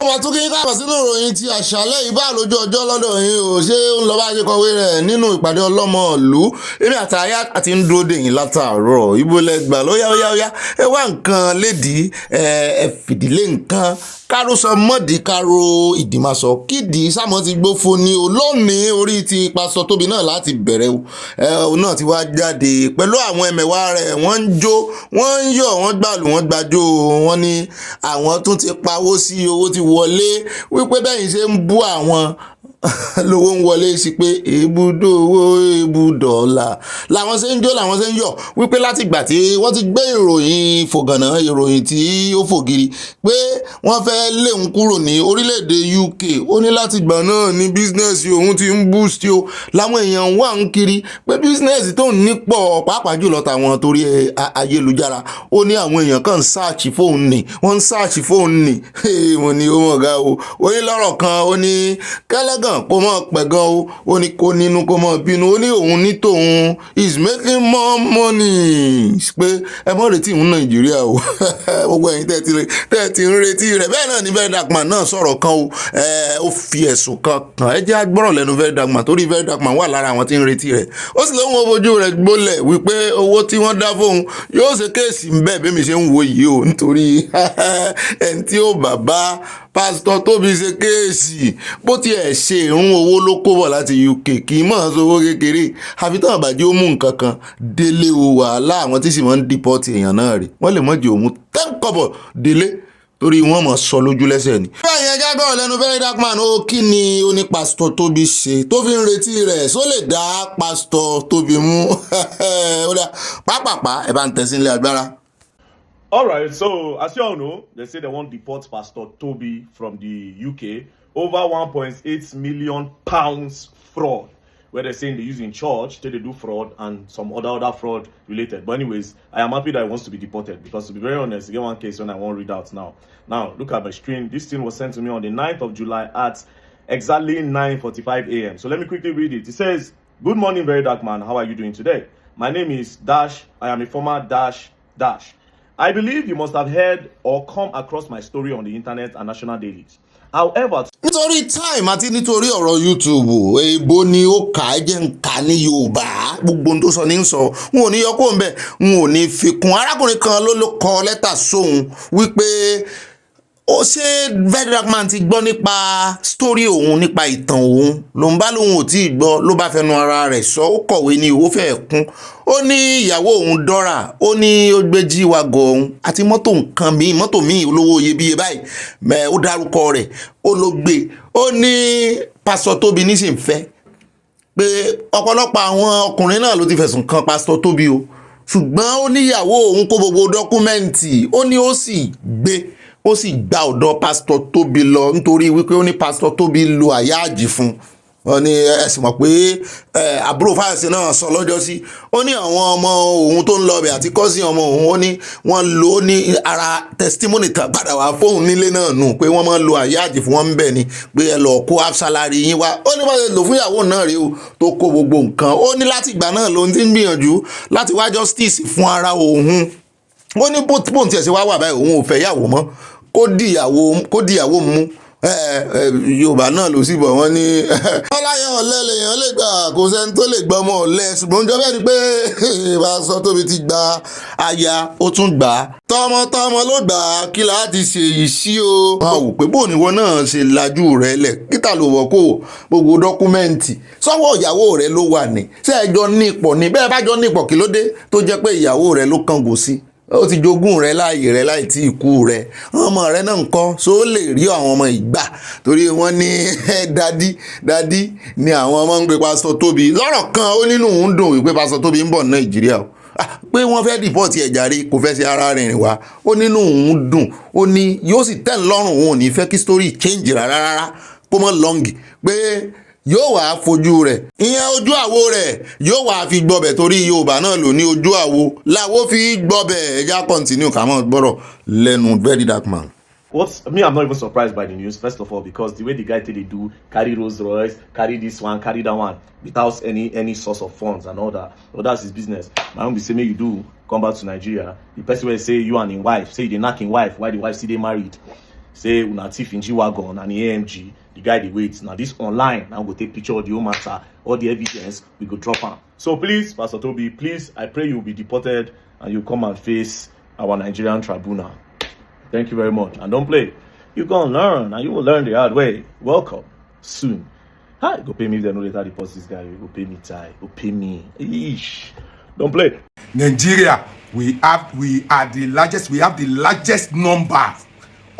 ọmọ tó kí káàbọ̀ sínú ìròyìn ti àṣálẹ́ yìí bá lójú ọjọ́ lọ́dọ̀ yín o ṣé ó ń lọ bá ṣe kọ̀wé rẹ̀ nínú ìpàdé ọlọ́mọ ìlú èmi àtàyà àti ń dúró dèyìn látàárọ̀ ibo lẹ́gbàá lóyá ẹ wá nǹkan lédìí ẹ fìdílé nǹkan káró sọ mọ́dì káró ìdìmọ̀sọ kídìí sámọ́ ti gbófo ní olóòní orí ti pásọ Tóbi náà láti bẹ̀rẹ̀ o náà ti wá jáde pẹ̀lú àwọn ẹ̀mẹ̀wá rẹ̀ wọ́n ń jó wọ́n ń yọ̀ wọ́n gbàlù wọ́n gbàjó wọ́n ní àwọn tún ti pawó sí owó ti wọlé wípé bẹ́yìn ṣe ń bú àwọn lówó ń wọlé sí pé èébúdó owó èébúdọ̀ọ́là làwọn ṣe ń jó làwọn ṣe ń yọ̀ wípé láti ìgbà tí wọ́n ti gbé ìròyìn fògànà ìròyìn tí ó fògiri pé wọ́n fẹ́ lé òun kúrò ní orílẹ̀-èdè UK ó ní láti ìgbà náà ní bísínẹ́sì òun ti ń boost o làwọn èèyàn wà ń kiri pé bísínẹ́sì tó ń nípọ̀ pàápàá jùlọ tàwọn torí ayélujára ó ní àwọn èèyàn kan ń sáàchì fóun nì wọ́n ń sáàchì fóun nì mo ní ó mọ̀ ga o ó ní lọ́rọ̀ kan ó ní kẹ́lẹ́gàn kó mọ̀ pẹ̀gàn o ó ní kó nínú kó mọ̀ bínú ó ní òun ní tòun is making more money pé ẹ mọ̀ retí ìhun Nàìjíríà o gbogbo ẹ̀yin tẹ́ ti ń retí rẹ̀ bẹ́ẹ̀ náà ní Verydarkman náà sọ̀rọ̀ kan o ó fi ẹ̀sùn kan kàn ẹ jẹ́ agbọ́rọ̀ lẹ́nu Verydarkman torí Verydarkman wà lára àwọn tí ń retí rẹ̀ ó sì lóun ojú rẹ̀ gbólẹ̀ wípé owó tí wọ́n dá fóun yóò ṣe kéèsì ń bẹ́ẹ̀ bí mi ṣe ń wo yìí o nítorí ẹni tí ó bàbá pásítọ̀ Tóbi ṣe kéèsì bó tiẹ̀ ṣe ìrún owó ló kó bọ̀ láti UK kì í mọ̀ sówó kékeré àfi tán àbájẹ́ ó mú nǹkan kan délé o wàhálà àwọn tí sì máa ń dìpọ́tì èèyàn náà rè wọ́n lè mọ̀ jẹ́ òun tẹ́ńkọ̀bọ̀ délé torí wọ́n mọ̀ sọ lójú lẹ́sẹ̀ ni. báyìí ẹja gbọ́ lẹ́nu Verydarkman ó kí ni ó ní pásítọ̀ Tóbi ṣe tó fi ń retí rẹ̀ só lè dá pásítọ̀ Tóbi mú ó dá pápápá ẹ̀ bá ń tẹ̀sí ilé agbára. All right, so as you all know, they say they want to deport Pastor Tobi from the UK over 1.8 million pounds fraud, where they're saying they use in church till they do fraud and some other fraud related. But anyways, I am happy that he wants to be deported because to be very honest, I get one case when I won't read out now. Now, look at my screen. This thing was sent to me on the 9th of July at exactly 9:45 a.m. So let me quickly read it. It says, "Good morning, Verydarkman. How are you doing today? My name is Dash. I am a former Dash. I believe you must have heard or come across my story on the internet and national dailies. However, nítorí time àti nítorí ọ̀rọ̀ YouTube èèbó ni ó kà á jẹ́ ń kà ní Yorùbá gbogbo ohun tó sọ ní ń sọ n ò ní yọ kó ń bẹ̀ n ò ní fi kún arákùnrin kan ló kọ lẹ́tà sóhun wípé ó ṣe Verydarkman ti gbọ́ nípa story òun nípa ìtàn òun ló ń bá lóun ò tí ì gbọ́ ló bá fẹnu ara rẹ̀ sọ ó kọ̀wé ní owó fẹ́ẹ̀ kún ó ní ìyàwó òun Dora ó ní ó gbé jíwagọ̀ òun àti mọ́tò míì olówó iyebíye báyìí ó dárúkọ rẹ̀ ó ló gbé ó ní pásítọ̀ Tóbi nísìn fẹ́ pé ọ̀pọ̀lọpọ̀ àwọn ọkùnrin náà ló ti fẹ̀sùn kan pásítọ̀ Tóbi o ṣùgbọ́n ó níyàwó òun kó gbogbo dọ́kúmẹ́ǹtì ó ní ó sì gba ọ̀dọ̀ pásítọ̀ Tóbi lọ nítorí wípé ó ní pásítọ̀ Tóbi lo àyáàjì fún wọn ní ẹ̀sìn mọ̀ pé àbúrò fáyọsẹ̀ náà sọ lọ́jọ́ sí ó ní àwọn ọmọ òun tó ń lọ bẹ̀ àti kọ́sìn ọmọ òun ó ní wọ́n lò ó ní ara testimony tàn padà wá fóun nílé náà nù pé wọ́n máa ń lo àyáàjì fún wọn ń bẹ̀ ni pé ẹ lọ kó salary yín wá ó ní wọ́n lè lò fún ìyàwó náà rí o tó kó gbogbo nǹkan ó ní láti ìgbà náà ló ti ń gbìyànjú láti wá justice fún ara òun ó ní bóun tiẹ̀ sí wá wà báyìí òun ò fẹ́ yàwó mọ́ kó dìyàwó mú Yorùbá náà ló sì bọ̀ wọ́n ní ọláyàn ọ̀lẹ lèèyàn lè gbà kò sẹ́ni tó lè gbọ́ ọmọ ọ̀lẹ ṣùgbọ́n jọ bẹ́ẹ̀ ni pé pásítọ̀ Tóbi ti gba aya ó tún gbà á tọmọtọmọ ló gbà á kí láti ṣe yìí sí o. wọn wò pé bóun ìwọ náà ṣe lajú rẹ lẹ kíta ló wọ kó gbogbo dọkúmẹ́ǹtì sọ́wọ́ ìyàwó rẹ ló wà ní ṣé ẹ jọ ní ipò ní bẹ́ẹ̀ bá jọ ní ipò kí ló dé tó jẹ́ pé ìyàwó rẹ ló kángo sí ó ti jogún rẹ láàyè rẹ láì tí ikú rẹ ọmọ rẹ náà ń kọ́ so ó lè rí àwọn ọmọ ìgbà torí wọ́n ní dádí ni àwọn ọmọ ń gbé pásítọ̀ Tóbi lọ́rọ̀ kan ó nínú òun dùn wípé pásítọ̀ Tóbi ń bọ̀ ní Nàìjíríà pé wọ́n fẹ́ dìpọ́ọ̀tì ẹ̀jà rí kò fẹ́ sí ara rìn wá ó nínú òun dùn ó ní yóò sì tẹ̀ lọ́rùn òun ò ní fẹ́ kí story change rárá kó mọ́ lọ́ngì pé yóò wá fojú rẹ̀ ìyẹn ojú àwo rẹ̀ yóò wá fi gbọ́bẹ̀ torí Yorùbá náà ló ní ojú àwo làwo fi gbọ́bẹ̀ ẹja continue ká mọ́ gbọ́rọ̀ lẹ́nu Verydarkman. Me, I'm not even surprised by the news, first of all, because the way the guy they do, carry Rolls Royce, carry this one, carry that one, without any source of funds and all that. Well, that's his business. My own be say, you do come back to Nigeria. The person will say you and his wife, say you dey knack his wife, why the wife still they married. say una thief in G-Wagon and the AMG, the guy they wait. Now this online, now go take picture of the whole matter, all the evidence, we go drop am. So please, Pastor Tobi, please, I pray you'll be deported and you come and face our Nigerian tribunal. Thank you very much. And don't play. You're going to learn, and you will learn the hard way. Welcome soon. Hi, go pay me if they know later deposit this guy. Go pay me tie. Go pay me. Eesh. Don't play. Nigeria, we have the largest number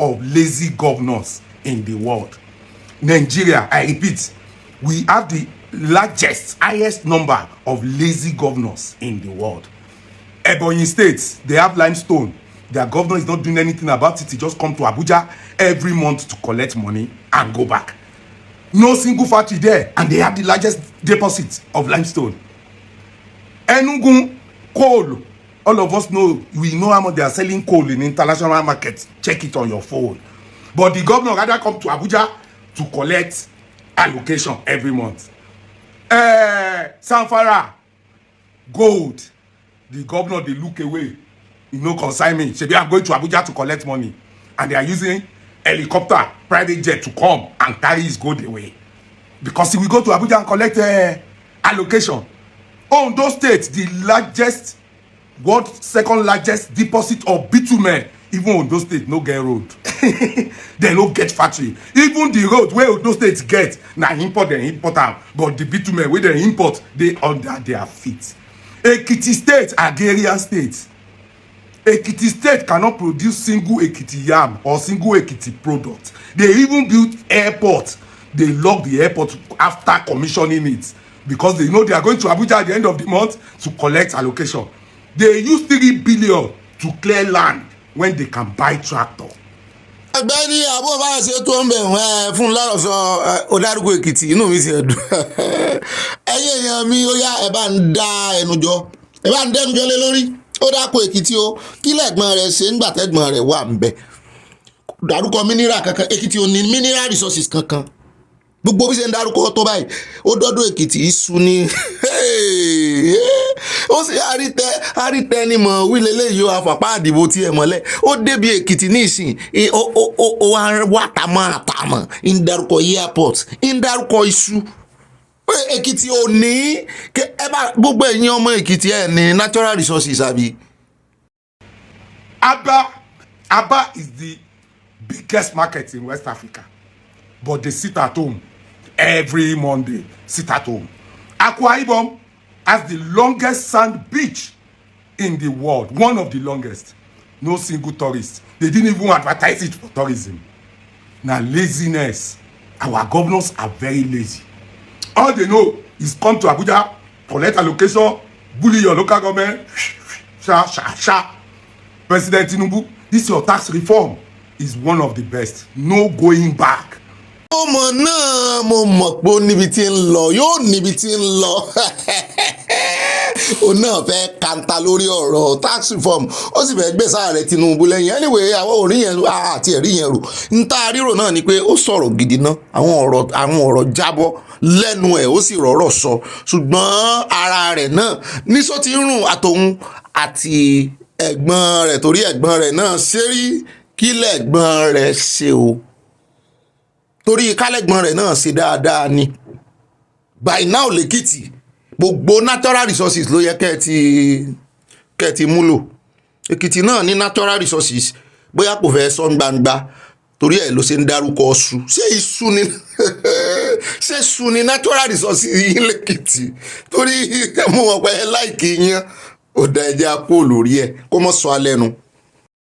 of lazy governors in the world. Nigeria, I repeat, we have the highest number of lazy governors in the world. Ebonyi State, they have limestone. Their governor is not doing anything about it. He just come to Abuja every month to collect money and go back. No single factory there, and they have the largest deposit of limestone. Enugu coal, all of us know, we know how much they are selling coal in international markets. Check it on your phone. But the governor rather come to Abuja to collect allocation every month. Zamfara, gold. The governor, they look away. You know, consign me. Shebi, I'm going to Abuja to collect money. And they are using helicopter, private jet to come and carry his gold away. Because if we go to Abuja and collect allocation, Ondo State, the largest, world second largest deposit of bitumen, even Ondo State no get road. They no get factory. Even the road where Ondo State get, na import them, import am. But the bitumen where they import, they under their feet. Ekiti State, agrarian state. Ekiti State cannot produce single Ekiti yam or single Ekiti product. They even built airport. They lock the airport after commissioning it because they know they are going to Abuja at the end of the month to collect allocation. They use 3 billion to clear land when they can buy tractor. Ogbeni abo ba se to nbe fún laro so odarugo Ekiti inú mi ṣe dùn. Eyan mi ó yá ẹ bá ń dá ẹnu jọ. Ẹ bá ń dẹnu jọ lé lórí. Ó dáko Ekiti o. Kí lẹ́gbọ́n rẹ̀ ṣe ńgbà tẹ́gbọ́n rẹ̀ wà ńbẹ̀. Dárúkọ mineral kankan. Ekiti ò ní mineral resources kankan. Gbogbo bí ṣe ń dárúkọ tó báyìí. Ó dọ́dọ̀ Ekiti iṣu ni. Ó sì àrítẹ́ ni mọ̀ wí leléyìí ó afàpá àdìbò tí ẹ mọ́lẹ̀. Ó débi Ekiti ní ìsìn. Ó wá tamọ́ ń dárúkọ airport. Ń dárúkọ iṣu. Ekiti ò ní ẹ bá gbogbo ẹ̀yin ọmọ Ekiti ẹ̀ ní natural resources àbí. Aba is the biggest market in West Africa, but they sit at home every Monday. Sit at home. Akwa Ibom has the longest sand beach in the world, one of the longest. No single tourist. They didn't even advertise it for tourism. Now laziness. Our governors are very lazy. All they know is come to Abuja, collect allocation, bully your local government. Sha. President Tinubu, this your tax reform is one of the best. No going back. Ọmọ náà mo mọ̀ pé ó níbi tí ń lọ yóò níbi tí ń lọ. Ó náà fẹ́ kanta lórí ọ̀rọ̀ tax reform ó sì fẹ́ gbé sáàrẹ̀ Tinubu lẹ́yìn. Anyway àwọn orí yẹn àti ẹ̀rí yẹn rò ń tá rírò náà ni pé ó sọ̀rọ̀ gidi ná àwọn ọ̀rọ̀ jábọ́ lẹ́nu ẹ̀ ó sì rọ̀rọ̀ sọ ṣùgbọ́n ara rẹ̀ náà níṣó ti ń rùn àtòun àti ẹ̀gbọ́n rẹ̀ torí ẹ̀gbọ́n rẹ̀ náà ṣe rí kí lẹ̀gbọ́n rẹ̀ ṣe o torí kálẹ̀gbọ́n rẹ̀ náà ṣe dáadáa ni by now lèkìtì gbogbo natural resources ló yẹ kẹ́ ti múlò Èkìtì náà ní natural resources bóyá kò fẹ́ sọ gbangba torí ẹ̀ ló ṣe ń dárúkọ ọ̀ṣù ṣé iṣu ni natural resources yìí lèkìtì torí mo mọ̀ pé ẹ láìkì yẹn ó dá ẹjẹ́ apó lórí ẹ̀ kó mọ̀ sọ alẹ́ nu.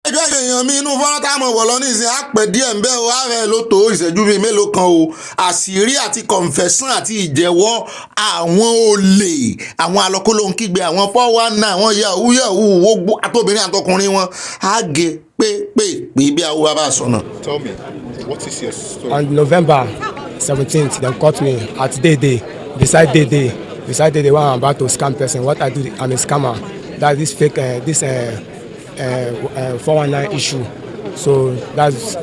Ẹjọ́ èèyàn mi inú fọ́nrán táwọn wọ̀ lọ ní ìsìn àpẹ̀ díẹ̀ ń bẹ́ o ààrẹ ló tó ìṣẹ́jú bíi mélòó kan o àṣírí àti confession àti ìjẹ́wọ́ àwọn olè àwọn alọ́kólóhùnkígbe àwọn 419 àwọn yahoo gbogbo àtòbìnrin àtọkùnrin wọn á gé pé bí àwọn bàbá sọ̀nà. Tell me, what is your story? On November 17th, they caught me at beside Day when I'm about to scam person. What I do, I'm a scammer. That's this fake, 419 issue. So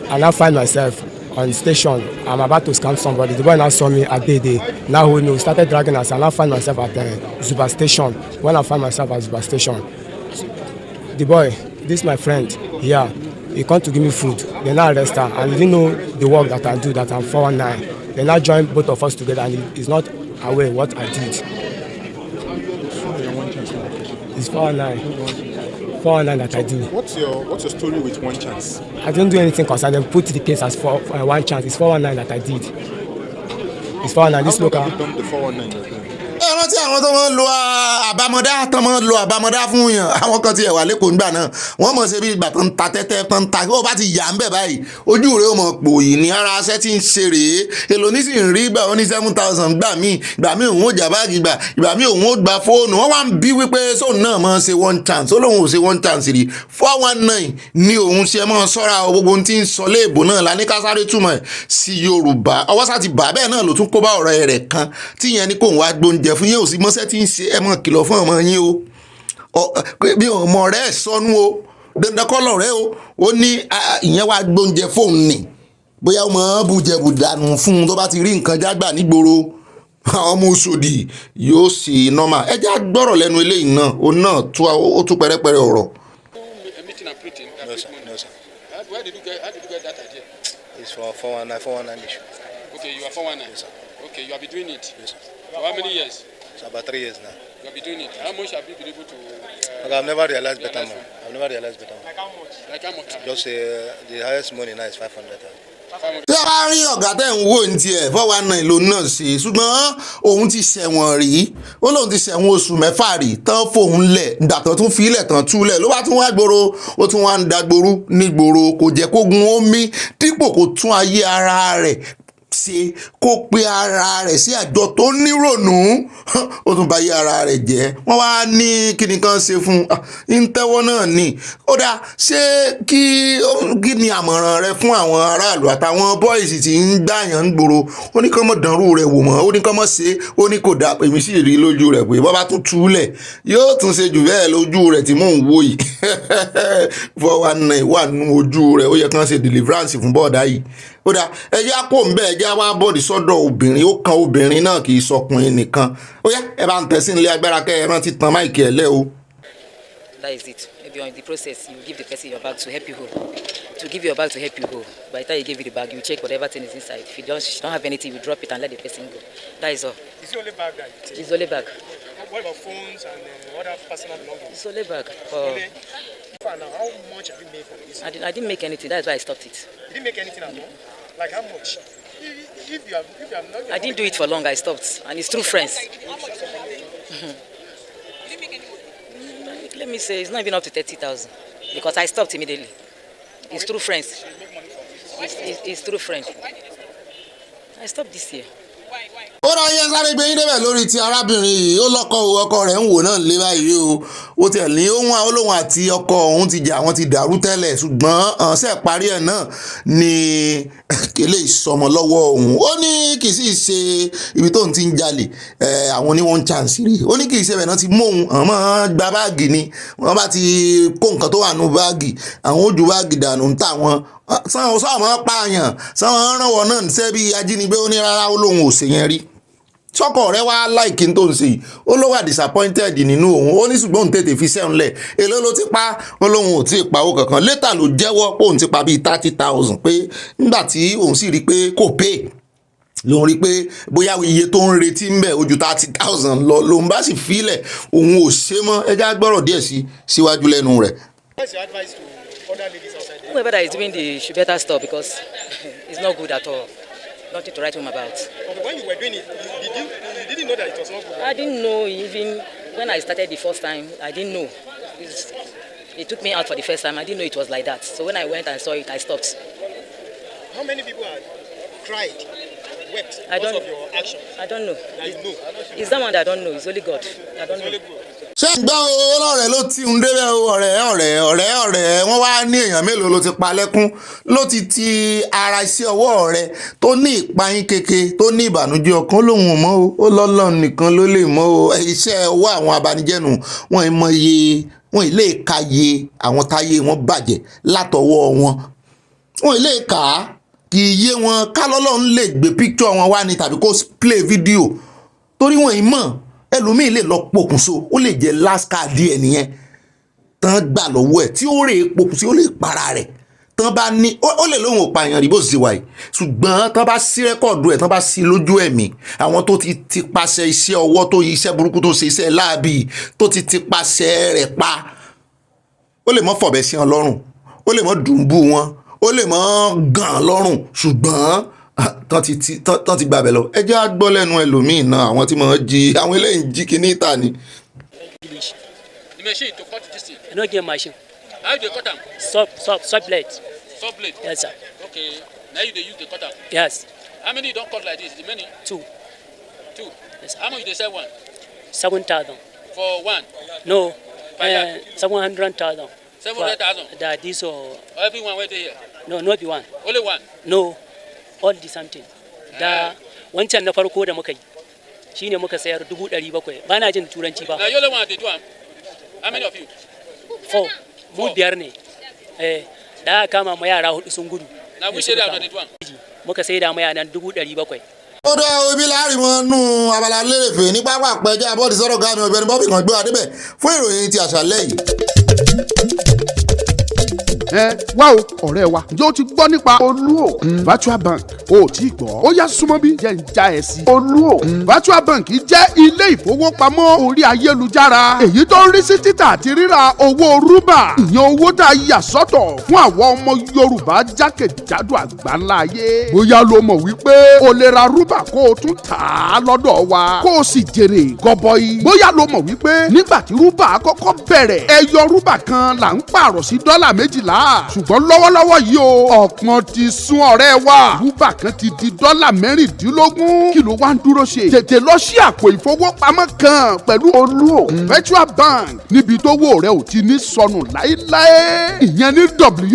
I now find myself on station. I'm about to scam somebody. The boy now saw me at Day. Now who knows? Started dragging us. I now find myself at Zuba station. When I find myself at Zuba station, the boy, this is my friend here. He come to give me food. They now arrest him, and he didn't know the work that I do, that I'm 419. They now join both of us together, and he's not aware what I did. It's 419. 419 that I do. What's your story with one chance? I didn't do anything concerning them. Put the case as one chance. It's 419 that I did. It's 419. This local. How long have you done the 419 again? ẹ rántí àwọn tó máa ń lo àbámọ́dá tó máa ń lo àbámọ́dá fún yàn àwọn kan ti ẹ̀wà lẹ́kọ̀ọ́ nígbà náà wọ́n mọ̀ ṣe bí ìgbà tó ń ta tẹ́tẹ́ tó ń ta ó bá ti yà ń bẹ̀ báyìí ojú rẹ̀ ó mọ̀ pòyì ní ara aṣẹ́ tí ń ṣe rèé èlò nísìnyí rí gbà ó ní 7,000 gbà míì òun ó jà báàgì ìgbà míì òun ó gba fóònù wọ́n wá ń bí wípé sóun náà máa ṣe one chance ó lóun ò ṣe one chance rí 419 ni òun ṣe máa ṣọ́ra gbogbo ohun tí ń sọ léèbó náà la ní ká sáré túmọ̀ ẹ̀ sí Yorùbá ọwọ́ sá ti bà bẹ́ẹ̀ náà ló tún kó bá ọ̀rẹ́ rẹ̀ kan tíyẹn ní kóun wá gbóúnjẹ fún yẹn ò sí mọ́sẹ́ tí ń ṣe ẹ mọ̀ kìlọ̀ fún ọmọ yín o bí ọmọ rẹ̀ sọnù o dandan kọ́lọ̀ rẹ̀ o ó ní ìyẹn wá gbóúnjẹ fóun nì bóyá ọmọ bùjẹ̀bù dànù fún un tó bá ti rí nǹkan jágbà nígboro àwọn ọmọ Òṣòdì yóò sì nọ́mà ẹ já gbọ́rọ̀ lẹ́nu eléyìí náà ó náà ó tú pẹ́rẹ́pẹ́rẹ́ ọ̀rọ̀. No, sir. How did you get that idea? It's for 419 issue. Okay, you are 419. Yes, sir. Okay, you have been doing it. Yes, sir. For how many years? It's about 3 years now. You have been doing it. How much have you been able to? Okay, I've never realized better man. Like how much? Like how much? Just the highest money now is 500,000. tí a bá rí ọ̀gá tẹ̀ ń wò ní tiẹ̀ 419 ló náà ṣe ṣùgbọ́n òun ti ṣẹ̀wọ̀n rí ó lóun ti ṣẹ̀wọ̀n oṣù 6 rí tán fóun lẹ̀ ìgbà tún fi ilẹ̀ tán túlẹ̀ ló bá tún wá gbòòrò ó tún wá ń dagboru nígboro kò jẹ́ kó gun omi dípò kó tún ayé ara rẹ̀ ṣe kó pe ara rẹ̀ sí àjọ tó nírònú ó tún bà ayé ara rẹ̀ jẹ́ wọ́n wá ní kíni kan ṣe fún ń tẹ́wọ́ náà ni ó dá ṣé kí ni àmọ̀ràn rẹ fún àwọn aráàlú àtàwọn bọ́ìsì tí ń gbàyàn ń gbòòrò ó ní kán mọ̀ dánrú rẹ̀ wò mọ́ ó ní kán mọ̀ ṣe ó ní kò dá èmi sì rí lójú rẹ̀ pé bọ́ bá tún túlẹ̀ yóò tún ṣe jù bẹ́ẹ̀ lójú rẹ̀ tí mò ń wò yìí 419 wà nínú ojú rẹ̀ ó yẹ kán ṣe deliverance fún bọ́ọ̀dá yìí ó dá ẹjẹ́ àpò ń bẹ́ ẹjẹ́ wá bọ́ọ̀dì sọ́dọ̀ obìnrin ó kan obìnrin náà kì í sọkùnrin nìkan ó yá ẹ bá ń tẹ̀sí nílé agbára kẹ́ ẹ rántí tan máìkì ẹ̀ lẹ́ o. That is it. Maybe in the process, you give the person your bag to help you hold. To give your bag to help you hold. By the time you give you the bag, you check whatever thing is inside. If you don't have anything, you drop it and let the person go. That is all. It's the only bag that you take? It's only bag. What about phones and other personal belongings? It's only bag. Okay. Now, how much have you made from this? I didn't make anything. That's why I stopped it. You didn't make anything at all? Like how much? If you have not... I didn't do it for long. I stopped. And it's through friends. Let me say, it's not even up to 30,000. Because I stopped immediately. It's through friends. It's through friends. I stopped this year. ó rà yẹn sáré gbé yín débẹ̀ lórí ti arábìnrin yìí ó lọ́kọ ọkọ rẹ̀ ń wò náà lé báyìí o ó tiẹ̀ ní ohun olóhùn àti ọkọ òun ti jà wọ́n ti dàrú tẹ́lẹ̀ ṣùgbọ́n ṣe parí ẹ̀ náà ni kélé ìsọmọ lọ́wọ́ òun ó ní kì í sì ṣe ibi tóun ti ń jalè àwọn ní one chance rí ó ní kì í ṣe bẹ̀ náà ti mú òun àmọ́ gba báàgì ni wọ́n bá ti kó nǹkan tó wà nù báàgì àwọn ó ju báàgì dànù ń tà wọ́n sáwọn pààyàn sáwọn rànwọ́ náà ń ṣe bí ajínigbé ó ní rárá ó lóun ò ṣèyẹn rí sọ́kọ̀ rẹ̀ wá láìkí tó ń ṣe yìí ó ló wà disappointed nínú òun ó ní ṣùgbọ́n òun tètè fi sẹ́hùn lẹ̀ èló ló ti pa ó lóun ò tí ì pawó kankan létà ló jẹ́wọ́ pé òun ti pa bíi 30,000 pé nígbà tí òun sì rí pé kò pay lòun rí pé bóyá iye tó ń retí ń bẹ̀ ojú 30,000 lọ lòun bá sì fílẹ̀ òun ò ṣe mọ́ ẹjá gbọ́rọ̀ díẹ̀ síwájú lẹ́nu rẹ̀. What's your advice to other ladies outside there? Whoever that is doing the should better stop because it's not good at all. Nothing to write home about. Okay, when you were doing it, you didn't know that it was not good? I didn't know even when I started the first time. I didn't know. It took me out for the first time. I didn't know it was like that. So when I went and saw it, I stopped. How many people had cried, wept I because don't- of your actions? I don't know. That you know. It's that one that I don't know. It's only God. I don't know. ṣé ń gbọ́ ọlọ́rẹ̀ ló ti ń débẹ̀ ọ̀rẹ́ wọ́n wá ní èèyàn mélòó ló ti pa lẹ́kún ló ti ara iṣẹ́ ọwọ́ rẹ̀ tó ní ìpayín keke tó ní ìbànújẹ́ ọkàn lòun mọ́ o ó lọ́lọ́run nìkan ló lè mọ́ o iṣẹ́ ọwọ́ àwọn abanijẹ́nu wọn ì mọ iye wọn ì lè ka iye àwọn táyé wọn bàjẹ́ látọwọ́ wọn ì lè kà á kì í yé wọn ká lọ́lọ́run lè gbé picture wọn wá ní tàbí kó play video torí wọn ì mọ̀ ẹlòmíì lè lọ pokùnso ó lè jẹ last card díẹ̀ nìyẹn tán gbà lọ́wọ́ ẹ̀ tí ó rè é pokùnso ó lè para rẹ̀ tán bá ní ó lè lóhùn òpààyàn rí bó ṣe wà yìí ṣùgbọ́n tán bá sí rẹ́kọ̀dù ẹ̀ tán bá sí lójú ẹ̀mí àwọn tó ti pàṣẹ iṣẹ́ ọwọ́ tó iṣẹ́ burúkú tó ṣe iṣẹ́ láàbì tó ti pàṣẹ rẹ̀ pa ó lè mọ́ fọ̀bẹ sí wọn lọ́rùn ó lè mọ́ dùnbù wọn ó lè mọ́ gàn lọ́rùn ṣùgbọ́n tán ti gbàbẹ̀ lọ ẹ jẹ́ á gbọ́ lẹ́nu ẹlòmíì náà àwọn tí wọ́n jí àwọn eléyìí jí kíní ìta ni. The machine to cut this thing. I no get machine. How you dey cut am? Saw blade. Saw blade. Yes, sir. Okay. Now you dey use the cutter. Yes. How many you don cut like this? The many? 2. Yes. How much you dey sell one? 7,000. For one? No. 700,000. 700,000. That this or Everyone wey dey here? no, not be one. Only one? No. All the same thing. Da wancan na farko da muka yi shine muka sayar 700,000. Ba na jin turanci ba. Now you only one dey do am? How many of you? 4. Mu biyar ne. Da kama ma yara 4 sun gudu. Na which area una dey do am? Muka sai da ma yaran 700,000. ó dá ibi láàrin wọn nù abala lérèfé ní pápá àpẹjẹ abọ́dì sọ̀rọ̀ ganu Ọ̀gbẹ́ni Bobby kan gbé wa débẹ̀ fún ìròyìn ti àṣálẹ́ yìí. Wá o ọ̀rẹ́ wa ǹjẹ́ o ti gbọ́ nípa Olúòkun virtual bank o ò tí ì gbọ́ ó yá súnmọ́ bí jẹ́ ń já ẹ sí. Olúòkun virtual bank jẹ́ ilé ìfowópamọ́ orí ayélujára èyí tó ń rí sí títà àti rírà owó rúbà ìyẹn owó tá a yà sọ́tọ̀ fún àwọn ọmọ Yorùbá jákèjádò àgbáńlá ayé. Bóyá lo mọ̀ wípé o lè ra rúbà kó o tún tà á lọ́dọ̀ wa kó o sì jèrè gọbọi. Bóyá lo mọ̀ wípé nígbà tí rúbà kọ́kọ́ bẹ̀rẹ̀ ẹyọ rúbà kan là ń pààrọ̀ sí $12 ṣùgbọ́n lọ́wọ́lọ́wọ́ yìí o ọ̀pọ̀n ti sún ọ̀rẹ́ wa rúbà kan ti di $16 kí ló wá ń dúró ṣe tètè lọ sí àpò ìfowópamọ́ kan pẹ̀lú Olúòkun virtual bank níbi tó wó rẹ ò ti ní sọnù láéláé ìyẹn ní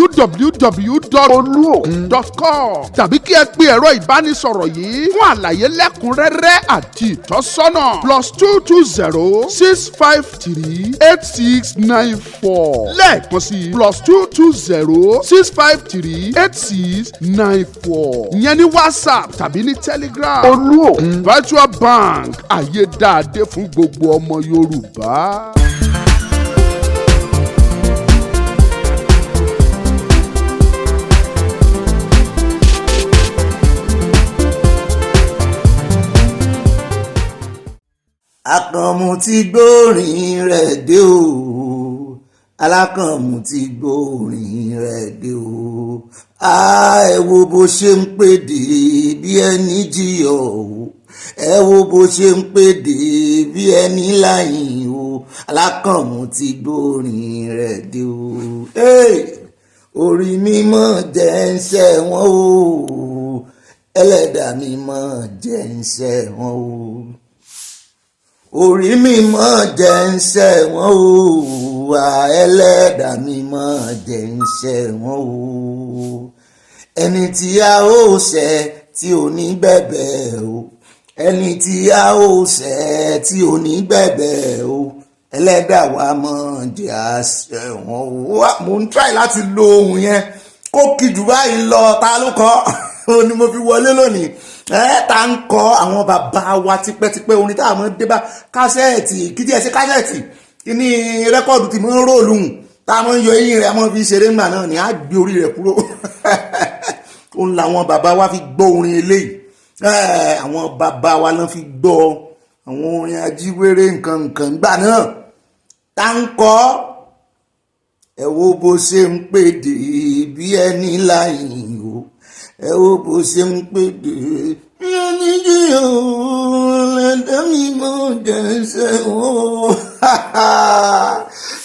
www.oluokun.com tàbí kí ẹ pe ẹ̀rọ ìbánisọ̀rọ̀ yìí fún àlàyé lẹ́kùnrẹ́rẹ́ àti ìtọ́sọ́nà +220 653 8694 lẹ́ẹ̀kan sí +220 653 8694 ìyẹn ní WhatsApp tàbí ní Telegram. Olúòkun virtual bank àyè dáadé fún gbogbo ọmọ Yorùbá. Àkànmú ti gbórin rẹ̀ dé o alákànmú ti gbórin rẹ̀ dé o ẹ wo bó ṣe ń pèdè bí ẹni jiyọ̀ o ẹ wo bó ṣe ń pèdè bí ẹni láyìn o alákànmú ti gbórin rẹ̀ dé o orí mímọ́ jẹ́ ń ṣẹ̀wọ̀n o ẹlẹ́dàá mímọ́ jẹ́ ń ṣẹ̀wọ̀n o orí mi mọ́ jẹ́ ń ṣẹ̀wọ̀n o ẹlẹ́dàá mi mọ́ jẹ́ ń ṣẹ̀wọ̀n o ẹni tí a ó ṣẹ̀ tí ò ní bẹ̀bẹ̀ o ẹni tí a ó ṣẹ̀ tí ò ní bẹ̀bẹ̀ o ẹlẹ́dàá wa mọ́ jẹ́ àṣẹ̀wọ̀n o. mo ń try láti lo ohun yẹn kó kí jù báyìí lọ ta ló kọ́ ó ní mo fi wọlé lónìí ta ń kọ àwọn bàbá wa tipẹ́tipẹ́ orin tá a mọ̀ dé bá kásẹ̀ẹ̀tì kí díẹ̀ sí kásẹ̀ẹ̀tì kí ní rẹ́kọ̀dù tí mo ń róòlù tá a mọ̀ ń yọ eyín rẹ̀ a mọ̀ fi ṣeré ńgbà náà ni a gbé orí rẹ̀ kúrò òun làwọn bàbá wa fi gbọ́ orin eléyìí àwọn bàbá wa náà fi gbọ́ àwọn orin ajíwèrè nǹkan gbà náà ta ń kọ́ ẹ wo bó ṣe ń pèdè bí ẹni láyìn o ẹ wo bó ṣe ń pèdè bí ẹni jiyàn lẹ́dá mi mọ́ jẹ́sẹ̀ o.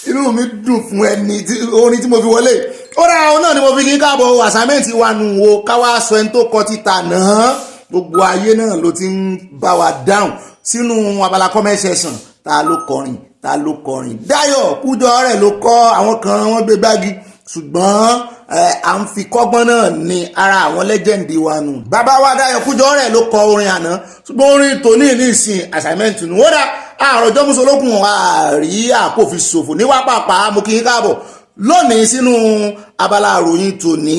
inú mi dùn fún ẹni orin tí mo fi wọlé ó dára ọ náà ni mo fi kí káàbọ̀ àsámẹ́ǹtì wa nù wo káwá sọ ẹni tó kọ títà náà gbogbo ayé náà ló ti ń bá wa dáhùn sínú abala comment section ta ló kọrin Dáyọ̀ Kújọ rẹ̀ ló kọ àwọn kan wọ́n gbé gbági ṣùgbọ́n à ń fi kọ́gbọ́n náà ní ara àwọn lẹ́jẹ̀ndì wa nù. Bàbá wa Dáyọ̀ Kújọ rẹ̀ ló kọ orin àná ṣùgbọ́n orin tòní ní ìsìn assignment nù. Ó dá àròjọ́ mùsùlùkùn àrí àkófin ṣòfò ní wápàpá mo kí n káàbọ̀ lónìí sínú abala àròyìn tòní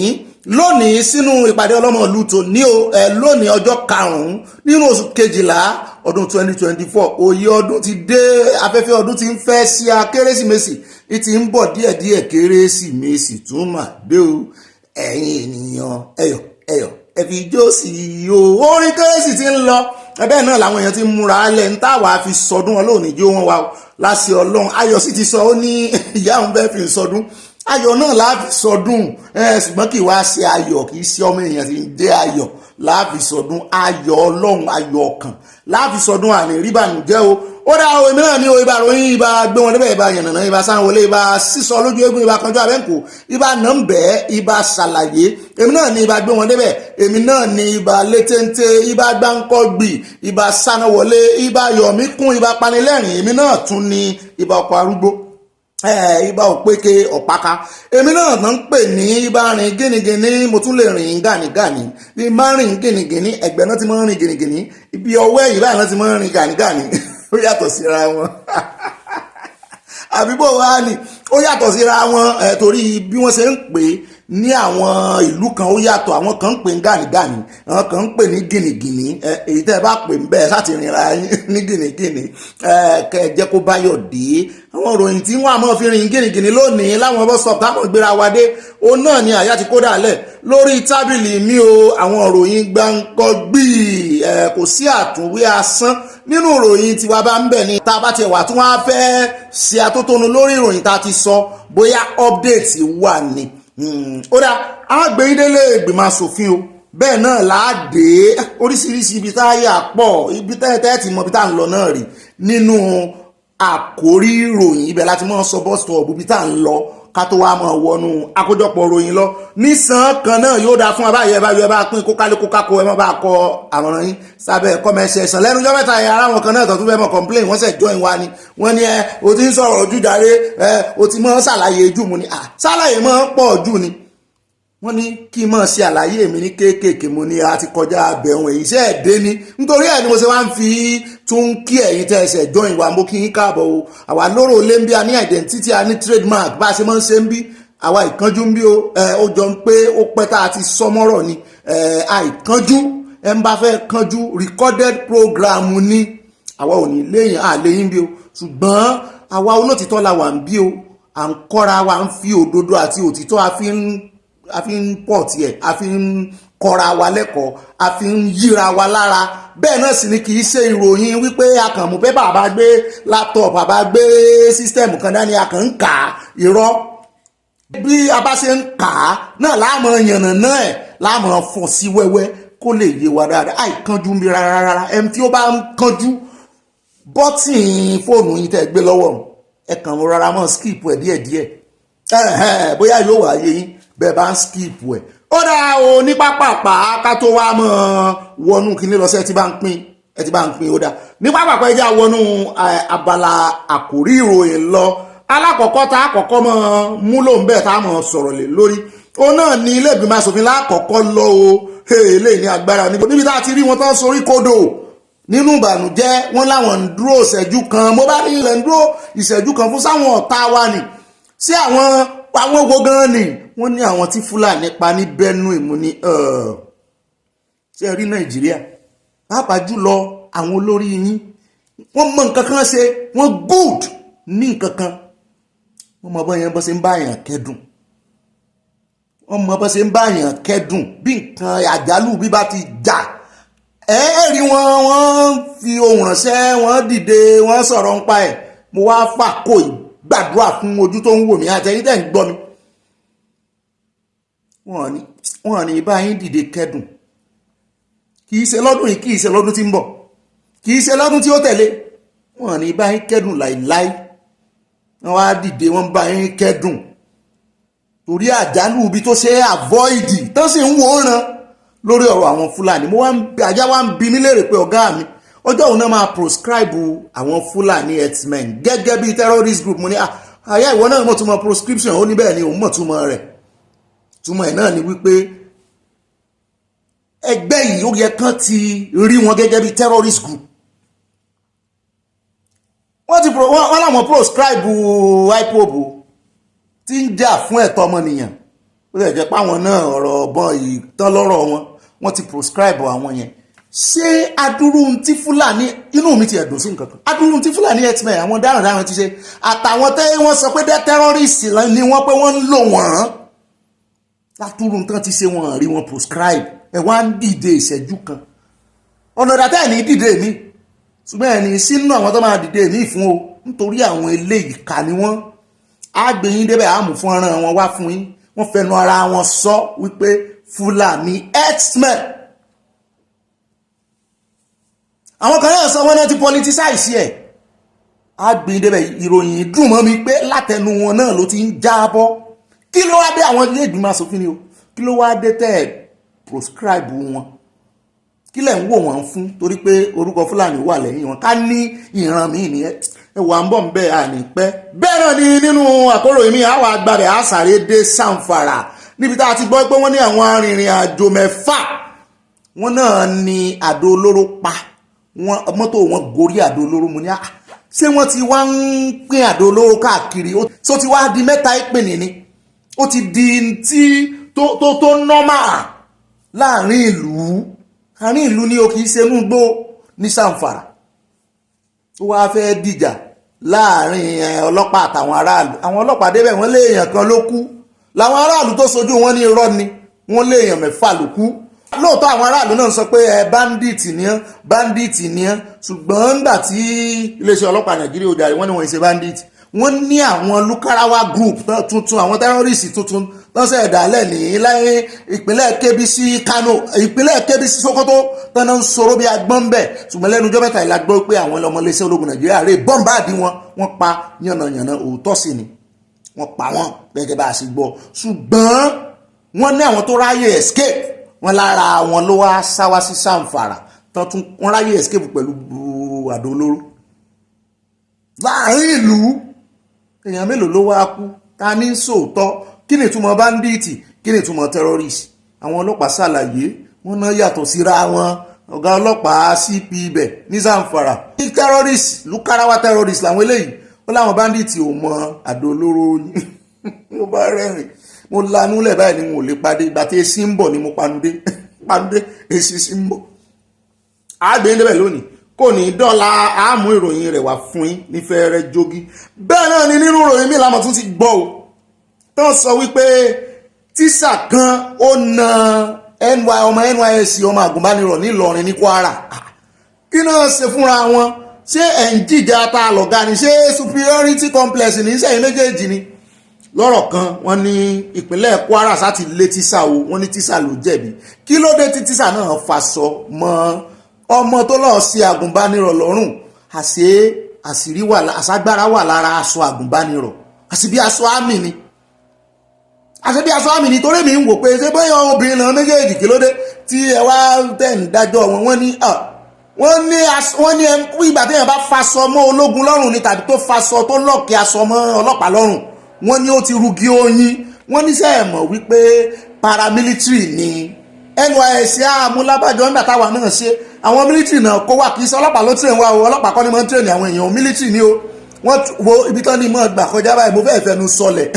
lónìí sínú ìpàdé ọlọ́mọlú tòní lónìí ọjọ́ 5 nínú oṣù kejìlá ọdún 2024 òye ọdún ti dé afẹ́fẹ́ ọdún ti ń fẹ́ sí a kérésìmesì ti ń bọ̀ díẹ̀díẹ̀ kérésìmesì tún mà dé o ẹ̀yin ènìyàn ẹ̀yọ̀ ẹ fi ijó sí i o orin kérésì ti ń lọ ẹbẹ́ náà làwọn èèyàn ti ń múra lẹ̀ ń táwa fi sọdún ọlọ́run ìjó wọn wa láṣẹ ọlọ́run ayọ̀ sì ti sọ ó ní ìyá òun fẹ́ fi sọdún ayọ̀ náà láàfi sọdún ṣùgbọ́n kì í wá ṣe ayọ̀ kì í ṣe ọmọ èèyàn tí ń jẹ́ ayọ̀ láàfi sọdún ayọ̀ ọlọ́run ayọ̀ ọkàn láàfi sọdún àní ìbànújẹ́ o ó dá o èmi náà ní o ibà ròyìn ibà gbé wọn débẹ̀ ibà yànnàná ibà sáwọlé ibà sísọ lójú eégún ibà kanjú abẹ́ǹkó ibà nàmbẹ́ ibà ṣàlàyé èmi náà ní ibà gbé wọn débẹ̀ èmi náà ní ibà létéńté ibà gbáǹkọ́gbì ibà sánáwọlé ibà yọ̀míkún ibà panilẹ́rìn èmi náà tún ní ibà ọkọ̀ arúgbó ibà òpéke ọ̀páka èmi náà ń pè ní ibà rìn gínigíní mo tún lè rìn gànígàní bí má rìn gínigíní ẹ̀gbẹ́ náà ti máa ń rìn gínigíní ibi ọwọ́ ẹ̀yìn báyìí náà ti máa ń rìn gànígàní ó yàtọ̀ síra wọn àbíbò wa ni ó yàtọ̀ síra wọn torí bí wọ́n ṣe ń pè ní àwọn ìlú kan ó yàtọ̀ àwọn kan ń pè ní gànígàní àwọn kan ń pè ní gìnìgìnì èyí tẹ́ ẹ bá pè ń bẹ́ẹ̀ láti rìnra ní gìnìgìnì kẹ́ ẹ jẹ́ kó báyọ̀ dé àwọn ìròyìn tí wọ́n á máa fi rìn gìnìgìnì lónìí láwọn bus stop táwọn gbéra wa dé ó náà ni àyà ti kó dàlẹ̀ lórí tábìlì mi o àwọn ìròyìn gbáǹkọ́gbì kò sí àtúnwé asán nínú ìròyìn tiwa bá ń bẹ̀ ni tá a bá tiẹ̀ wà tí wọ́n á fẹ́ ṣe atótónu lórí ìròyìn tá a ti sọ bóyá update wà ní. ó dá àwọn gbẹ̀yìndélé ìgbìmọ̀ asòfin o bẹ́ẹ̀ náà láàdé oríṣiríṣi ibi tá a yà pọ̀ ibi tẹ́tẹ́ ti mọ ibi tá a ń lọ náà rí nínú àkórí ìròyìn ibẹ̀ láti mọ́ sọ bus stop ibi tá a ń lọ ká tó wá máa wọnú àkójọpọ̀ ròyìn lọ nísàn kan náà yóò dáa fún abáyẹ báyọ bá pín kókálíkókákó ẹ má bá kọ àmọ̀ràn yín sábẹ́ kọ́mẹ́ṣẹ́ ẹ̀sán lẹ́nu ọjọ́ mẹ́ta ara wọn kan náà tó tún fẹ́ mọ̀ complain wọ́n sẹ̀ join wa ni wọ́n ní o ti ń sọ̀rọ̀ ojú jàre o ti mọ́ ṣàlàyé jù mú ni ṣàlàyé mọ́ pọ̀ jù ni wọ́n ní kí n mọ̀ ṣe àlàyé mi ní kéékèèké mo ní a ti kọjá abẹ̀hùn èyí iṣẹ́ ẹ̀dẹ́ ni nítorí ẹ̀ ni mo ṣe wá ń fi tún kí ẹ̀yin tẹ́ ẹsẹ̀ join wa mo kí yín káàbọ̀ o àwa lóró lẹ́ńbí a ní identity a ní trademark bá a ṣe máa ń ṣe ń bí àwa ìkánjú ń bí o ó jọ ń pé ó pẹ́ tá a ti sọmọ́rọ̀ ni àìkánjú ẹ̀ ń bá fẹ́ kánjú recorded program ni àwa ò ní léyìn àléyìn bí o ṣùgbọ́n àwa olótìtọ́ la wà ń bí o à ń kọ́ra wa ń fi òdodo àti òtítọ́ a fi ń pọ̀ tiẹ̀ a fi ń kọ́ra wa lẹ́kọ̀ọ́ a fi ń yíra wa lára bẹ́ẹ̀ náà sì ni kì í ṣe ìròyìn wípé akànmú pépà bá gbé laptop bá gbé sísítẹ́ẹ̀mù kan dání akàn ń kà á irọ́ bí a bá ṣe ń kà á náà láàmú yànnà náà ẹ̀ láàmú fọ̀ sí wẹ́wẹ́ kó lè yé wa dáadáa àìkánjú mi rárá ẹni tí ó bá ń kánjú bọ́tìn fóònù yìí tẹ́ gbé lọ́wọ́ ẹ kàn mọ́ rárá mọ́ skip ẹ̀ díẹ̀díẹ̀ bóyá yóò wá yé yín bẹ́ẹ̀ bá ń skip ẹ̀ ó dáa o ní pápápá ká tó wá mọ́ wọnú kíní lọ sí ẹ ti bá ń pín ó dáa ní pápápá ẹ já wọnú abala àkórí ìròyìn lọ alákọ̀ọ́kọ́ tá àkọ́kọ́ mọ́ múlò ń bẹ̀ tá a mọ̀ sọ̀rọ̀ lé lórí ó náà ní ilé ìgbìmọ̀ asòfin lákọ̀ọ́kọ́ lọ o eléyìí ní agbára níbi tá a ti rí wọn tán sorí kodò nínú ìbànújẹ́ wọn láwọn ń dúró ìṣẹ́jú kan mo bá ní ilẹ̀ ń dúró ìṣẹ́jú kan fún sáwọn ọ̀tá wa ni sí àwọn owó gan ni wọ́n ní àwọn tí Fúlàní pa ní Benue mú ní ṣe rí Nàìjíríà pàápàá jùlọ àwọn olórí yín wọ́n mọ nǹkan kan ṣe wọ́n good ní nǹkan kan wọ́n mọ bọ́yẹn bọ́ ṣe ń bá èèyàn kẹ́dùn wọ́n mọ bọ́ ṣe ń bá èèyàn kẹ́dùn bí nǹkan àjálù bí bá ti jà ẹ̀ẹ́rì wọ́n fi ohùn ránṣẹ́ wọ́n dìde wọ́n sọ̀rọ̀ ń pa ẹ̀ mo wá fàkó gbàdúrà fún ojú tó ń wò mí àtẹ̀yìn tẹ̀ ń gbọ́ mi wọ́n ní bá yín dìde kẹ́dùn kì í ṣe lọ́dún yìí kì í ṣe lọ́dún tí ń bọ̀ kì í ṣe lọ́dún tí ó tẹ̀lé wọ́n ní bá yín kẹ́dùn láìláì wọ́n wá dìde wọ́n bá yín kẹ́dùn torí àjálù ibi tó ṣe avoid tó sì ń wòran lórí ọ̀rọ̀ àwọn Fúlàní ajá wa ń bi mí léèrè pé ọ̀gá mi ọjọ́ òun náà máa proscribe àwọn Fulani herdsmen gẹ́gẹ́ bí terrorist group mo ní àyà ìwọ náà mọ̀ túmọ̀ proscription ó ní bẹ́ẹ̀ ni òun mọ̀ túmọ̀ rẹ̀ túmọ̀ ẹ̀ náà ni wípé ẹgbẹ́ yìí ó yẹ kán ti rí wọn gẹ́gẹ́ bí terrorist group wọ́n láwọn proscribe IPOB tí ń jà fún ẹ̀tọ́ ọmọnìyàn ó lè jẹ́ páwọn náà ọ̀rọ̀ ọ̀bọ̀n ìtàn lọ́rọ̀ wọn ti proscribe àwọn yẹn ṣé adúrú tí Fúlàní inú mi ti ẹ̀dùn sí nǹkan kan adúrú tí Fúlàní herdsmen àwọn dáradára ti ṣe àtàwọn tẹ́ wọ́n sọ pé terrorist ni wọ́n pé wọ́n ń lò wọ́n látúrú nǹkan ti ṣe wọn rí wọn prescribe ẹ wá ń dìde ìṣẹ́jú kan ọ̀nà ìdàtẹ́ ẹ̀ ní dìde mi ṣùgbọ́n ẹ̀ ní sínú àwọn tó máa dìde mi fún o nítorí àwọn eléyìí kà ní wọ́n á gbé yín débẹ̀ àmú fún ọ̀ràn wọn wá fún yín wọ́n fẹnu ara wọn sọ wípé Fulani herdsmen àwọn kan náà sọ wọ́n náà ti politicize ẹ̀ á gbé yín débẹ̀ ìròyìn dùn mọ́ mi pé látẹnu wọn náà ló ti ń jábọ́ kí ló wá dé àwọn ilé ìgbìmọ̀ asòfin ni o kí ló wá dé tẹ́ ẹ̀ proscribe wọn kí lẹ̀ ń wò wọ́n fún torí pé orúkọ Fúlàní wà lẹ́yìn wọn ká ní ìran míì nìyẹn ẹwà ń bọ̀ ń bẹ́ àní pẹ́ bẹ́ẹ̀ náà ni nínú àkóró mi àwọn agbára àṣàrè dé Zamfara níbi tá a ti gbọ́ pé wọ́n ní àwọn arìnrìn àjò mẹ́fà wọ́n náà ní àdó olóró pa mọ́tò wọn gorí àdó olóró mu ní ṣé wọ́n ti wá ń pín àdó olóró káàkiri ó ti wá di mẹ́ta ìpín nìní ó ti di tí tó normal láàrin ìlú àárín ìlú ni o kì í ṣe inú igbó ní Zamfara ó wá fẹ́ dìjà láàrin ọlọ́pàá àtàwọn aráàlú àwọn ọlọ́pàá débẹ̀ wọ́n lé èèyàn kan ló kú làwọn aráàlú tó sojú wọn ní irọ́ ni wọ́n lé èèyàn mẹ́fà ló kú lóòótọ́ àwọn aráàlú náà sọ pé bandit ni ẹ́ ṣùgbọ́n nígbà tí iléeṣẹ́ ọlọ́pàá Nàìjíríà ò jàre wọ́n ní wọ́n ṣe bandit wọ́n ní àwọn Lukarawa group tuntun àwọn terrorist tuntun lọ́sẹ̀ ẹ̀dálẹ̀ ní láyé ìpínlẹ̀ Kebbi sí Kano ìpínlẹ̀ Kebbi sí Sokoto tọ́nà ń sọ̀rọ̀ bí agbọ́n bẹ̀ ṣùgbọ́n lẹ́nu ọjọ́ mẹ́ta ìlàgbọ́ pé àwọn ọmọléeṣẹ́ ológun Nàìjíríà rè bọ́m̀báàdì wọ́n pa yànnàyànnà òótọ́ sí ni wọ́n pa wọ́n gẹ́gẹ́ bá a sì gbọ́ ṣùgbọ́n wọ́n ní àwọn tó ráyè escape wọ́n lára wọn ló wá sáwá sí Zamfara tọ́tún wọ́n ráyè escape pẹ̀lú àdó olóró láàrin ìlú èèyàn mélòó ló wá kú ta ní sòótọ́ kí ni ìtumọ̀ banditi kí ni ìtumọ̀ terrorist àwọn ọlọ́pàá ṣàlàyé wọ́n náà yàtọ̀ síra wọn ọ̀gá ọlọ́pàá CP ibẹ̀ ní Zamfara ní terrorist Lukarawa terrorist làwọn eléyìí ó láwọn banditi ò mọ àdó olóró mo bá rẹ́rìn mo lanú lẹ̀ báyìí ni mo lè padé ìgbà tí èsì ń bọ̀ ni mo panudé èsì sí ń bọ̀ àgbẹ̀ níbẹ̀ lónìí kò ní dọ́là àmú ìròyìn rẹ̀ wá fún yín ní fẹ́rẹ́ jogi bẹ́ẹ̀ náà ni nínú ìròyìn mi làmọ̀ tún ti gbọ́ o tó sọ wípé tíṣà kan ó na ọmọ NYSC ọmọ àgùnbánirọ̀ nílọrin ní Kwara kí náà ṣe fúnra wọn ṣé ẹ̀ ń jìjà ta lọ̀gá ni ṣé superiority complex ní sẹ́yìn méjèèjì ni lọ́rọ̀ kan wọ́n ní ìpínlẹ̀ Kwara sáti lé tíṣà o wọ́n ní tíṣà ló jẹ̀bi kí ló dé tí tíṣà náà faṣọ mọ́ ọmọ tó lọ́ọ́ sí àgùnbánirọ̀ lọ́rùn àṣírí wà àṣàgbára wà lára aṣọ àgùnbánirọ̀ àṣìbí aṣọ àmì ni torí mi ń wò pé ṣé bóyá obìnrin náà méjèèjì kí ló dé tí ẹ wá tẹ̀ ń dájọ́ wọ́n ní ìgbà téèyàn bá faṣọ mọ́ ológun lọ́rùn ni tàbí tó faṣọ tó lọ́ọ̀kì aṣọ mọ́ ọlọ́pàá lọ́rùn wọ́n ní ó ti rugi oyin wọ́n ní sẹ́ẹ̀ mọ̀ wípé paramilitary ni NYSC àmúlábàjọ́ nígbà táwa náà ṣe àwọn military náà kó wà kì í ṣe ọlọ́pàá ló train wa o ọlọ́pàá kọ́ ni wọ́n train àwọn èèyàn military ni o wọ́n wo ibi tán ní mọ́ gbà kọjá báyìí mo fẹ́ẹ́ fẹnu sọlẹ̀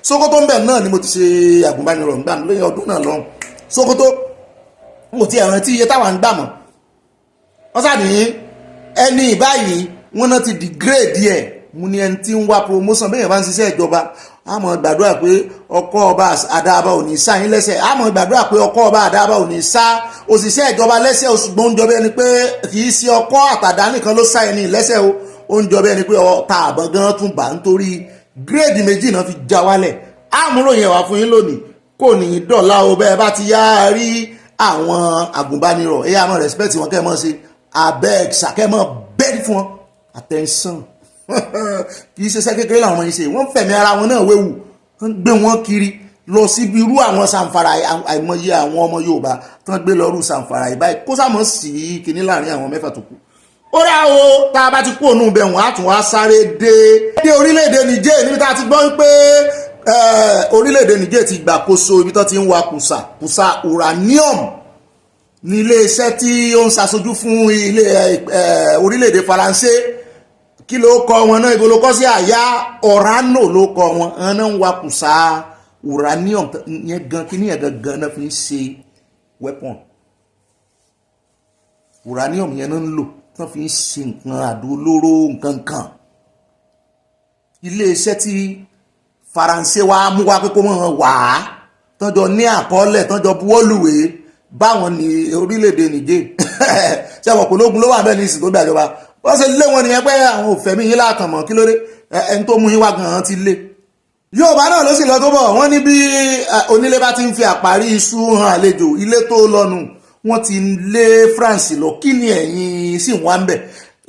Sokoto ń bẹ̀ náà ni mo ti ṣe àgùnbánirọ̀ ń gbà lóyún ọdún náà lọ́hùn Sokoto mo ti rántí iye táwa ń gbà mọ́ wọ́n sá ní ẹni báyìí wọ́n náà ti degrade ẹ̀ mo ní ẹni tí ń wá promotion bẹ́ẹ̀ bá ń ṣiṣẹ́ ìjọba a máa gbàdúrà pé ọkọ ọba àdáàbá ò ní sá yín lẹ́sẹ̀ a máa gbàdúrà pé ọkọ ọba àdáàbá ò ní sá òṣìṣẹ́ ìjọba lẹ́sẹ̀ ṣùgbọ́n ń jọba ẹni pé kì í ṣe ọkọ àtàdá nìkan ló sá ẹni lẹ́sẹ̀ ó ń jọba ẹni pé ọta àbọ̀ gan tún bà nítorí gírèdì méjì náà fi já wálẹ̀ àmúròyìn ẹ̀wà fún yín lónìí kò ní dọ̀la o bẹ́ẹ̀ bá ti yá rí àwọn àgùnbánirọ̀ ẹ̀yà máa respect wọn kẹ́ ẹ mọ́ ṣe abeg ṣàkẹ́ mọ́ bẹ́ẹ̀ fún wọn attention kì í ṣiṣẹ́ kékeré làwọn ọmọ yìí ṣe wọ́n fẹ̀mí ara wọn náà wéwu wọ́n gbé wọn kiri lọ síbi irú àwọn Zamfara àìmọye àwọn ọmọ Yorùbá tó ń gbé lọ rú Zamfara ìbáyìí kó sàmọ́ sí kinní láàrin àwọn mẹ́fà tó kù. ó rà o tá a bá ti kú òun bẹ̀ wọ́n á tún wá sáré dé orílẹ̀-èdè Niger níbi tá a ti gbọ́ pé orílẹ̀-èdè Niger ti gbàkóso ibi tó ti ń wa kùsà uranium ní iléeṣẹ́ tí ó ń ṣàṣojú fún orílẹ̀-èdè Faransé kí ló kọ wọn náà ibo ló kọ sí àyà Orano ló kọ wọn ẹnà ń wakùsà uranium yẹn gan kí ni yẹn gangan náà fi ń ṣe weapon uranium yẹn náà ń lò tí wọ́n fi ń ṣe nǹkan àdó olóró nǹkan kan iléeṣẹ́ tí Faransé wa mú wá pé kó mọ̀ wá tọ́jọ́ ní àkọọ́lẹ̀ tọ́jọ́ buwọ́lùwé báwọn ní orílẹ̀-èdè Niger ṣé àwọn ológun ló wà bẹ́ẹ̀ ní ìsìn tó gbàjọba wọ́n ṣe lé wọn nìyẹn pé àwọn òfẹ́mí yín láàkàn mọ́ kí ló dé ẹni tó mú yín wá gan-an ti lé. Yorùbá náà ló sì lọ tó bọ̀ wọ́n ní bí onílé bá ti ń fi àparí iṣu hàn àlejò ilé tó lọ́nu wọ́n ti lé France lọ kí ni ẹ̀yin sì wá ń bẹ̀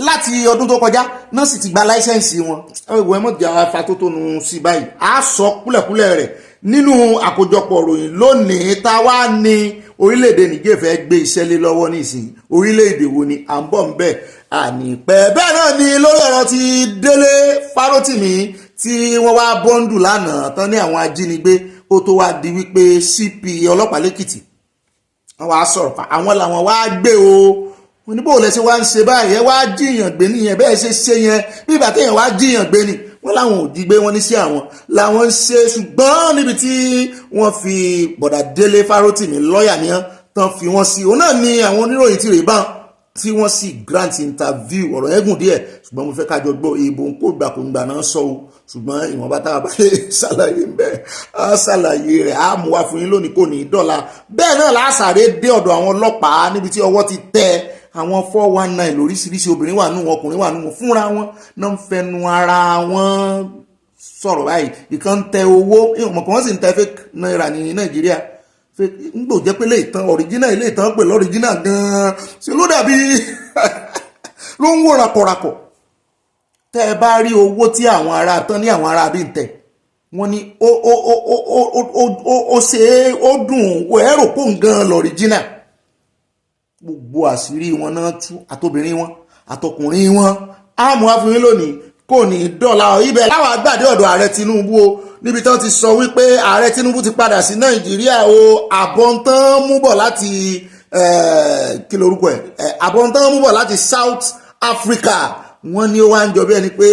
láti ọdún tó kọjá náà sì ti gba láísẹ̀nsì wọn ìwọ ẹmọ́jà afatótónu sí báyìí a sọ kúlẹ̀kúlẹ̀ rẹ̀ nínú àkójọpọ̀ ròyìn lónìí tá wá ní orílẹ̀-èdè Niger fẹ́ gbé iṣẹ́ lé lọ́wọ́ nísìnyí orílẹ̀-èdè wo ni à ń bọ̀ ń bẹ̀ ànípẹ́ bẹ́ẹ̀ náà ni lórí ọ̀rọ̀ ti Délé Fárótìmí tí wọ́n wá bọ́ńdù lánàá tán ní àwọn ajínigbé ó tó wá di wípé CP ọlọ́pàá lẹ́kìtì wọ́n wá sọ̀rọ̀ pa àwọn làwọn wá gbé o wọ́n ní bó lẹ́sẹ̀ wá ń ṣe báyìí ẹ wá jíyàn gbé nìyẹn bẹ́ẹ̀ ṣe yẹn bí ìgbà téèyàn wá jíyàn gbé ni wọ́n láwọn ò jí gbé wọn ní sí àwọn làwọn ń ṣe ṣùgbọ́n níbi tí wọ́n fi bọ̀dà Délé Fárótìmí lọ́ọ̀yà ni tán fi wọ́n sí òun náà ni àwọn oníròyìn ti rè bá tí wọ́n sì grant interview ọ̀rọ̀ ẹ̀gùn díẹ̀ ṣùgbọ́n mo fẹ́ kájọ gbọ́ ìbò ń kó gbàkúngbà náà sọ o ṣùgbọ́n ìwọ̀nba tá a bá lè ṣàlàyé ń bẹ́ẹ̀ á ṣàlàyé rẹ̀ á mú wá fún yín lónìí kò ní í dọ̀la bẹ́ẹ̀ náà lásàrè dé ọ̀dọ̀ àwọn ọlọ́pàá níbi tí ọwọ́ ti tẹ àwọn 419 lóríṣiríṣi obìnrin wà nù wọn ọkùnrin wà nù wọn fúnra wọn náà ń fẹnu ara wọn sọ̀rọ̀ báyìí ìkan tẹ owó ìmọ̀kàn wọ́n sì ń tẹ fake náírà ní Nàìjíríà ngbò jẹ́ pé léètàn original ilé ìtàn pè lọ́ríjínà gan-an ṣe ló dàbí ló ń wò rakọ̀rakọ̀ tẹ́ ẹ bá rí owó tí àwọn ará tán ní àwọn ará bí ń tẹ̀ wọ́n ní ó ṣe ó dùn ó ẹ̀rọ pò ń gan lọ́ríjínà gbogbo àṣírí wọn náà tú àtobìnrin wọn àtọkùnrin wọn àmọ́ àfihàn lónìí kò ní dọ́là ibẹ̀ láwọn àgbàdé ọ̀dọ̀ ààrẹ Tinubu o níbi tán ti sọ wípé ààrẹ Tinubu ti padà sí Nàìjíríà o àbọ̀ntán mú bọ̀ láti kí lorúkọ àbọ̀ntán mú bọ̀ láti South Africa wọ́n ní ó wá ń jọ bí ẹni pé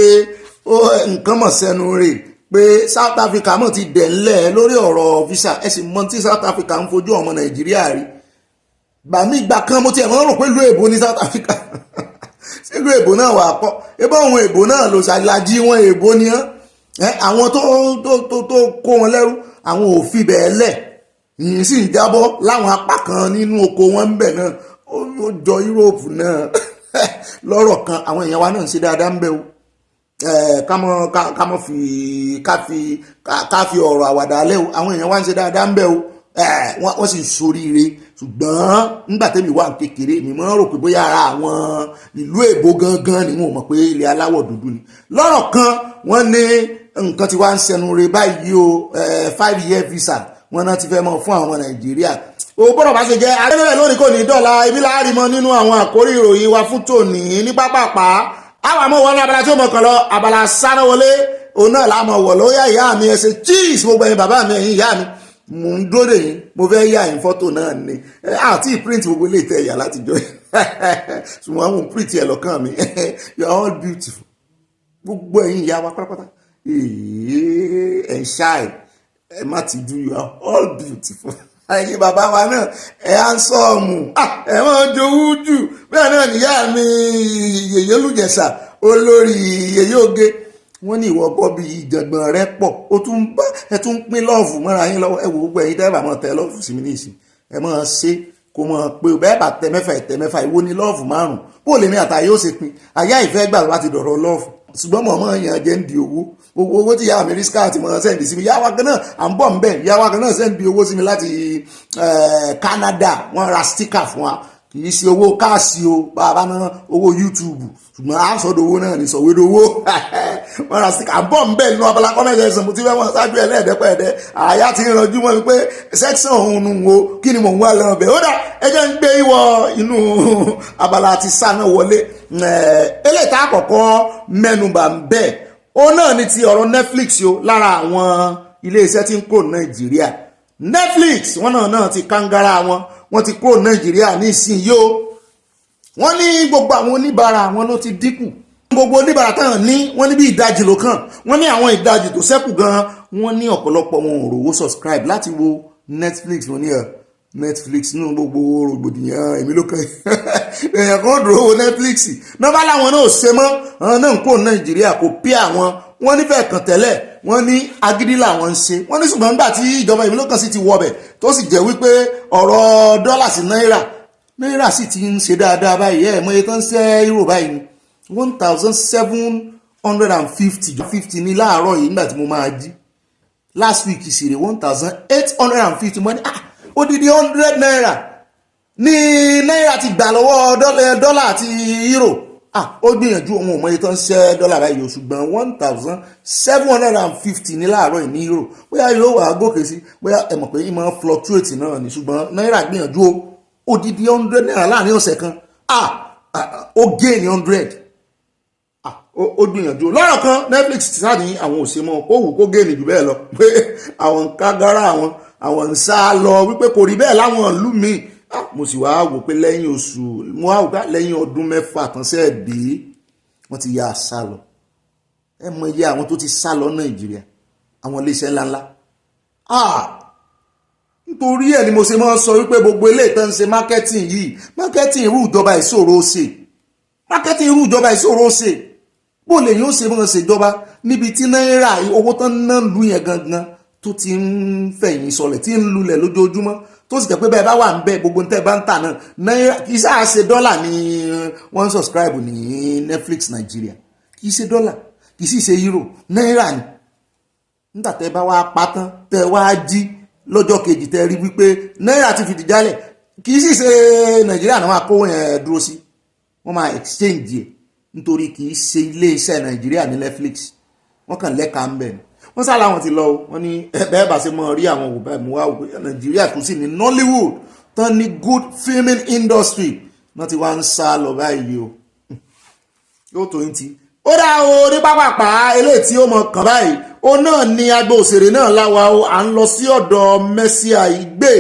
nǹkan mọ̀ sẹ́nu rẹ̀ pé South Africa mọ̀ ti dẹ̀ ńlẹ̀ lórí ọ̀rọ̀ visa ẹ sì mọ̀ tí South Africa ń fojú ọmọ Nàìjíríà rí gbàmí ìgbà kan mo tiẹ̀ mọ́ rò pé ìlú èbó ní South Africa sílùú èbó náà wà pọ̀ ebó àwọn èbó náà ló ṣàlàjì wọn èbó ni àwọn tó kó wọn lẹ́rú àwọn ò fi bẹ́ẹ̀ lẹ̀ yìí sì ń jábọ́ láwọn apá kan nínú oko wọn ń bẹ̀ náà ó jọ Europe náà lọ́rọ̀ kan àwọn èèyàn wa náà ń ṣe dáadáa ń bẹ̀ o ká fi ọ̀rọ̀ àwàdà alẹ́ o àwọn èèyàn wa ń ṣe dáadáa ń bẹ̀ o wọ́n sì ṣoríire ṣùgbọ́n nígbà tẹ́mi wà kékeré mi mọ́ rò pé bóyá ara àwọn ìlú èbó gangan ni wọn mọ̀ pé ilẹ̀ aláwọ̀ dúdú ni lọ́rọ̀ kan wọ́n ní nǹkan tí wá ń sẹnu re báyìí o 5-year visa wọn náà ti fẹ́ mọ́ fún àwọn Nàìjíríà o gbọ́dọ̀ bá ṣe jẹ́ adébẹ̀rẹ̀ lónìí kò ní dọ́là ibi láàrin mọ́ nínú àwọn àkórí ìròyìn wa fún tòní ní pápápá àwọn àmọ́ wọn ní abala tí ó mọ̀ kàn lọ abala sáná wọlé òun náà láàmọ̀ wọ̀ lóyà ìyá mi ẹsẹ̀ cheese gbogbo ẹ̀yin bàbá mi ẹ̀yin ìyá mi mo ń dóde yìí mo fẹ́ yà yín fọ́tò náà ni àti print gbogbo ilé ìtẹ́ ẹ̀yà láti jọ ṣùgbọ́n àwọn print ẹ̀ lọ́kàn mi you are all beautiful gbogbo ẹ̀yin ìyá wa pátápátá ẹ̀ ń ṣáì ẹ̀ má ti do you are all beautiful ẹ̀yin bàbá wa náà ẹ̀ á ń sọ́ọ̀mù ẹ̀ wọ́n jowú jù bẹ́ẹ̀ náà níyà mi yèyé lùjẹ̀sà olórí yèyé oge wọ́n ní ìwọ bọ́bí ìjàngbọ̀n rẹ pọ̀ ó tún bá ẹ tún pín lọ́ọ̀fù mọ́ra yín lọ́wọ́ ẹ wò gbogbo ẹ̀yin tẹ́lẹ̀ bá mọ́ tẹ lọ́ọ̀fù sí mi ní ìsìn ẹ mọ́ ṣe kó mọ́ pé bẹ́ẹ̀ bá tẹ mẹ́fà ìwọ ní lọ́ọ̀fù márùn-ún bó lèmi àtàyè ó ṣe pin àyà ìfẹ́ gbà láti dọ̀rọ̀ lọ́ọ̀fù ṣùgbọ́n mọ̀ yàn jẹ́ ń di owó tí yàrá mi rí skáàtì mọ̀ sẹ́ǹdì sí mi yàwá kan náà à ń bọ̀ ń bẹ̀ yàwá kan náà sẹ́ǹdì owó sí mi láti Canada wọ́n ra sticker fún wa kì í ṣe owó káàsì o bàbá náà owó YouTube ṣùgbọ́n à ń sọ́dọ̀ owó náà ní sọ̀wédowó wọ́n ra sticker à ń bọ̀ ń bẹ̀ nínú abala kọ́mẹ́sì ẹ̀sán mo ti fẹ́ wọn ṣáájú ẹlẹ́ẹ̀dẹ́pẹ̀ẹ́dẹ́ àyà ti ń ranjú mọ́ mi pé section òun nù wo kí ni mò ń wá lọ́rọ̀ bẹ̀ ó dà ẹjẹ́ ń gbé ìwọ inú abala ti sáná wọlé eléyìí tá àkọ́kọ́ mẹ́nubà ń bẹ̀ ó náà ní ti ọ̀rọ̀ Netflix o lára àwọn iléeṣẹ́ tí ń kó Nàìjíríà Netflix wọ́n náà ti kángára wọ́n ti kó Nàìjíríà ní ìsìn yóò wọ́n ní gbogbo àwọn oníbàárà wọn ló ti dínkù gbogbo oníbàárà tán ní wọ́n ní bí ìdajì ló kàn wọ́n ní àwọn ìdajì tó ṣẹ́kù gan wọ́n ní ọ̀pọ̀lọpọ̀ wọn ò rówó subscribe láti wo Netflix wọ́n ní Netflix nínú gbogbo rògbòdìyàn èmi ló kàn èèyàn kan dúró wo Netflix náà bá láwọn náà ṣe mọ́ àwọn náà ń kó Nàìjíríà kò pé àwọn wọ́n nífẹ̀ẹ́ kàn tẹ́lẹ̀ wọ́n ní agídí làwọn ń ṣe wọ́n ní ṣùgbọ́n nígbà tí ìjọba ìbílẹ̀ kan sì ti wọbẹ̀ tó sì jẹ́ wípé ọ̀rọ̀ dọ́là sí náírà sì ti ń ṣe dáadáa báyìí ẹ̀ mọ́ iye tó ń ṣe euro báyìí ni 1,750 ní láàárọ̀ yìí nígbà tí mo máa jí last week ìṣirè 1,850 mọ́ ní odidi 100 naira ní náírà ti gbà lọ́wọ́ dọ́là àti euro ó gbìyànjú ohun ọmọ yìí tó ń ṣe dọ́là báyìí ṣùgbọ́n 1,750 ní láàárọ̀ yìí ní euro bóyá yóò wà gòkè sí bóyá ẹ mọ̀ pé ìmọ̀ fluctuate náà ni ṣùgbọ́n náírà gbìyànjú odidi 100 naira láàrin ọ̀sẹ̀ kan ó gain 100 ó gbìyànjú lọ́rọ̀ kan Netflix ti sáà ní àwọn òṣèmọ̀ ó wù kó gain jù bẹ́ẹ̀ lọ pé àwọn ń kágára àwọn ń sá lọ wípé kò rí bẹ́ẹ̀ láwọn ìlú míì mo sì wá wò pé lẹ́yìn oṣù mo wá wò pé lẹ́yìn ọdún 6 tán sẹ́ẹ̀ dé wọ́n ti ya sá lọ ẹ mọ iye àwọn tó ti sá lọ Nàìjíríà àwọn iléeṣẹ́ ńláńlá nítorí ẹ̀ ni mo ṣe máa ń sọ wípé gbogbo eléyìí tán ń ṣe marketing irú ìjọba ìṣòro ṣe bó lè yóò ṣe máa ṣèjọba níbi tí náírà owó tán ná lu yẹn gangan tó ti ń fẹ̀yìn sọlẹ̀ tí ń lulẹ̀ lójoojúmọ́ tó sì jẹ́ pé bẹ́ẹ̀ bá wà ń bẹ́ gbogbo tẹ́ bá ń tà náà náírà kì í sáà ṣe dọ́là ní wọ́n ń subscribe ní Netflix Nigeria kì í ṣe dọ́là kì í sì ṣe euro náírà ni nígbà tẹ́ bá wá patán tẹ́ wá jí lọ́jọ́ kejì tẹ́ rí wípé náírà ti fìdí jálẹ̀ kì í sì ṣe Nàìjíríà náà máa kó yẹn dúró sí wọ́n máa exchange yẹ nítorí kì í ṣe ilé iṣẹ́ Nàìjíríà ní Netflix wọ́n kàn lẹ́ka ń bẹ̀ ni wọ́n sá láwọn ti lọ wọ́n ní bẹ́ẹ̀ bá ṣe mọ́ rí àwọn òbá ìmú wa òkú Nàìjíríà tó sì ní Nollywood tán ní good filming industry wọ́n ti wá ń sá lọ báyìí o yóò tó yín ti ó dá o ní pápápá eléyìí tí ó mọ kàn báyìí ó náà ní agbo òṣèré náà láwa o à ń lọ sí ọ̀dọ̀ Mercy Aigbe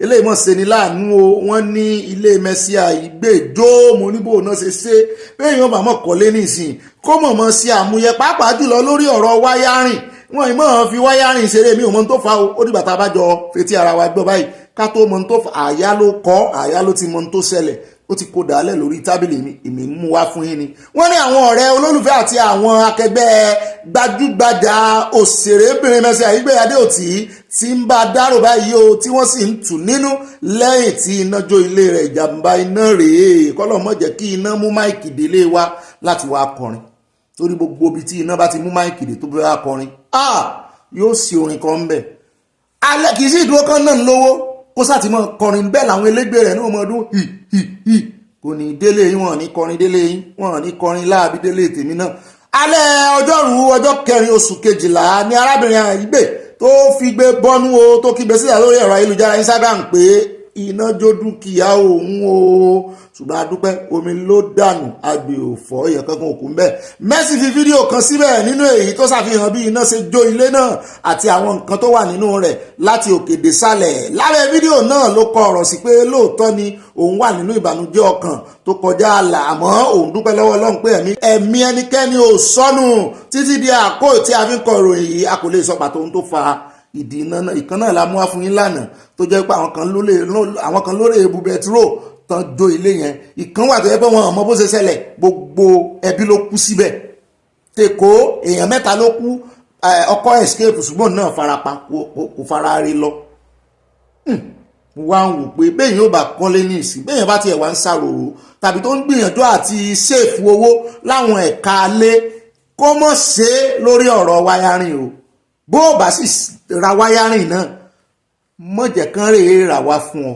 eléyìí mọ̀ ṣe ni láàánú o wọ́n ní ilé Mercy Aigbe jóòmù níbo náà ṣe bẹ́ẹ̀ yóò bá mọ̀ kọ́lé nísìn kó mọ̀ sí àmúyẹ pàápàá jùlọ lórí ọ̀rọ̀ wáyárìn wọn ìmọ̀ fi wáyárìn ṣeré mi ò mọ̀ tó fa o ó dìgbà tá a bá jọ fetí ara wa gbọ́ báyìí ká tó mọ̀ tó fa àyá ló ti mọ̀ tó ṣẹlẹ̀ ó ti kó dàálẹ̀ lórí tábìlì èmi mú wá fún yín ni wọ́n ní àwọn ọ̀rẹ́ olólùfẹ́ àti àwọn akẹgbẹ́ gbajúgbajà òṣèrébìnrin Mercy Aigbe Adéòtí tí ń bá dárò báyìí o tí wọ́n sì ń tù nínú lẹ́yìn tí iná jó ilé rẹ̀ ìjàmbá iná rèé kọ́lọ̀ mọ̀ jẹ́ kí iná mú máìkì délé wa láti wá kọrin torí gbogbo ibi tí iná bá ti mú máìkì dé tó bá wá kọrin yóò sí orin kan ń bẹ̀ alẹ́ kì í sí ìdúró kan náà lówó kó sáti mọ́ kọrin bẹ́ẹ̀ làwọn elégbé rẹ̀ náà mọ́ ọdún kò ní délé yín wọ́n ní kọrin délé yín wọ́n ní kọrin láàbí délé tèmi náà alẹ́ ọjọ́ 4 oṣù kejìlá ni arábìnrin Aigbe tó fi gbé bọ́nú o tó kígbe sílẹ̀ lórí ẹ̀rọ ayélujára Instagram pé iná jó dúkìá òun o ṣùgbọ́n adúpẹ́ omi ló dànù agbè òfò èèyàn kankan òkú mbẹ́ Mercy fi fídíò kan síbẹ̀ nínú èyí tó ṣàfihàn bí iná ṣe jó ilé náà àti àwọn nǹkan tó wà nínú rẹ̀ láti òkè désàlẹ̀ lábẹ́ fídíò náà ló kọ ọ̀rọ̀ sí pé lóòótọ́ ni òun wà nínú ìbànújẹ́ ọkàn tó kọjá ààlà àmọ́ òun dúpẹ́ lọ́wọ́ Ọlọ́run pé ẹ̀mí ẹnikẹ́ni ò sọnù títí di àkóò tí a fi ń kọ ìròyìn yìí a kò lè sọ pàtó ohun tó fa ìdí iná náà ìkan náà la mú wá fún yín lánàá tó jẹ́ pé àwọn kan lórí ebu bẹtiró tán jó ilé yẹn ìkan wà tó yẹ pé wọn mọ bó ṣe ṣẹlẹ̀ gbogbo ẹbí ló kú síbẹ̀ tèkó èèyàn 3 ló kú ọkọ escape ṣùgbọ́n náà farapa kò fara rí lọ wá ń wò pé béèyàn ò bá kọ́lé ní ìsìn béèyàn bá tiẹ̀ wá ń ṣàròrò tàbí tó ń gbìyànjú àti ṣèfù owó láwọn ẹ̀ka alé kó mọ̀ ṣe lórí ọ̀rọ̀ wáyárìn o bó o bá sì ra wáyárìn náà mọ̀jẹ̀ kan rèé rà wá fún ọ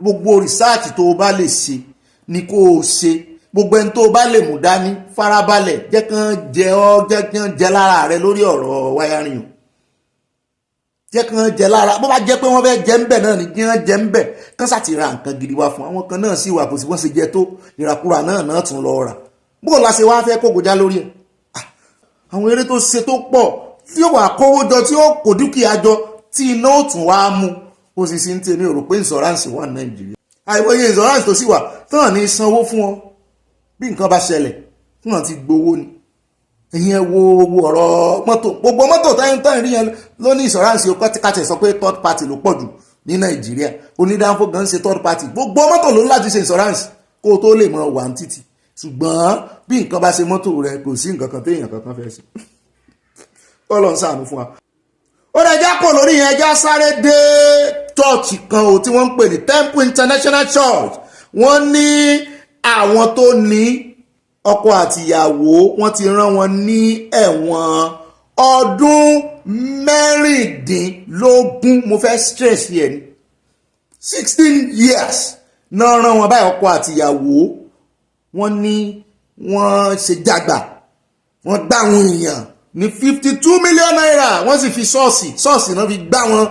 gbogbo rìsáàtì tó o bá lè ṣe ni kó o ṣe gbogbo ẹni tó o bá lè mú dání farabalẹ̀ jẹ́ kán jẹ lára rẹ lórí ọ̀rọ̀ wáyárìn o jẹ́ kán jẹ lára bó bá jẹ́ pé wọ́n fẹ́ jẹ́ ń bẹ̀ náà ni kí wọ́n jẹ́ ń bẹ̀ kán sàti ra nǹkan gidi wá fún àwọn kan náà sì wà kò sí wọ́n ṣe jẹ tó ìràkúrà náà tún lọ rà bó la ṣe wá fẹ́ kó gojá lórí ẹ̀ àwọn eré tó ṣe tó pọ̀ tí ó wà kówó jọ tí ó kò dúkìá jọ tí iná ó tún wá mú ó sì sí ń tèmi ò rò pé insurance wà ní Nàìjíríà àìmọye insurance tó sì wà tán ní sanwó fún ọ bí nǹkan bá ṣẹlẹ̀ fún àti gbowó ni ẹ̀yin ẹ wo ọ̀rọ̀ mọ́tò gbogbo mọ́tò táyín rí yẹn ló ní insurance o kátìkátì sọ pé third party ló pọ̀ jù ní Nàìjíríà onídàáfó gan ṣe third party gbogbo mọ́tò ló láti ṣe insurance kó o tó lè mọ wà ní títì ṣùgbọ́n bí nǹkan bá ṣe mọ́tò rẹ kò sí nǹkan kan téèyàn kankan fẹ́ ṣe Ọlọ́run ṣàánú fún wa. Ó lè já kó lórí yẹn já sáré dé chọ́ọ̀chì kan ò tí wọ́n ń pè ní Temple International Church. Wọ́n ní àwọn tó ní ọkọ àtìyàwó wọ́n ti rán wọn ní ẹ̀wọ̀n ọdún mẹ́rìndínlógún. Mo fẹ́ stress yẹn ni 16 years náà rán wọn báyìí ọkọ àtìyàwó. Wọ́n ní wọ́n ṣe jàgbà, wọ́n gbá àwọn èèyàn ní 52 million naira. Wọ́n sì fi ṣọ́ọ̀ṣì náà fi gbá wọn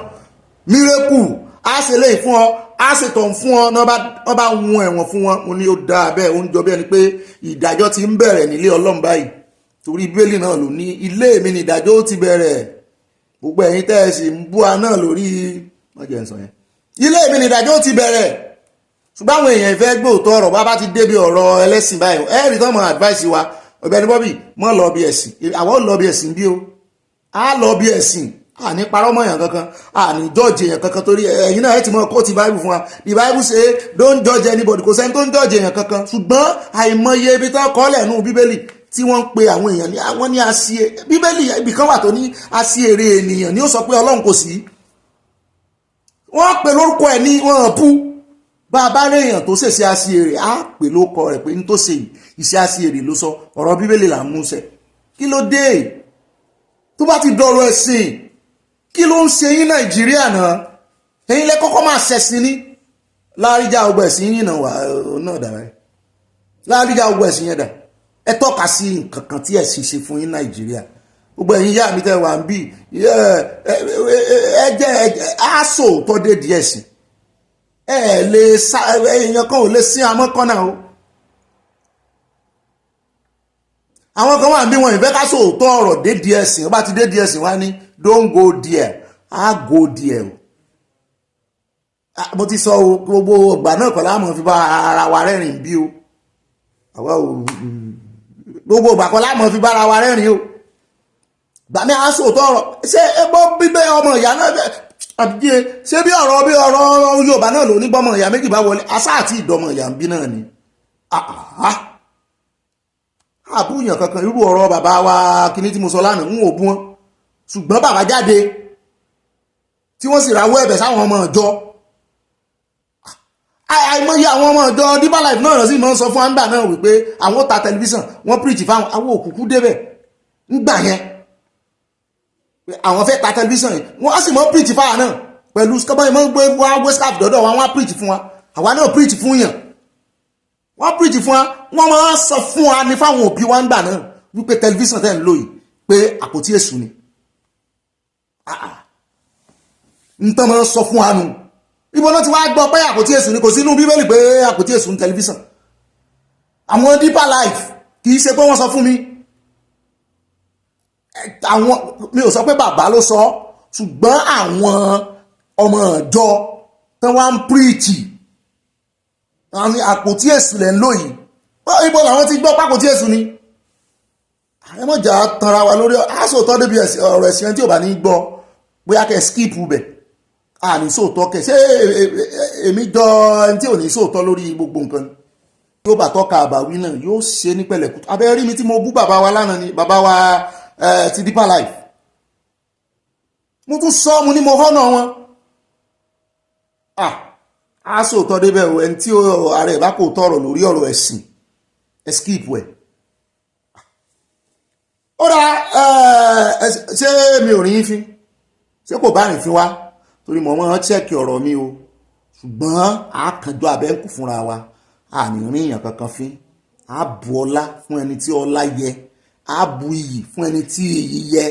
miracle. A ṣe lè fún ọ, a ṣe tọ̀ fún ọ, náà bá wọn ẹ̀wọ̀n fún wọn. Mo ní ó dáa bẹ́ẹ̀, ó ń jọ bí ẹni pé ìdájọ́ ti ń bẹ̀rẹ̀ nílé Ọlọ́run báyìí, torí Bíbélì náà ló ní ilé mi ní ìdájọ́ ó ti bẹ̀rẹ̀. Gbogbo ẹ̀yin tẹ́ ẹ sì ń bú wa náà lórí mọ́jẹ̀ ń sọ yẹn, ilé mi ní ìdájọ́ ó ti bẹ̀rẹ̀. Ṣùgbọ́n àwọn èèyàn ìfẹ́ gbòòtọ́ ọ̀rọ̀ bá ti débi ọ̀rọ̀ ẹlẹ́sìn báyìí, ẹ̀rí tó mọ̀ advice wa, Ọ̀gbẹ́ni Bobby mọ́ lọ bí ẹ̀sìn, àwọn lọ bí ẹ̀sìn bí o, a lọ bí ẹ̀sìn, a ní parọ́ mọ́ èèyàn kankan, a ní judge èèyàn kankan, torí ẹ̀yin náà ẹ ti mọ̀ kó ti Bible fún wa. The Bible say don't judge anybody, kò sẹ́ni tó ń judge èèyàn kankan. Ṣùgbọ́n àìmọye ibi tán kọ́lẹ̀ nù Bíbélì tí wọ́n ń pe àwọn èèyàn ní àwọn ní àṣìẹ. Bíbélì ibì kan wà tó ní àṣìẹrè ènìyàn ni ó sọ pé Ọlọ́run kò sí. Wọ́n pè lórúkọ ẹ̀ ní wọ́n bú. Bá a bá rí èèyàn tó ṣèṣe àṣìẹrè, á pè lórúkọ rẹ̀ pé ní tó ṣe iṣẹ́ àṣìẹrè ló sọ. Ọ̀rọ̀ Bíbélì là ń múṣẹ. Kí ló dé tó bá ti dọ̀rọ̀ ẹ̀sìn? Kí ló ń ṣe yín Nàìjíríà náà? Ẹ̀yin lẹ kọ́kọ́ máa ṣẹ̀sìn ní láríjà ọgbà ẹ̀sìn yín náà wà náà dà rẹ̀. Láríjà ọgbà ẹ̀sìn yẹn dà. Ẹ tọ́ka sí nǹkan kan tí ẹ̀sìn ṣe fún yín Nàìjíríà. Gbogbo ẹ̀yin yá mi tẹ́ wà ń bì ẹ jẹ́ aṣọ tó dé díẹ̀ sí. Èèyàn kan ò lè sin àmọ́ kọ́nà o. Àwọn kan wà ń bí wọn ìfẹ́ ká sòótọ́ ọ̀rọ̀ dé díẹ̀ sí. Ó bá ti dé díẹ̀ sí wá ní don't go there, I go there o. Mo ti sọ gbogbo ọgbà náà kọ́ láàmú fi bá ara wa rẹ́rìn bí o. Àwa ò gbogbo ọgbà kọ́ láàmú fi bá ara wa rẹ́rìn o. Gbà mí aṣọ òótọ́ ọ̀rọ̀ ṣé ẹgbọ́ bíbẹ́ ọmọ ìyá náà àbíyẹ ṣé bí ọ̀rọ̀ Yorùbá náà ló ní bọ́mọ ìyá méjì bá wọlé asá àti ìdọ́mọ ìyá ń bí náà ni. Àbúyàn kankan irú ọ̀rọ̀ bàbá wa kíní tí mo sọ lánàá ń wò bú wọn. Ṣùgbọ́n bàbá jáde tí wọ́n sì rawọ́ ẹ̀bẹ̀ sáwọn ọmọ ìjọ. Àìmọye àwọn ọmọ ìjọ Deeper Life náà sì máa ń sọ fún àǹgbà náà wípé àwọn ta tẹlifíṣàn wọ́n preach fáwọn àwọn òkùnkùn débẹ̀ ńgbà yẹn. Àwọn fẹ́ ta tẹlifíṣàn yìí wọ́n á sì mọ́ preach fáwọn náà pẹ̀lú skọ́bọ́n ìmọ̀ gbé wọ́n wé scarf dọ́dọ̀ wọn wọ́n á preach fún wa. Àwa náà preach fún yàn. Wọ́n preach fún wa, wọ́n máa ń sọ fún wa ní fáwọn òbí wa ńgbà náà wípé tẹlifíṣàn tẹ́ ń lò yìí pé àpótí èṣù ni. Ntọ́ máa ń sọ fún wa nù. Ibo náà ti wá gbọ́ pé àpótí èṣù ni, kò sínú Bíbélì pé àpótí èṣù ní tẹlifíṣàn. Àwọn Deeper Life kì í ṣe pé wọ́n sọ fún mi. Mi ò sọ pé bàbá ló sọ, ṣùgbọ́n àwọn ọmọ ìjọ tí wọ́n ń píríìtì àwọn àpótí èṣù lẹ́ ń lò yìí. Ibo làwọn ti gbọ́ pápótí èṣù ni. Ẹ mọ̀ jà tanra wa lórí aṣòótọ́ débi ọ̀rọ̀ ẹ̀sìn ẹni tí ò bá ní gbọ́ bóyá kẹ́ skip bẹ̀. Àní sóòótọ́ kẹ̀ ṣé èmi jọ ẹni tí ò ní sóòótọ́ lórí gbogbo nǹkan ni. Yóò bá tọ́ka àbáwí náà yóò ṣe ní pẹ̀lẹ́kùtù. Abẹ́ rí mi tí mo bú bàbá wa lánàá ni bàbá wa ti Deeper Life. Mo tún sọ mo ní mo họ́nà wọn. Aṣòótọ́ débẹ̀ o ẹni tí ààrẹ bá kò tọrọ lórí ọ̀rọ̀ ẹ̀sìn ẹ skip ẹ̀. Ó dá ṣé mi ò rí yín fín ṣé kò bá rìn fín wá torí mo máa ń chẹ́ẹ̀kì ọ̀rọ̀ mi o ṣùgbọ́n àkànjọ abẹ́ǹkù fúnra wa àní rí èèyàn kankan fín á bu ọlá fún ẹni tí ọlá yẹ á bu iyì fún ẹni tí iyì yẹ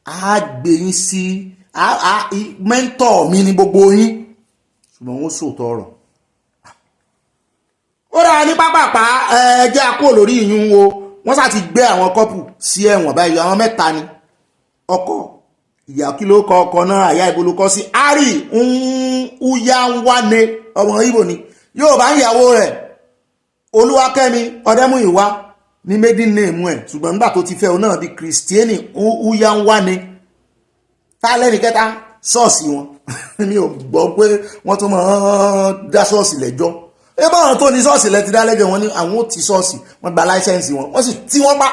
á gbé yín sí mẹ́ńtọ̀ mi ní gbogbo yín ṣùgbọ́n wọ́n sòótọ́ ọ̀rọ̀. Ó dáa ní pápápá ẹjẹ́ àkó lórí ìyún o wọ́n sá ti gbé àwọn kọ́pù sí ẹ̀wọ̀n báyìí àwọn mẹ́ta ni ọkọ ìyá kí ló kọ ọkọ náà àyà ìbò ló kọ sí ari Uyanwane ọmọ Ìgbò ni yóò bá ń yàwó rẹ̀ Olúwakẹ́mi Ọdẹ́múyìwá ní maiden name ẹ̀ ṣùgbọ́n nígbà tó ti fẹ́ o náà di Kristiani Uyanwane tálẹ́nì kẹta ṣọ́ọ̀ṣì wọn mi ò gbọ́ pé wọ́n tún máa dá ṣọ́ọ̀ṣì lẹ́jọ́ ẹbá àwọn tó ní ṣọ́ọ̀ṣì lẹ́ti dá lẹ́jọ́ wọn ní àwọn ò ti ṣọ́ọ̀ṣì wọ́n gba láísẹ́ǹsì wọn wọ́n sì tí wọ́n bá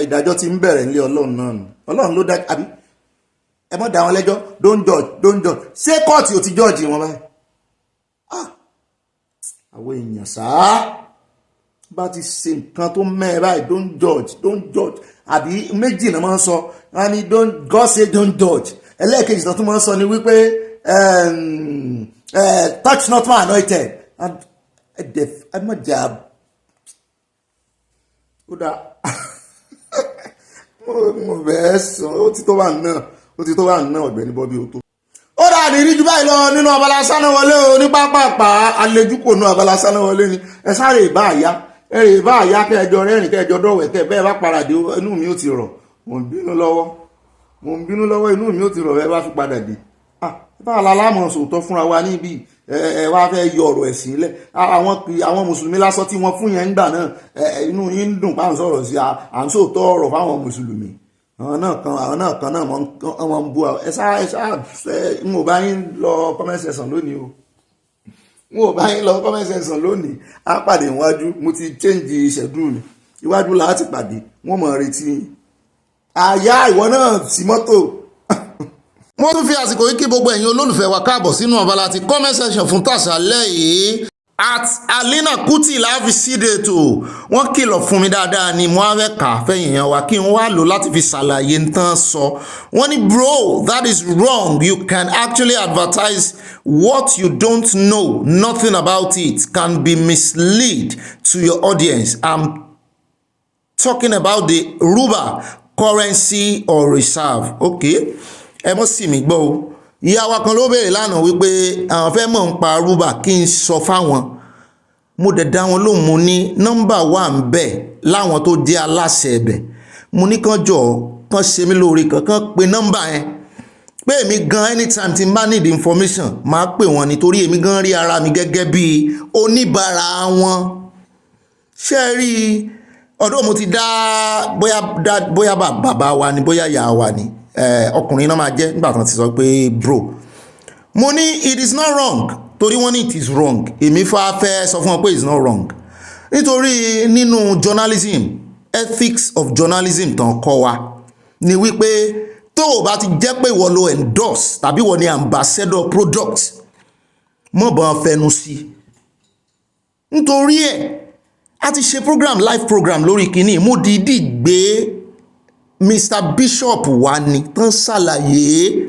ìdájọ́ ti ń bẹ̀rẹ̀ nílé Ọlọ́run náà nù Ọlọ́run ló dá àbí ẹ mọ́ dá wọn lẹ́jọ́ don't judge ṣé kóòtù ò ti judge wọn báyìí àwọn èèyàn sáà bá ti ṣe nǹkan tó mẹ́ẹ̀ báyìí don't judge àbí méjì náà máa ń sọ wọn ni God say don't judge ẹlẹ́ẹ̀kejì tó tún máa ń sọ ni wípé touch not my anointed ẹ mọ̀ jà ó dá mo bẹ́ẹ̀ sọ ó ti tó wà náà Ọ̀gbẹ́ni Bobby ó tó. ó dà ní ríjú báyìí lọ nínú abala sánáwọlé o ní pápápá alẹ́júkò nínú abala sánáwọlé ni ẹ sáré ìbá àyá ẹ̀rẹ̀ ìbá àyá kẹjọ rẹ́rìn kẹjọ dọ̀wẹ̀kẹ́ bẹ́ẹ̀ bá paradé inú mi ó ti rọ̀ mo ń bínú lọ́wọ́ inú mi ó ti rọ̀ bẹ́ẹ̀ bá fi padà dé báwa la lámọ̀ sòótọ́ fúnra wa níbí ẹ wá fẹ́ yọ ọ̀rọ̀ ẹ̀sìn lẹ̀ àwọn mùsùlùmí lásán tí wọ́n fún yẹn ń gbà náà inú yín ń dùn bá ń sọ̀rọ̀ sí à ń sòótọ́ ọ̀rọ̀ fáwọn mùsùlùmí àwọn náà kan náà wọ́n ń bú ẹ ṣáà n ò bá yín lọ comment section lónìí o á pàdé iwájú mo ti change schedule iwájú láti pàdé wọ́n mọ̀ retí àyà ìwọ náà sí mọ́tò. mo tún fi àsìkò yìí kí gbogbo ẹ̀yin olólùfẹ́ wa káàbọ̀ sínú abala ti comment section fún tàṣálẹ́ yìí at Alina Kuti láàfi síde tó wọ́n kìlọ̀ fún mi dáadáa ni mo á fẹ́ kà fẹ́yìn yẹn wa kí n wá lò láti fi ṣàlàyé nǹkan sọ wọ́n ní bro that is wrong you can actually advertise what you don't know nothing about it can be mislead to your audience. I'm talking about the Yoruba currency or reserve. Okay, ẹ mọ̀ sí mi gbọ́ o ìyá wa kan ló béèrè lánàá wípé àwọn fẹ́ mọ̀ ń pa rúbà kí n sọ fáwọn mo dẹ̀ dá wọn lóhùn mo ní nọ́mbà wà ń bẹ̀ láwọn tó jẹ́ aláṣẹ ẹ̀bẹ̀ mo ní kán jọ kán ṣe mí lóore kankan pé nọ́mbà yẹn pé èmi gan anytime tí n bá need information máa pè wọ́n nítorí èmi gan rí ara mi gẹ́gẹ́ bí oníbàárà wọn ṣe rí ọdún mo ti dá bóyá bàbá wa ni bóyá ìyá wa ni ọkùnrin náà máa jẹ́ nígbà tí wọ́n ti sọ pé bro mo ní it is not wrong torí wọ́n ní it is wrong èmi fẹ́ sọ fún wọn pé it is not wrong nítorí nínú journalism ethics of journalism tán kọ́ wa ni wípé tó o bá ti jẹ́ pé ìwọ lo endorse tàbí ìwọ ni ambassador product mọ̀ bọ́n fẹnu sí nítorí ẹ̀ a ti ṣe live program lórí kìíní mo dìídì gbé Mr. Bishop wa ni tán ṣàlàyé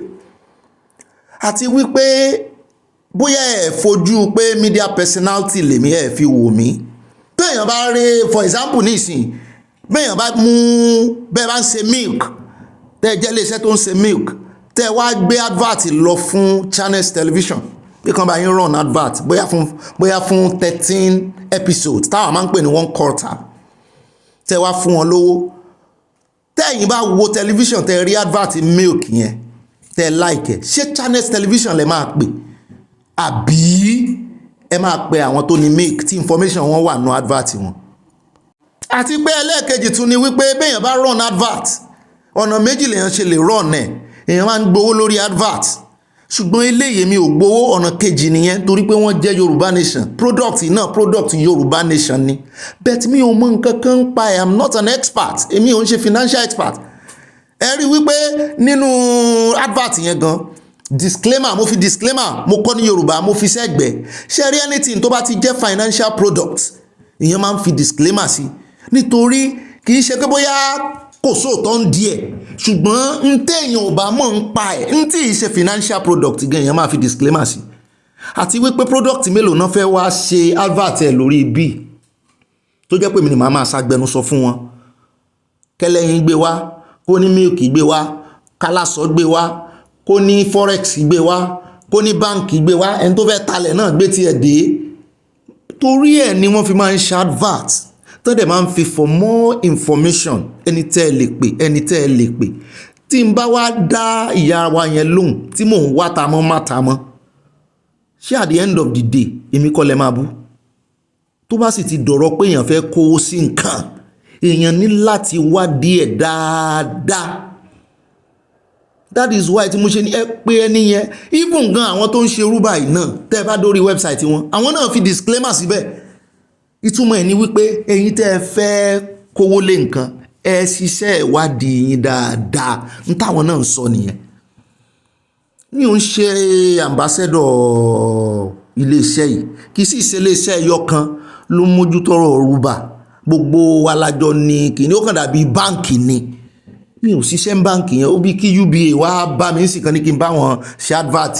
àti wípé bóyá ẹ fojú pé media personality lèmi ẹ fi wò mí téèyàn bá rí for example nísìn béèyàn bá mú bẹ́ẹ̀ bá ń ṣe milk tẹ́ ẹ jẹ́ iléeṣẹ́ tó ń ṣe milk tẹ́ ẹ wá gbé advert lọ fún Channels television bí kan bá yín run advert bóyá fún 13 episodes táwọn máa ń pè ní 1 quarter tẹ́ ẹ wá fún wọn lówó tẹ́yìn bá wo tẹlifíṣàn tẹ́ rí advert milk yẹn tẹ́ like ẹ̀ ṣé Channels television lẹ máa pè àbí ẹ máa pe àwọn tó ní milk tí information wọn wà nù advert wọn. àti pé ẹlẹ́ẹ̀kejì tún ni wípé béèyàn bá run advert ọ̀nà méjì lèèyàn ṣe lè run ẹ̀ èèyàn máa ń gbowó lórí advert ṣùgbọ́n eléyìí mi ò gbowó ọ̀nà kejì nìyẹn torí pé wọ́n jẹ́ Yorùbá nation product Yorùbá nation ni but mi ò mọ nǹkan kan ń pa ẹ̀ I'm not an expert èmi ò ń ṣe financial expert ẹ rí wípé nínú advert yẹn gan disclaimer mo fi disclaimer mo kọ́ ní Yorùbá mo fi sẹ́gbẹ̀ẹ́ ṣe rí anything tó bá ti jẹ́ financial product ìyẹn máa ń fi disclaimer sí nítorí kì í ṣe pé bóyá kò sóòtọ́ ń díẹ̀ ṣùgbọ́n ń téèyàn ò bá mọ̀ ń pa ẹ̀ ń tí ì ṣe financial product gan èèyàn máa fi disclaimer sí àti wípé product mélòó náà fẹ́ wá ṣe advert ẹ̀ lórí bí tó jẹ́ pé mi ni màá máa ṣàgbẹnusọ fún wọn kẹlẹ́yìn gbé wá kó ní milk gbé wá kálásọ gbé wá kó ní forex gbé wá kó ní báǹkì gbé wá ẹni tó fẹ́ talẹ̀ náà gbé tiẹ̀ dé torí ẹ̀ ni wọ́n fi máa ń ṣe advert tó dẹ̀ máa ń fi for more information ẹni tẹ́ ẹ lè pè tí n bá wá dá ìyá wa yẹn lóhùn tí mò ń wá tamọ́ má tamọ́ ṣé at the end of the day èmi kọ́ lẹ máa bú tó bá sì ti dọ̀rọ̀ pé èèyàn fẹ́ kówó sí nǹkan èèyàn ní láti wá díẹ̀ dáadáa that is why tí mo ṣe ní ẹ pé ẹni yẹn even gan àwọn tó ń ṣe rúbà yìí náà tẹ́ ẹ bá dórí website wọn àwọn náà fi disclaimer síbẹ̀ ìtumọ̀ ẹ̀ ni wípé ẹ̀yin tẹ́ ẹ fẹ́ kówó lé nǹkan ẹ ṣiṣẹ́ ìwádìí yín dáadáa ń táwọn náà ń sọ nìyẹn. mi ò ń ṣe ambassador iléeṣẹ́ yìí, kì í sì ṣe iléeṣẹ́ ẹyọ kan ló mójútó ọ̀rọ̀ Yorùbá, gbogbo wa lájọ ní kìíní, ó kàn dàbí báǹkì ni. mi ò ṣiṣẹ́ ń báǹkì yẹn, ó bí kí UBA wá bá mi sì kan ní kí n bá wọn ṣe advert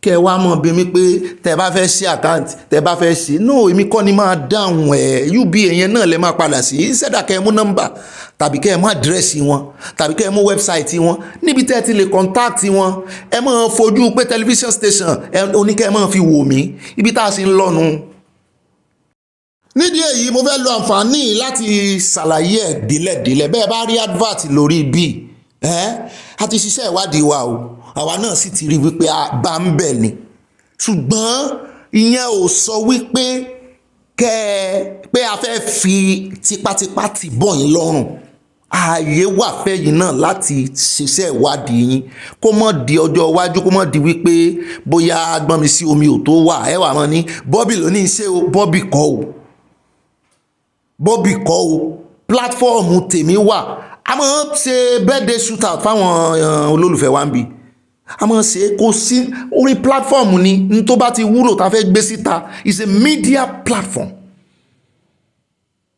kẹ wá mọ̀ bí mi pé tẹ bá fẹ́ ṣe àkáǹtì tẹ bá fẹ́ ṣe no, èmi kọ́ ni máa dáhùn ẹ̀, UBA yẹn náà lè máa padà sí ìṣẹ̀dá kẹ́ ẹ mú nọ́mbà tàbí kẹ́ ẹ mú àdírẹ́sì wọn tàbí kẹ́ ẹ mú wẹ́bsáìtì wọn níbi tẹ́ ẹ ti lè kọ́ńtáàtì wọn. ẹ máa fojú pé tẹlifíṣàn station oníkẹ́ ẹ máa fi wò mí ibi tá a sì ń lọ́nu. nídìí èyí mo fẹ́ lo àǹfààní láti ṣàlàyé ẹ̀ délẹ̀délẹ̀. bẹ́ẹ̀ bá rí advert lórí bíi a ti ṣiṣẹ́ ìwádìí wa o, àwa náà sì ti rí wípé a bá ń bẹ̀ ni, ṣùgbọ́n ìyẹn ò sọ wípé pé a fẹ́ fi tipátipá tì bọ̀ yín lọ́rùn. ààyè wà fẹ́yìn náà láti ṣiṣẹ́ ìwádìí yín kó mọ̀ di ọjọ́ iwájú, kó mọ̀ di wípé bóyá gbọ́n mi sí omi ò tó wà ẹ wà mọ́ ní Bobby ló ní í ṣe o. Bobby kọ́ o, Bobby kọ́ o, pílátífọ́ọ̀mù tèmi wà. a máa ń ṣe birthday shootout fáwọn olólùfẹ́ wa ń bí, a máa ń ṣe kò sí orí platform ni ní tó bá ti wúlò tá a fẹ́ gbé síta, is a media platform.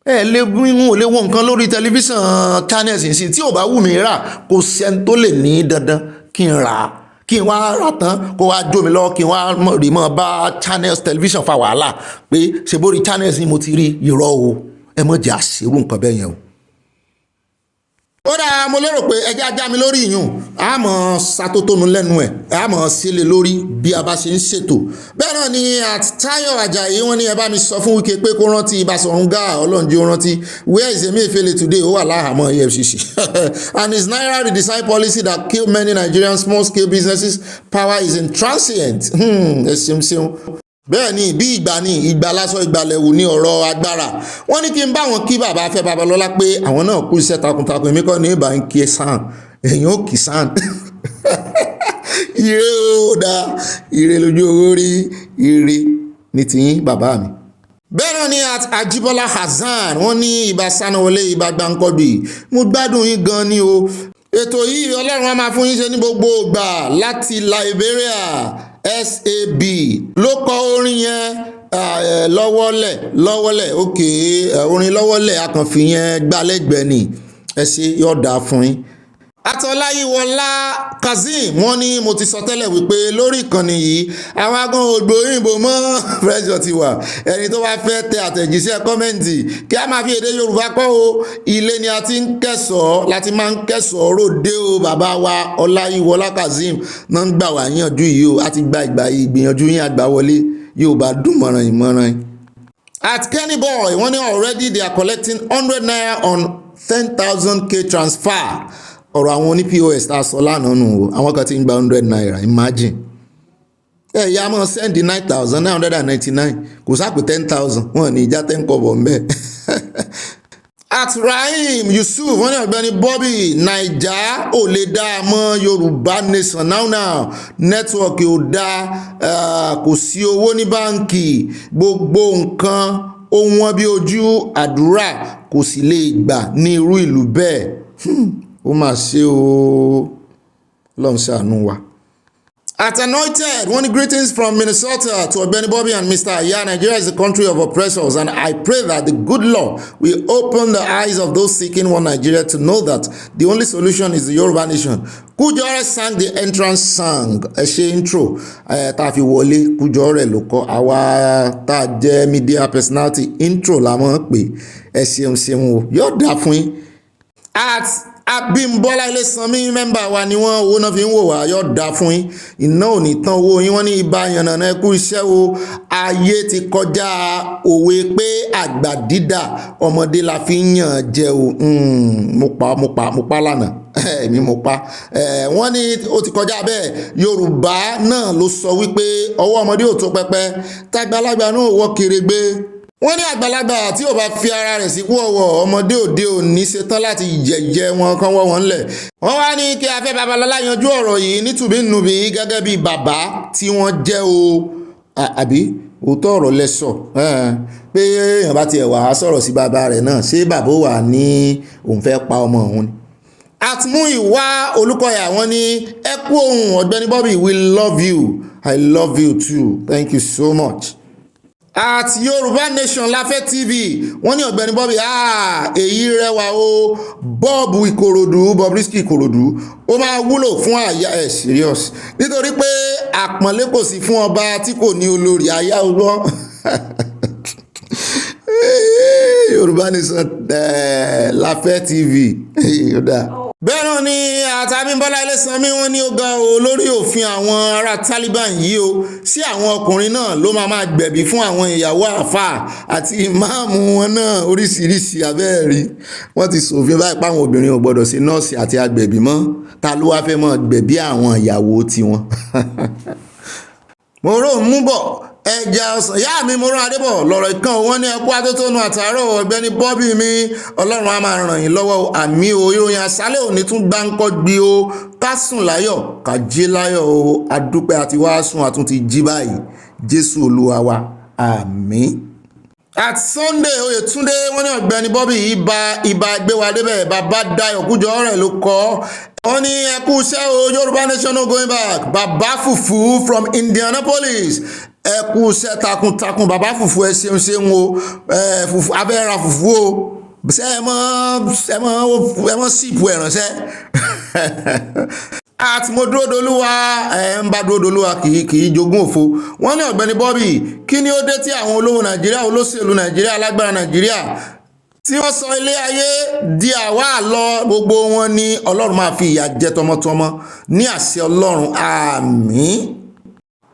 ẹ lè wíwọ́n ò lè wo nǹkan lórí tẹlifíṣàn channels yìí sí tí ò bá wù mí rà, kò sẹ́ni tó lè ní dandan kí n rà á, kí n wá rà tán kó wá jó mi lọ́wọ́ kí n wá rí mọ́ bá channels tẹlifíṣàn fa wàhálà pé ṣe bórí channels ni mo ti rí irọ́ o. ẹ mọ̀ jẹ́ àṣírù nǹkan bẹ́ẹ̀ yẹn o. ó dáa, mo lérò pé ẹjẹ́ ajá mi lórí ìyún a mọ̀ ṣàtótónu lẹ́nu ẹ̀, a mọ̀ sílẹ̀ lórí bí a bá ṣe ń ṣètò. bẹ́ẹ̀ náà ni Táyọ̀ Àjàyí wọ́n ní ẹ bá mi sọ fún Wike pé kó rántí Ìbáṣọ̀run Gáà, ọlọ́njẹ́ ó rántí where is Emefiele today, ó wà láhàámọ́ EFCC and his naira redesign policy that kill many Nigerian small scale businesses power is intransient. ẹ ṣeun. bẹ́ẹ̀ ni bí ìgbà lásán ìgbàlẹ̀wò ní ọ̀rọ̀ agbára. wọ́n ní kí n bá wọn kí bàbá Fẹ́ Babalọ́lá pé àwọn náà kú iṣẹ́ takuntakun, èmi kọ́ ní ìbá ń kí sàn èèyàn ò kì sàn. ire ó dáa, ire lójú owó rí, ire ní tiyín bàbá mi. bẹ́ẹ̀ náà ni Ajibola Hasan wọ́n ní ìbá Sanwó-Olé ìbá Gbáǹkọ́bí, mo gbádùn yín gan ni o. ètò yìí Ọlọ́run á máa fún yín ṣe ní gbogbo ìgbà láti Liberia. SAB ló kọ orin yẹn lọ́wọ́lẹ̀ ok orin lọ́wọ́lẹ̀ akànfi yẹn gbálẹ́gbẹ̀ẹ́ ni ẹ ṣe yọ̀ọ̀dà fún yín. Àtọ́láyíwọlá Kazeem wọ́n ní mo ti sọ tẹ́lẹ̀ wípé lórí ìkànnì yìí àwọn agan ògbó òyìnbó mọ́ pressure ti wà. ẹni tó bá fẹ́ tẹ àtẹ̀jíṣẹ́ kọ́mẹ́ǹtì kí a máa fi èdè Yorùbá kọ́ o, ilé ni a ti ń kẹ́sọ̀ọ́ láti máa ń kẹ́sọ̀ọ́ ròde o. bàbá wa Ọláyíwọlá Kazeem náà ń gbà wá yànjú yìí o, a ti gba ìgbìyànjú yín àgbà wọlé Yorùbá dùn mọ̀ràn ìmọ̀ràn. At Kenny Boy wọ́n ní already they are collecting 100 naira on 10,000k transfer. ọ̀rọ̀ àwọn oní POS tá a sọ lánàá nù o, àwọn kan ti ń gba 100 naira, imagine. ya mọ̀ sẹ́ndì 9,999 kò sápò 10,000 wọn ní ìjà 10 kọ́bọ̀ ń bẹ̀. At Rahim Yusuf wọ́n ní Ọ̀gbẹ́ni Bobby naija ò lè dá a mọ́ Yorùbá Nation now network ò dá, kò sí owó ní báǹkì, gbogbo nǹkan ó wọ́n bí ojú àdúrà kò sì lè gbà ní irú ìlú bẹ́ẹ̀. ó mà ṣe o, Ọlọ́run ṣàánú wa. At Anointed, one greetings from Minnesota to Ogbeni Bobby and Mr. Aya. Nigeria is a country of oppressors, and I pray that the good Lord will open the eyes of those seeking one Nigeria to know that the only solution is the Yoruba nation. Kujore sang the entrance song, ẹ ṣe intro, tá a fi wọlé Kujore ló kọ, àwa tá a jẹ́ media personality intro la mọ̀ pé ẹ ṣeun o, yóò dá fún yín. At Abímbọ́lá Ilésanmí mẹ́mbà wa ni wọ́n owó náà fi ń wò wá yóò dá fún yín, iná ò ní tán owó yín. wọ́n ní ibà yànnàná ẹkú iṣẹ́ o, ayé ti kọjá òwe pé àgbà dídà ọmọdé la fi ń yàn jẹ o. mo pa lánàá èmi mo pa. wọ́n ní ó ti kọjá bẹ́ẹ̀, Yorùbá náà ló sọ wípé ọwọ́ ọmọdé ò tó pẹpẹ, tágbàlagbà náà wọ́ kèrègbè. wọ́n ní àgbàlagbà tí ò bá fi ara rẹ̀ sípò ọwọ́ ọmọdé òde òní ṣetán láti jẹ̀jẹ̀ wọn kán wọ́ wọn lẹ̀. wọ́n wá ní kí Afẹ́ Babalọ́lá yanjú ọ̀rọ̀ yìí nítùbínùbí gẹ́gẹ́ bí bàbá tí wọ́n jẹ́ o, àbí òótọ́ ọ̀rọ̀ lẹ́sọ̀ pé èèyàn bá tiẹ̀ wà á sọ̀rọ̀ sí bàbá rẹ̀ náà ṣé bàbá wà ní òun fẹ́ pa ọmọ òun ni. Àtìmúyìwá Olúkọ̀yà wọ́n ní ẹ kú ohùn Ọ̀gbẹ́ni Bobby, we love you, I love you too, thank you so much. At Yoruba Nation Láfẹ́ TV wọ́n ní Ọ̀gbẹ́ni Bobby èyí rẹwà o, Bob Ìkòròdú, Bobrisky Ìkòròdú ó máa wúlò fún àyà ẹ̀ serious nítorí pé àpọ́nlé kò sí fún ọba tí kò ní olórí àyà ọgbọ́n. Yoruba Nation Láfẹ́ TV bẹ́ẹ̀ náà ni Àtàbímbọ́lá Ilésanmí wọ́n ní ó ga o lórí òfin àwọn ará Taliban yìí o sí àwọn ọkùnrin náà ló máa gbẹ̀bí fún àwọn ìyàwó àfáà àti ìmáàmù wọn náà oríṣiríṣi abẹ́ẹ̀rí wọ́n ti ṣòfin báyìí páwọn obìnrin ò gbọ́dọ̀ sí nọ́ọ̀sì àti agbẹ̀bí mọ́ ta ló wá fẹ́ mọ́ gbẹ̀bí àwọn ìyàwó tiwọn. mo rò ń mú bọ̀ ẹja ọsàn yá mi mo rán adébọ̀ lọ́rọ̀ ìkan wọn ní ẹkú atótónu àtàárọ̀ Ọ̀gbẹ́ni Bobby mi Ọlọ́run á máa ràn yín lọ́wọ́ àmì o ìròyìn àṣálẹ́ òní tún gbáǹkọ́ gbé o ká sùn láyọ̀ ká jí láyọ̀ o adúpẹ́ àti wá sùn àtún ti jí báyìí Jésù Olúwa wa àmín. At Sunday Oyètúndé wọ́n ní Ọ̀gbẹ́ni Bobby ibà gbé wa débẹ̀ bàbá Dayọ̀ Kújọ rẹ̀ ló kọ́ wọ́n ní ẹkú iṣẹ́ o Yorùbá Nation no going back bàbá Fùfú from Indianapolis ẹkú iṣẹ́ takuntakun bàbá Fùfú ẹ ṣeun o Fùfú abẹ́ra Fùfú o ṣe ẹ mọ́ síìpù ẹ̀ránṣẹ́ àti mo dúró dolúwa ń bá dúró dolúwa kì í jogún òfo wọ́n ní Ọ̀gbẹ́ni Bobby kí ni ó dé tí àwọn olówó Nàìjíríà olóṣèlú Nàìjíríà alágbára Nàìjíríà tí wọ́n sọ ilé ayé di àwa àlọ gbogbo wọn ní Ọlọ́run máa fi ìyà jẹ tọmọtọmọ ní àṣẹ Ọlọ́run àmín.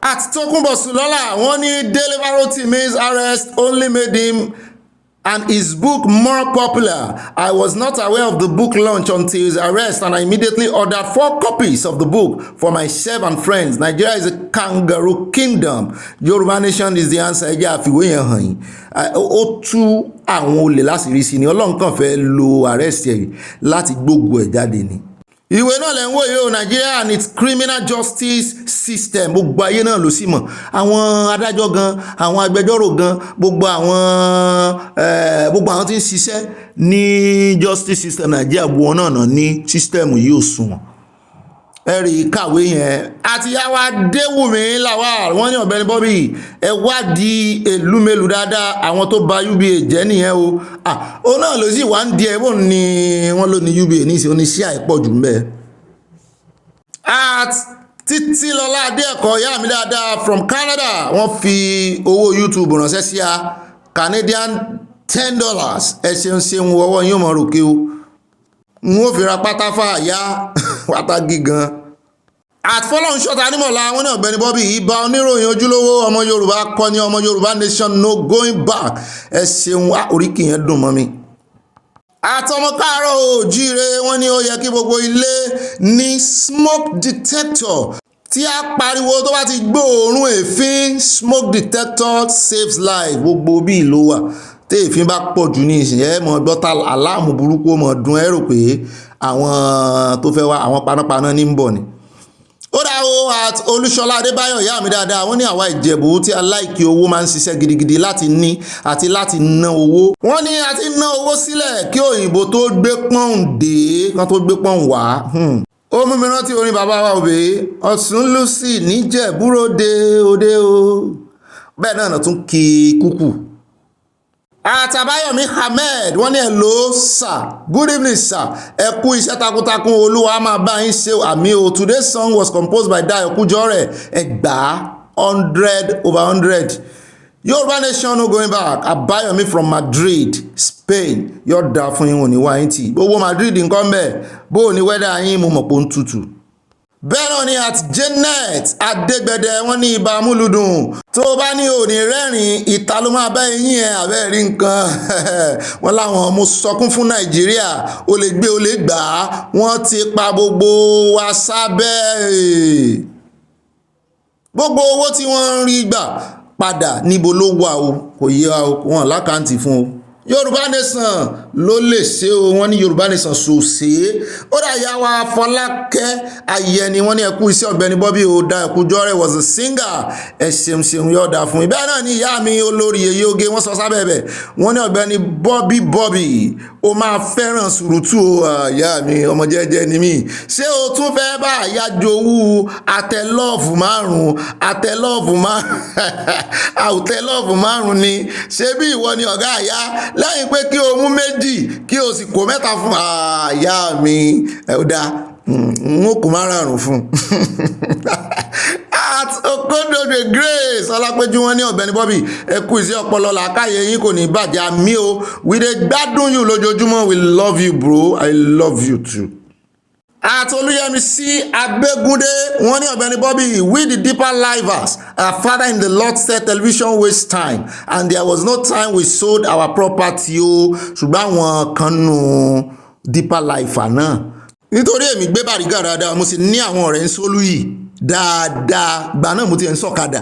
At Tokunbo Sulola wọ́n ní Dele Rotimi's arrest only made him and his book more popular. I was not aware of the book launch until his arrest and I immediately ordered 4 copies of the book for myself and friends. Nigeria is a kangaroo kingdom. Yoruba Nation is the answer. Ẹ jẹ́ àfiwé yẹn hàn yín. Ó tú àwọn olè láṣìírí sí ni Ọlọ́run kàn fẹ́ lo arrest ẹ̀ láti gbógun ẹ̀ jáde ni. Ìwé náà lẹ́ ń wò yìí o Nigeria and its criminal justice system gbogbo ayé náà ló sì mọ̀ àwọn adájọ́ gan àwọn agbẹjọ́rò gan gbogbo àwọn tí ń ṣiṣẹ́ ní justice system Nigeria gbogbo wọn náà ní system yìí ò sunwọ̀n ẹ̀rí kàwé yẹn àti yàwá Adéwùmí Lawal wọ́n ní Ọ̀gbẹ́ni Bobby ẹ wádìí èlú mélòó dáadáa àwọn tó bà UBA jẹ́ nìyẹn o ó náà ló sì wá ń di ẹ̀bùn ni wọ́n ló ní UBA ní ìṣe oníṣẹ́ àìpọ̀ jù mbẹ́. At Títílọlá Adéẹ̀kọ́ yá mi dáadáa from Canada wọ́n fi owó YouTube ránṣẹ́ sí a Canadian $10 ẹ ṣeun ọwọ́ yín ò mọ̀ ròkè o n ó fi ra pátá fàáyá pátá gígan. Àtfọ́lọ́hún ṣọ́ta nímọ̀lá wọn ní Ọ̀gbẹ́ni Bobby ìbá oníròyìn ojúlówó ọmọ Yorùbá kọ́ ní ọmọ Yorùbá Nation no going back ẹ ṣeun oríkì yẹn dùn mọ́ mi. Àtọmọ káàárọ̀ oòjíire wọ́n ní ó yẹ kí gbogbo ilé ní smoke detector tí a pariwo tó bá ti gbóòórùn èéfín smoke detector saves life gbogbo bí ìlú wà tí èéfín bá pọ̀ jù ní ìsìn ẹ mọ̀ gbọ́ta aláàmù burúkú ó mọ̀ dún ẹ rò pé àwọn tó fẹ́ wá àwọn panápaná ní ń bọ̀ ni. Ó dá o at Olúṣọlá Adébáyọ̀ ìyá mi dáadáa wọ́n ní àwa Ìjẹ̀bú tí aláìkí owó máa ń ṣiṣẹ́ gidigidi láti ní àti láti ná owó. Wọ́n ní a ti ná owó sílẹ̀ kí òyìnbó tó gbé pọ́ùn dé kan tó gbé pọ́ùn wá. Ó mú mi rántí orin bàbá wa òbí Ọ̀ṣun Lucy níjẹ̀búròde òde o bẹ́ẹ̀ náà tún kí kúkú. Àtàbáyọ̀mí Ahmed wọ́n ní hello sir good evening sir ẹ kú iṣẹ́ takuntakun Olúwa máa bá yín ṣe àmì o. Today's song was composed by Dayọ̀ Kújọ́rẹ̀ ẹgbàá 100/100. Yoruba Nation no going back. Àbáyọ̀mí from Madrid Spain yóò dá fún yín òní wáyé tí gbogbo Madrid nǹkan bẹ́ẹ̀ bó o ní wẹ́dà yín mo mọ̀ pé ó ń tutù. Bẹ́ẹ̀ náà ni at Janet Adégbẹ̀dẹ wọ́n ní ibà múlùdùn tó bá ní òní rẹ́rìn ìta ló máa bá eyín ẹ̀ àbẹ́ rí nǹkan wọ́n láwọn mo sọkún fún Nàìjíríà ó lè gbé ó lè gbà á wọ́n ti pa gbogbo wa sábẹ́ gbogbo owó tí wọ́n ń rí gbà padà níbo ló wà o kò yé wa o wọn lákàntì fún o Yorùbá nation ló lè ṣe o, wọ́n ní Yorùbá nation sòsè. Ó dà yá wa Fọlákẹ́ Ayẹni, wọ́n ní ẹkú iṣẹ́ Ọ̀gbẹ́ni Bobby o da ẹkú jọ́rẹ̀ was a singer. Ẹ ṣeun yóò dá fún ibẹ̀ náà ni ìyá mi olórí Yèyé Oge wọ́n sọ sábẹ́bẹ̀. Wọ́n ní Ọ̀gbẹ́ni Bobby ó máa fẹ́ràn sùrùtù o, ìyá mi ọmọ jẹ́jẹ́ ni mí. Ṣé o tún fẹ́ bá àyájọ́ owó àtẹlọ́ọ̀fù márùn-ún ni ṣé bí ìwọ ni ọ̀gá àyá lẹ́yìn pé kí o mú méjì kí o sì kó mẹ́ta fún àyà mi ẹ̀dá n ó kó márùn-ún fún at Okododo Grace Ọlápẹ́jú wọn ní Ọ̀gbẹ́ni Bobby ẹ kú iṣẹ́ ọpọlọ làákàyè yín kò ní bàjẹ́ àmì o we dey gbádùn you lójoojúmọ́ we love you bro I love you too. Olúyẹmísí Abẹ́gúndé wọ́n ní Ọ̀gbẹ́ni Bobby we the deeper livers our father in the Lord said television waste time and there was no time we sold our property o ṣùgbọ́n àwọn kan nù deeper lifer náà nítorí èmi gbé Bàrígà dáadáa mo sì ní àwọn ọ̀rẹ́ ń sólú yìí dáadáa gbà náà mo ti ń sọ̀kadà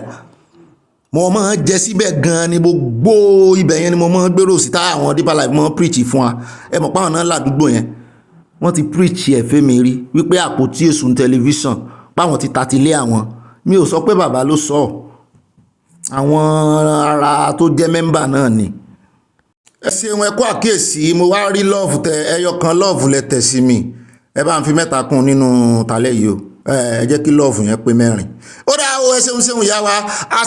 mo máa ń jẹ síbẹ̀ gan-an ni gbogbo ibẹ̀ yẹn ni mo máa ń gbèrò sí táwọn deeper life máa ń preach fún wa ẹ mọ̀ páwọn náà ládùúgbò yẹn wọ́n ti preach ẹ̀fẹ́ mi rí wípé àpótí èsùn tẹlifíṣàn páwọn ti tatilé àwọn mi ò sọ pé bàbá ló sọ àwọn ará tó jẹ́ mẹ́mbà náà ni. ẹ ṣeun ẹ kú àkíyèsí mo wá rí lọ́ọ̀fù ẹyọ kan lọ́ọ̀fù lẹ tẹ̀ sí mi ẹ bá ń fi mẹ́ta kún nínú tàlẹ́ yìí o ẹ jẹ́ kí lọ́ọ̀fù yẹn pé 4. ó dá o ẹ ṣeun ìyá wa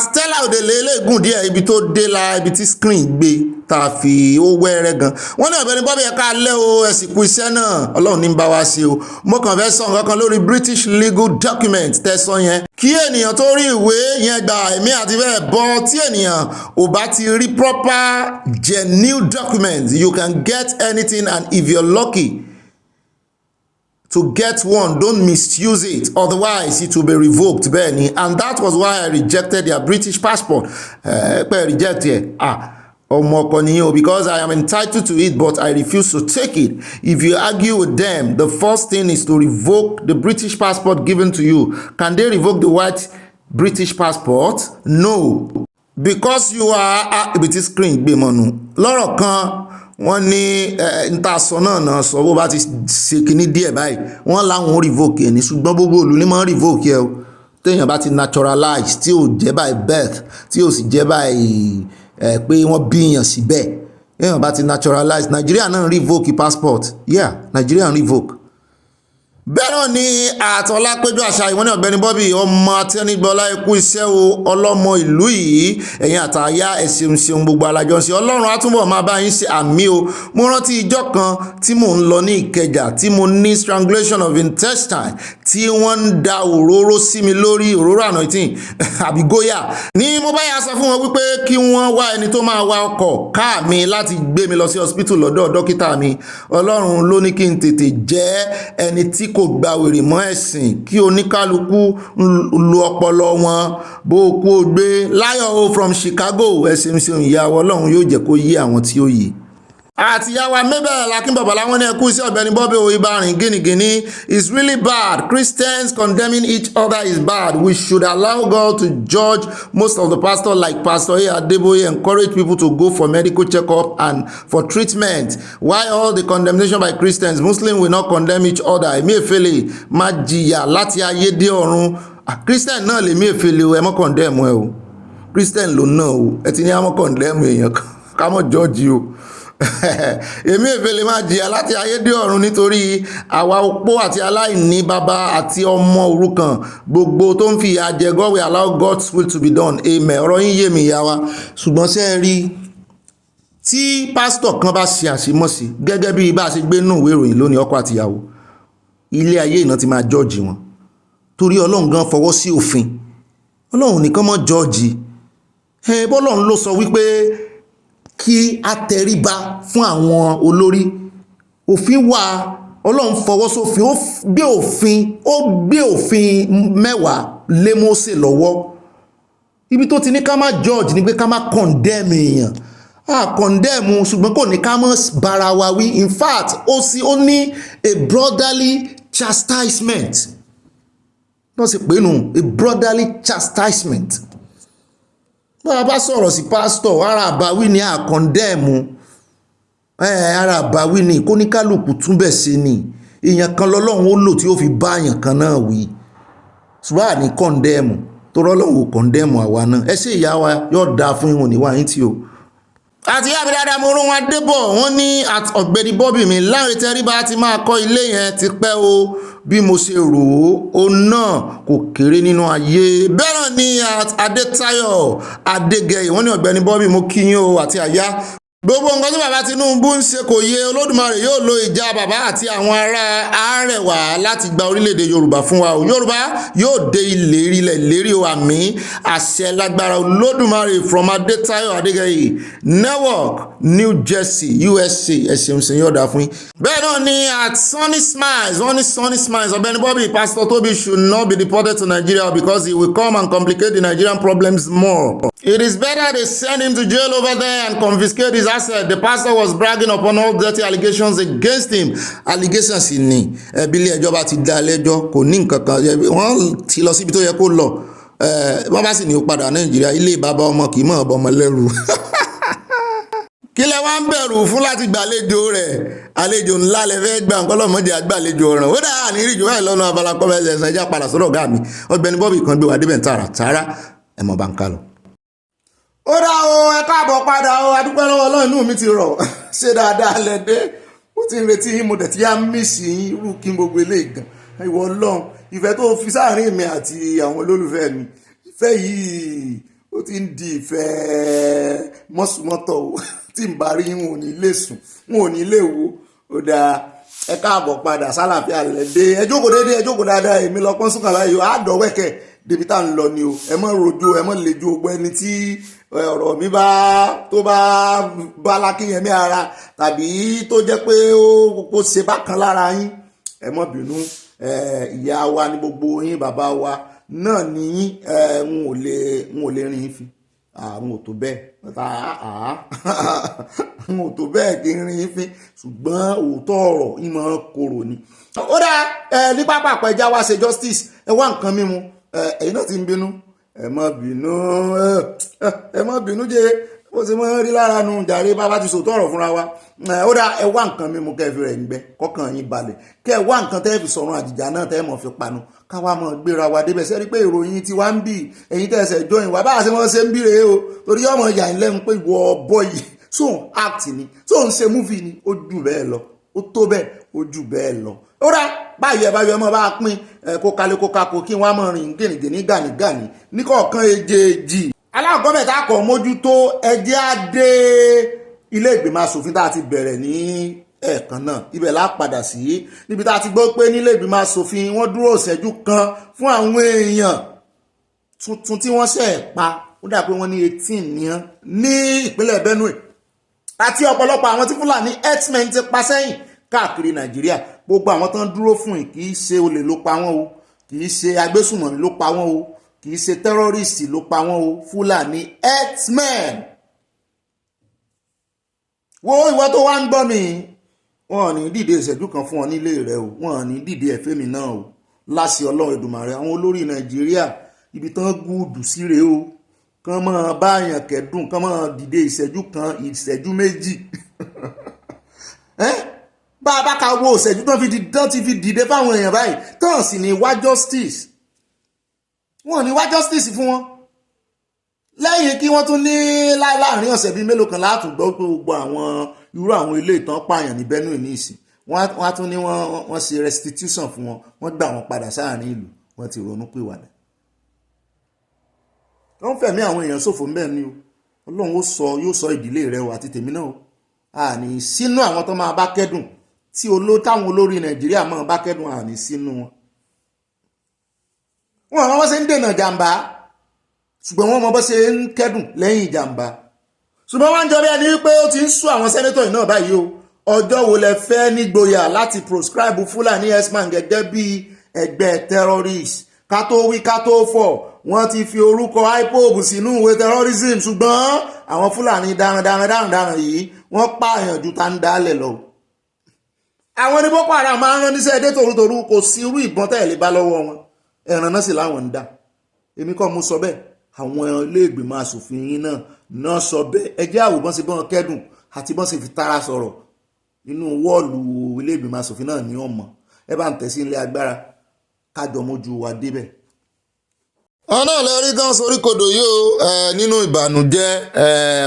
Stella Òdèlé eléègùn díẹ̀ ibi tó dé la ibi tí screen gbé tá a fi ó wẹ́rẹ́ gan wọ́n ní Ọ̀gbẹ́ni Bobby ẹ̀ka alẹ́ o ẹ sì kú iṣẹ́ náà Ọlọ́run ní bá wa ṣe o mo kàn fẹ́ sọ nǹkan kan lórí British legal document tẹ̀sán yẹn kí ènìyàn tó rí ìwé yẹn gbà èmi àti bẹ́ẹ̀ bọ́ tí ènìyàn ò bá ti rí proper genuine document you can get anything and if you're lucky to get one, don't misuse it, otherwise it will be revoked bẹ́ẹ̀ni and that was why I rejected their British passport reject here ọmọ ọkọ nìyẹn o because I am entitled to it but I refuse to take it. If you argue with them, the first thing is to revoke the British passport given to you. Can they revoke the white British passport? No, because you are ibi tí screen gbé mọ́nu lọ́rọ̀ kan wọ́n ní níta sọ náà sọ bó bá ti ṣe kíní díẹ̀ báyìí wọ́n láwọn revoke ẹ̀ ní ṣùgbọ́n gbogbo ìlú ní máa ń revoke ẹ̀ o téèyàn bá ti naturalize tí ò jẹ́ by birth tí ò sì jẹ́ by pé wọ́n bíyàn síbẹ̀ téèyàn bá ti naturalize Nigeria náà revoke passport Nigeria revoke. bẹ́ẹ̀ náà ni Ọlápẹ́jú àṣà ìwọ́n ní Ọ̀gbẹ́ni Bobby ọmọ atẹ́nigbọ́lá ikú iṣẹ́ o ọlọ́mọ ìlú yìí ẹ̀yin àtàyà ẹ̀ṣẹ̀un gbogbo alájọ ṣe Ọlọ́run á túnbọ̀ máa bá yín ṣe àmì o mo rántí ìjọ kan tí mò ń lọ ní Ìkẹjà tí mo ní strangulation of intestine tí wọ́n ń da òróró sí mi lórí òróró anointing àbí góyà ní mo bá yà sọ fún wọn wípé kí wọ́n wá ẹni tó máa wa ọkọ̀ káà mi láti gbé mi lọ sí hospital lọ́dọ̀ dókítà mi Ọlọ́run ló ní kí n tètè jẹ́ ẹni tí kò gba wèrè mọ́ ẹ̀sìn kí oníkálukú lo ọpọlọ wọn bó kú ó gbé láyọ̀ o from Chicago ẹ̀sìn ìyàwó Ọlọ́run yóò jẹ́ kó yé àwọn tí ó yé. àti ìyàwó mẹ́bẹ̀rẹ̀ lákínbọ̀bọ̀ láwọn ní ẹkú sí Ọ̀gbẹ́ni Bobby o ibà rìn gínigíní is really bad. Christians condemning each other is bad. We should allow God to judge. Most of the pastors like Pastor Adeboye encourage people to go for medical checkup and for treatment. Why all the condemnation by Christians? Muslims will not condemn each other. Emefiele má jìyà láti ayé dé ọ̀run. Christian náà lè Emefiele o ẹ mọ́ condemn ẹ o Christian ló náà o ẹ ti ní àmọ́ condemn èèyàn ká mọ́ judge o. Emefiele máa jìyà láti ayé dé ọ̀run nítorí àwa opó àti aláìní bàbá àti ọmọ òrukàn gbogbo tó ń fi ìyà jẹ. God will allow God's will to be done. Amen. ọ̀rọ̀ yín yé mi ìyá wa ṣùgbọ́n ṣé ẹ rí tí pásítọ̀ kan bá ṣe àṣemọ́sí gẹ́gẹ́ bí bá a ṣe gbé nù ìwé ìròyìn lónìí ọkọ àtìyàwó ilé ayé ìná ti máa jọ́ọ̀jì wọn torí Ọlọ́run gan fọwọ́ sí òfin Ọlọ́run nìkan mọ́ jọ́ọ̀jì bọ́lọ́run ló sọ wípé kí a tẹríba fún àwọn olórí òfin wà Ọlọ́run fọwọ́ sófin ó gbé òfin 10 lé Mósè lọ́wọ́ ibi tó ti ní ká má judge ni pé ká má condemn èèyàn condemn ṣùgbọ́n kò ní ká mọ́ bára wa wí. In fact ó ní a brotherly chastisement náà sì pé nù a brotherly chastisement bá a bá sọ̀rọ̀ sí pásítọ̀ ara àbáwí ni condemn ara àbáwí ni kóníkálùkù túnbẹ̀ sí ni èèyàn kan lọ́lọ́run ó lò tí ó fi bá èèyàn kan náà wí ṣùgbọ́n àní kọ́ndẹ́ẹ̀mù tó rọ́lọ́run ò kọ́ndẹ́ẹ̀mù àwa náà ẹ ṣe ìyá wa yóò dáa fún ìwọ̀n níwá yín tí o. àti ìyá mi dáadáa mo rún wọn débọ̀ wọ́n ní Ọ̀gbẹ́ni Bobby mi Lanre Tẹríba ti máa kọ́ ilé yẹn ti pẹ́ o bí mo ṣe rò ó náà kò kéré nínú ayé. bẹ́ẹ̀ náà ni Adétayọ̀ Adégẹyè wọ́n ní Ọ̀gbẹ́ni Bobby mo kí yín o àti àyá gbogbo nǹkan tí bàbá Tinubu ń ṣe kò yé Olódùmarè yóò lo ìjà bàbá àti àwọn ará Àrẹwà láti gba orílẹ̀-èdè Yorùbá fún wa o Yorùbá yóò dé ìlérí ilẹ̀ ìlérí o àmì àṣẹ lágbára Olódùmarè from Adétayọ̀ Adégẹyè Newark New Jersey USA ẹ̀sìn ṣe yọ̀ọ̀dà fún yín. bẹ́ẹ̀ náà ni at Sunny Smiles wọ́n ní Sunny Smiles Ọ̀gbẹ́ni Bobby Pastor Tobi should not be deported to Nigeria because he will come and complicate the Nigerian problems more. It is better they send him to jail over there and confiscate his assets. The pastor was bragging upon all dirty allegations against him. Allegations ni ẹbílẹ̀ ẹjọ́ bá ti dá lẹ́jọ́ kò ní nǹkan kan wọ́n ti lọ síbi tó yẹ kó lọ wọ́n bá sì ní ó padà Nàìjíríà ilé bàbá ọmọ kì í mọ̀ ọmọ lẹ́rù. kí lẹ wá ń bẹ̀rù fún láti gbàlejò rẹ̀ àlejò ńlá lẹ fẹ́ gbà nǹkan lọ́mọdé àgbàlejò ọ̀ràn ó dáa ní ìrìjò báyìí lọ́nà abala kọ́mẹ́sì ẹ̀sán ẹja padà sọ́dọ̀ ọ̀gá mi Ọ̀gbẹ́ni Bobby kan gbé wa débẹ̀ tààrà ẹ̀ mọ̀ bá ń kálọ̀. ó dá o ẹ káàbọ̀ padà o adúpẹ́ lọ́wọ́ Ọlọ́run inú mi ti rọ̀ ṣé dáadáa lẹ́dẹ́ ó ti ń retí mo dẹ̀ ti yá mísì irú kí gbogbo eléyìí gan ìwọ Ọlọ́run ìfẹ́ tó fi sáàrin mi àti àwọn olólùfẹ́ mi ìfẹ́ yìí ó ti ń di ìfẹ́ mọ́sùmọ́tọ̀ o tí n bá rí wọn ò ní lè sùn wọn ò ní lè wo ó dáa ẹ káàbọ̀ padà sálàfíà lẹ́dẹ́ ẹ jókòó déédéé ẹ jókòó dáadáa èmi lọ pọ́n súnkàn báyìí àádọ́wẹ́kẹ̀ débi tá ń lọ ni o ẹ mọ́ rojo ẹ mọ́ lejo ogbó ẹni tí ọ̀rọ̀ mi tó bá lákìyẹmí ara tàbí tó jẹ́ pé ó ṣe bákan lára yín ẹ mọ́ bínú ìyá wa ní gbogbo yín bàbá wa náà ní yín n ò lè rìn yín fi àwọn ò tó bẹ́ẹ̀ n ò tó bẹ́ẹ̀ kí n rìn yín fi ṣùgbọ́n òótọ́ ọ̀rọ̀ ìmọ̀ korò ni. ó dáa ní pápá àpẹja wá ṣe justice ẹ wá nǹkan mímu ẹ̀yin náà ti ń bínú ẹ má bínú jẹ́ ó ti mọ́ rí lára nu jàre bàbá ti sòtọ́ ọ̀rọ̀ fúnra wa ó dá ẹ wá nǹkan mímu kẹfì rẹ̀ ń gbẹ kọkàn yín balẹ̀ kẹ ẹ wá nǹkan tẹ́ fi sọ̀rọ̀ àjìjà náà tẹ́ mọ̀ fi panu káwa mọ̀ gbéra wa débẹ̀ sẹ́rí pé ìròyìn ti wá ń bì ẹ̀yin tẹ̀sẹ̀ jọyìn wá bá a ṣe mọ́ ṣe ń bí rèé o torí ọmọ ìyá ń lẹ́nu pé ìwọ ọbọ̀ yìí sóun act ni sóun ṣe múfì ni ó jù bẹ́ẹ̀ lọ ó tó bẹ́ẹ̀ ó jù bẹ́ẹ̀ lọ ó rà báyìí ọmọ bá pín kókalẹ̀ kókakó kí wọ́n á mọ̀ rìn gìnìgìnì gànìgànì ní kọ̀ọ̀kan èjèèjì aláàgọ́ mẹ́ta kọ̀ mójútó ẹjẹ́ àdé ilé ìgbìmọ̀ asòfin tá a ti bẹ̀rẹ̀ ní ẹ̀ẹ̀kan náà ibẹ̀ la padà sí níbi tá a ti gbọ́ pé nílé ìgbìmọ̀ asòfin wọ́n dúró ìṣẹ́jú kan fún àwọn èèyàn tuntun tí wọ́n ṣẹ̀ pa ó dà pé wọ́n ní 18 ní ìpínlẹ̀ Benue àti ọ̀pọ̀lọpọ̀ àwọn tí Fulani herdsmen ti pa sẹ́yìn káàkiri Nàìjíríà gbogbo àwọn tán dúró fún kì í ṣe olè ló pa wọ́n o kì í ṣe agbésùmọ̀mí ló pa wọ́n o kì í ṣe tẹ́rọ́rìsì ló pa wọ́n o Fulani herdsmen. wo ìwọ tó wá ń gbọ́ mi wọn ò ní dìde ìṣẹ́jú kan fún ọ nílé rẹ o wọn ò ní dìde ẹ̀fẹ́ mi náà o láṣẹ Ọlọ́run Èdùmàrè àwọn olórí Nàìjíríà ibi tán gúdù sí rèé o kán máa báyàn kẹ́dùn kán máa dìde ìṣẹ́jú kan ìṣẹ́jú méjì bá a bá ka wo ìṣẹ́jú tán ti fi dìde fáwọn èèyàn báyìí tán sì ní wá justice wọn ò ní wá justice fún wọn lẹ́yìn kí wọ́n tún ní láàrin ọ̀sẹ̀ bíi mélòó kan látún gbọ́ pé gbogbo àwọn irú àwọn ilé ìtàn pààyàn ní Benue ní ìsìn wọ́n tún ní wọ́n ṣe restitution fún wọn wọ́n gbà wọ́n padà sáàrin ìlú wọ́n ti ronú pìwàdà wọ́n fẹ̀mí àwọn èèyàn ṣòfò ń bẹ̀ ni o Ọlọ́run yóò sọ ìdílé rẹ o àti tèmi náà o àní sínú àwọn tó máa bá kẹ́dùn tí táwọn olórí Nàìjíríà máa bá kẹ́dùn àní sínú wọn àwọn bó ṣe ń dènà jàǹbá ṣùgbọ́n wọ́n mọ bó ṣe ń kẹ́dùn lẹ́yìn ìjàǹbá ṣùgbọ́n wọ́n ń jọ bí ẹni wípé ó ti ń sún àwọn sẹ́nétọ̀ náà báyìí o ọjọ́ wo lẹ fẹ́ nígboyà láti proscribe Fulani herdsmen gẹ́gẹ́ bí ẹgbẹ́ terrorist ká tó wí ká tó fọ̀ wọ́n ti fi orúkọ IPOB sínú ìwé terrorism ṣùgbọ́n àwọn Fulani darandaran yìí wọ́n pààyàn ju tá ń dálẹ̀ lọ àwọn ní Boko Haram máa ń rán níṣẹ́ dé tòrútòrú kò sí irú ìbọn tẹ̀lé bá lọ́wọ́ wọn ẹ̀ràn náà sì láwọn ń dà èmi kọ́ mo sọ bẹ́ẹ̀ àwọn ilé ìgbìmọ̀ asòfin yín náà sọ bẹ́ẹ̀ ẹjẹ́ àwòbọ́n sí bọ́n kẹ́dùn àti bọ́n sì fi tara sọ̀rọ̀ inú wọ́ọ̀lù ilé ìgbìmọ̀ asòfin náà ní ọmọ ẹ bá ń tẹ̀sí ilé agbára kájọ mójú wa débẹ̀. ọ̀nà lẹ́rí tán sorí kodò yìí o nínú ìbànújẹ́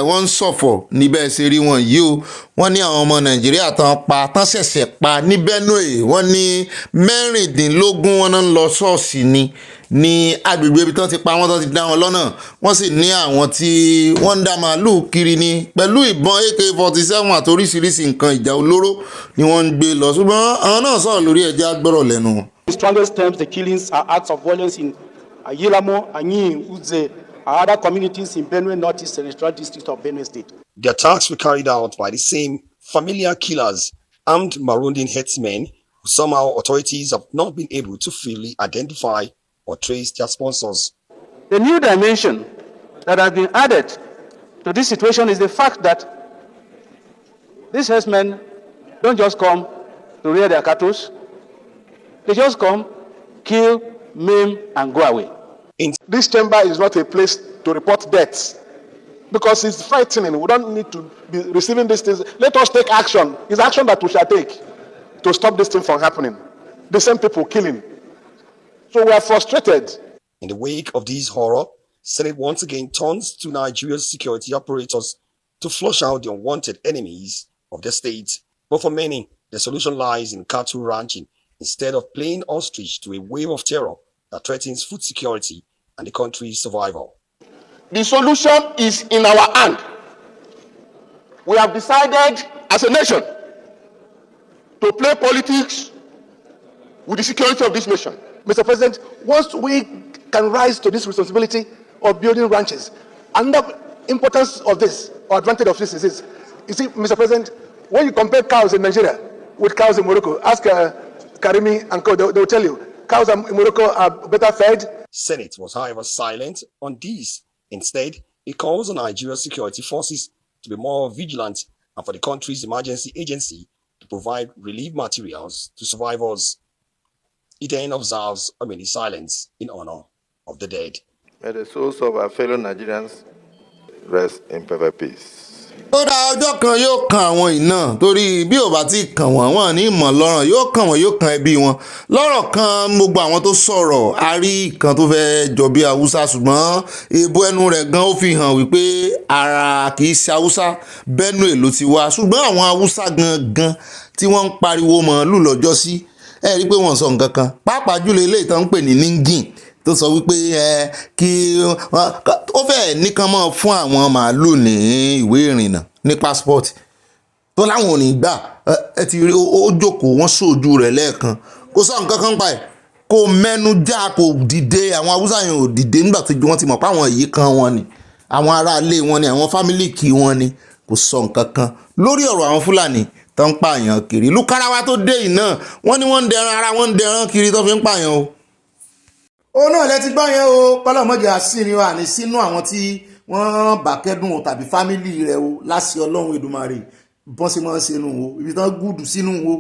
wọ́n ń ṣọ̀fọ̀ níbẹ̀ ṣe rí wọn yìí o wọ́n ní àwọn ọmọ nàìjíríà tán ṣẹ̀ṣẹ̀ pa ní Benue wọ́n ní 16 wọn náà ń lọ ṣọ́ọ̀ṣì ní agbègbè ibi tán ti pa wọ́n tán ti dá wọn lọ́nà wọ́n sì ní àwọn tí wọ́n ń dá màálùú kiri ni pẹ̀lú ìbọn AK-47 àti oríṣiríṣi nǹkan ìjà olóró ni wọ́n ń gbé lọ ṣùgbọ́n àwọn náà sọ̀rọ̀ lórí ẹ̀jẹ̀ agbọ́rọ̀ lẹ́nu wọn. In strongest terms, the killings are acts of violence in Ayilamo, Anyi, Uze, and other communities in Benue Northeast Senatorial District of Benue State. The attacks were carried out by the same familiar killers, armed marauding herdsmen, who somehow authorities have not been able to fully identify or trace their sponsors. The new dimension that has been added to this situation is the fact that these herdsmen don't just come to rear their cattle, they just come, kill, maim, and go away. This chamber is not a place to report deaths because it's frightening. We don't need to be receiving these things. Let us take action. It's action that we shall take to stop this thing from happening. The same people killing. So we are frustrated. In the wake of this horror, Senate once again turns to Nigeria's security apparatus to flush out the unwanted enemies of the state. But for many, the solution lies in cattle ranching instead of playing ostrich to a wave of terror that threatens food security and the country's survival. The solution is in our hand. We have decided as a nation to play politics with the security of this nation. Mr. President, once we can rise to this responsibility of building ranches, another importance of this, or advantage of this is this. You see, Mr. President, when you compare cows in Nigeria with cows in Morocco, ask Karimi and Co, they will tell you, cows in Morocco are better fed. Senate was, however, silent on this. Instead, it calls on Nigeria's security forces to be more vigilant and for the country's emergency agency to provide relief materials to survivors. It then observes a mini silence in honor of the dead. May the souls of our fellow Nigerians rest in perfect peace. ó dá ọjọ́ kan yóò kan àwọn iná torí bí ò bá ti kàn wọ́n wọ́n ní ìmọ̀ lọ́rùn yóò kàn wọ́n yóò kan ẹbí wọn lọ́rọ̀ kan gbogbo àwọn tó sọ̀rọ̀ a rí kan tó fẹ́ jọ bí haúsá ṣùgbọ́n èèbó ẹnu rẹ̀ gan ó fi hàn wípé ara kì í ṣe haúsá Benue ló ti wá ṣùgbọ́n àwọn haúsá gangan tí wọ́n ń pariwo màálù lọ́jọ́ sí ẹ rí i pé wọ́n sọ nǹkan kan pàápàá jùlọ eléyìí tó ń pè ní ningin tó sọ wípé kí ó fẹ́ nìkan mọ́ fún àwọn màálù ní ìwé ìrìnnà ní passport tó láwọn ò ní gbà ẹ ti rí ó jókòó wọ́n sójú rẹ̀ lẹ́ẹ̀kan kò sọ nǹkan kan pa ẹ̀ kò mẹ́nu já kò dìde àwọn haúsá yẹn ò dìde nígbà tó wọ́n ti mọ̀ pé àwọn èyí kan wọn ni àwọn aráalé wọn ni àwọn fámílì kì wọn ni kò sọ nǹkan kan lórí ọ̀rọ̀ àwọn Fúlàní tó ń pààyàn kiri ìlú Karawa tó dé yìí náà wọ́n ní wọ́n ń dẹran ara wọ́n ń dẹran kiri tó fi ń pààyàn o. ó náà lẹ ti gbọ́ yẹn o kọ́lọ́mọ́jì àṣírí wa ní sínú àwọn tí wọ́n bá kẹ́dùn o tàbí fámìlì rẹ̀ o láṣẹ Ọlọ́run Èdùmàrè bọ́n sí máa ń ṣe nù o ibi tán gúdù sínú o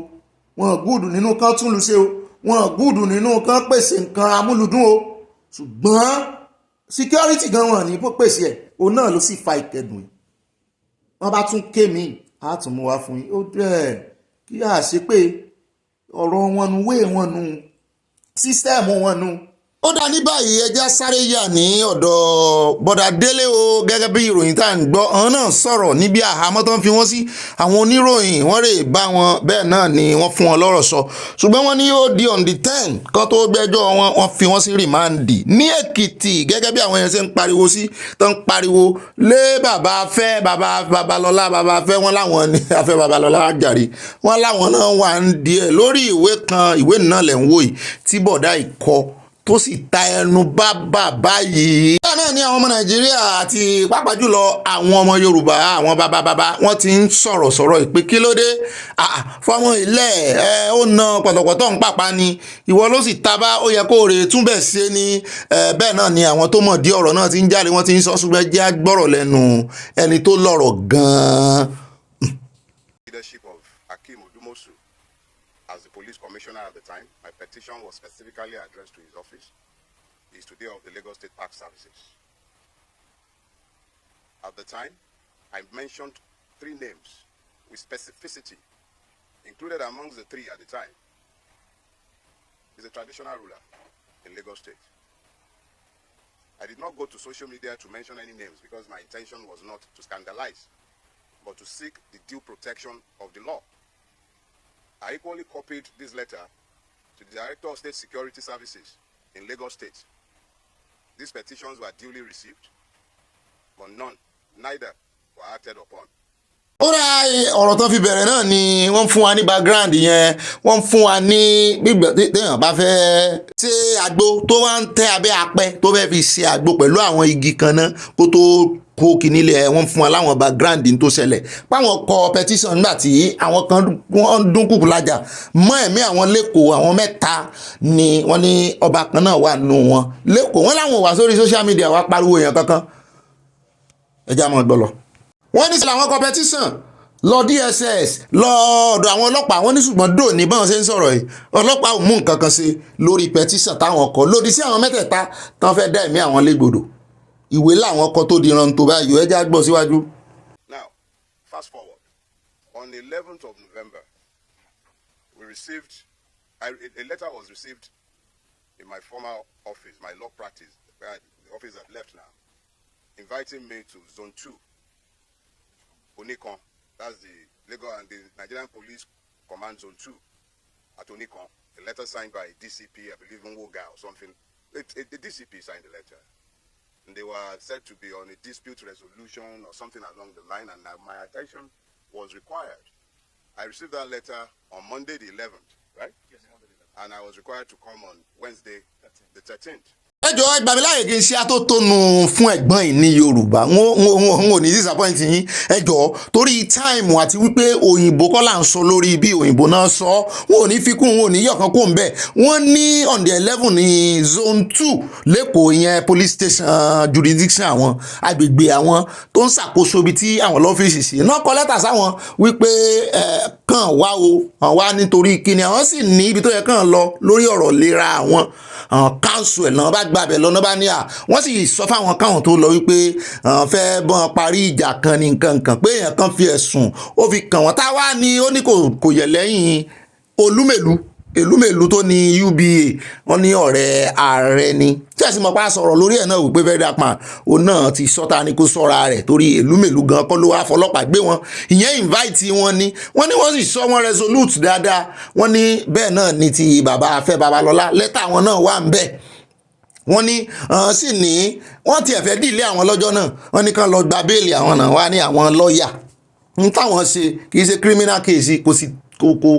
wọ́n gúdù nínú kan tún lu ṣe o wọ́n gúdù nínú kan pèsè nǹkan amúlùdún o ṣùgbọ́n security gan wọn ní pèsè ẹ̀ òun náà ló sì fa ìkẹ́dùn wọ́n bá tún ké mi á tún mú wá fún yín ó dẹ̀ kí a ṣe pé ọ̀rọ̀ wọn nu wé wọn nu sísítẹ́ẹ̀mù wọn nu. ó dá ní báyìí ẹja sáré yà ní ọ̀dọ̀ bọ́dà délé o gẹ́gẹ́ bí ìròyìn tá à ń gbọ́ ọ̀hún náà sọ̀rọ̀ níbi àhámọ́ tó ń fi wọ́n sí àwọn oníròyìn wọ́n rè bá wọn bẹ́ẹ̀ náà ni wọ́n fún wọn lọ́rọ̀ sọ ṣùgbọ́n wọ́n ní yóò di on the 10 kan tó gbẹ́jọ́ wọn wọ́n fi wọ́n sí rìmáǹdì ní Èkìtì gẹ́gẹ́ bí àwọn èèyàn ṣe ń pariwo sí tó ń pariwo lé bàbá fẹ́ bàbá Babalọ́lá bàbá fẹ́ wọ́n láwọn ní afẹ́ Babalọ́lá jàre wọ́n láwọn náà wà ń díẹ̀ lórí ìwé kan ìwé náà lẹ̀ ń wò yìí tí bọ̀dá ìkọ tó sì ta ẹnu bá bàbá yìí. bẹ́ẹ̀ náà ni àwọn ọmọ Nàìjíríà àti pàápàá jùlọ àwọn ọmọ Yorùbá àwọn bàbá wọ́n ti ń sọ̀rọ̀ ìpè kí ló dé fọmọ ilẹ̀ ó na pọ̀tọ̀pọ̀tọ̀ ń pàpà ni ìwọ ló sì ta bá ó yẹ kó rè túnbẹ̀ ṣe ni bẹ́ẹ̀ náà ni àwọn tó mọ̀ dí ọ̀rọ̀ náà ti ń jáde wọ́n ti ń sọ ṣùgbọ́n jẹ́ gbọ́rọ̀ lẹ́nu ẹni tó lọ́rọ̀ gan-an. Leadership of Hakeem Odumosu as the police commissioner at the time, my petition was specifically addressed to his office. He is today of the Lagos State Park Services. At the time, I mentioned 3 names with specificity Included amongst the three at the time is a traditional ruler in Lagos State. I did not go to social media to mention any names because my intention was not to scandalize, but to seek the due protection of the law. I equally copied this letter to the Director of State Security Services in Lagos State. These petitions were duly received, but neither were acted upon. ó rà ọ̀rọ̀ tán fi bẹ̀rẹ̀ náà ni wọ́n fún wa ní background yẹn wọ́n fún wa ní gbígbẹ́ téèyàn bá fẹ́ ṣe àgbo tó wá ń tẹ́ abẹ́ apẹ́ tó fẹ́ fi ṣe àgbo pẹ̀lú àwọn igi kan náà kó tó kó kìíní lẹ̀ wọ́n fún wa láwọn background tó ṣẹlẹ̀ páwọn kọ petition nígbà tí àwọn kan wọ́n dún kùkù lájà mọ́ ẹ̀mí àwọn lẹ́kọ̀ọ́ àwọn mẹ́ta ni wọ́n ní ọba kan náà wà nù wọn lẹ́kọ̀ọ́ wọ́n láwọn wà sórí social media wá pariwo èèyàn kankan ẹja mọ́ gbọ́ lọ. Wọ́n ní sọ àwọn competition lọ DSS lọ ọ̀dọ̀ àwọn ọlọ́pàá wọ́n ní ṣùgbọ́n dòní báwọn ṣe ń sọ̀rọ̀ yìí ọlọ́pàá ò mú nǹkan kan ṣe lórí petition táwọn kọ lòdì sí àwọn mẹ́tẹ̀ẹ̀ta tán fẹ́ dá ẹ̀mí àwọn légbodò ìwé làwọn kọ tó di ran tó báyìí ẹjẹ́ gbọ́ síwájú. Now, fast forward. On the 11th of November, we received a letter was received in my former office, my law practice, the office I've left now, inviting me to Zone 2. Onikon, that's the Lagos and the Nigerian Police Command Zone 2 at Onikon. A letter signed by DCP, I believe Nwoga or something. The DCP signed the letter. And they were said to be on a dispute resolution or something along the line, and my attention was required. I received that letter on Monday the 11th, right? Yes, Monday the 11th. And I was required to come on Wednesday the 13th. ẹ jọ̀ọ́ ẹ gbà mí láàyè kí n ṣe atótónu fún ẹ̀gbọ́n yìí ní Yorùbá wọn ò ní disappoint yín ẹ jọ̀ọ́ torí time àti wípé òyìnbó kọ́ là ń sọ lórí bí òyìnbó náà sọ wọn ò ní fi kún wọn ò ní yọ̀kan kó ń bẹ̀ wọ́n ní on the 11 ní zone 2 lẹ́kọ̀ọ́ ìyẹn police station jurisdiction àwọn agbègbè àwọn tó ń ṣàkóso ibi tí àwọn lọ́fíìsì sí náà kọ lẹ́tà sáwọn wípé kàn wá o wá nítorí kíni àwọn sì ní ibi tó yẹ kàn lọ lórí ọ̀rọ̀ ìlera àwọn council ẹ̀ náà bá gbàbẹ̀ lọ́nà bá ní wọ́n sì sọ fáwọn káwọn tó lọ wípé fẹ́ bọ́n parí ìjà kan ní nǹkan kan pé èèyàn kan fi ẹ̀sùn ó fi kàn wọ́n táwa ni ó ní kò yẹ lẹ́yìn Olúmèlú tó ní UBA wọ́n ní ọ̀rẹ́ ààrẹ ni tí a sì mọ̀ pa sọ̀rọ̀ lórí ẹ̀ náà wípé fẹ́ẹ́ dàpọ̀ òun náà ti sọ́ta ni kó sọ́ra rẹ̀ torí Olúmèlú gan kọ́ ló wá fọlọ́pàá gbé wọn ìyẹn invite wọn ni wọ́n sì sọ wọn resolute dáadáa wọ́n ní bẹ́ẹ̀ náà ni ti bàbá Afẹ́ Babalọ́lá lẹ́tà wọn náà wà ń bẹ̀ wọ́n ní sì ní wọ́n tiẹ̀ fẹ́ dìlé àwọn lọ́jọ́ náà wọ́n ní kán lọ gba béèlì àwọn náà wá ní àwọn lọ́ọ̀yà ń táwọn ṣe kì í ṣe criminal case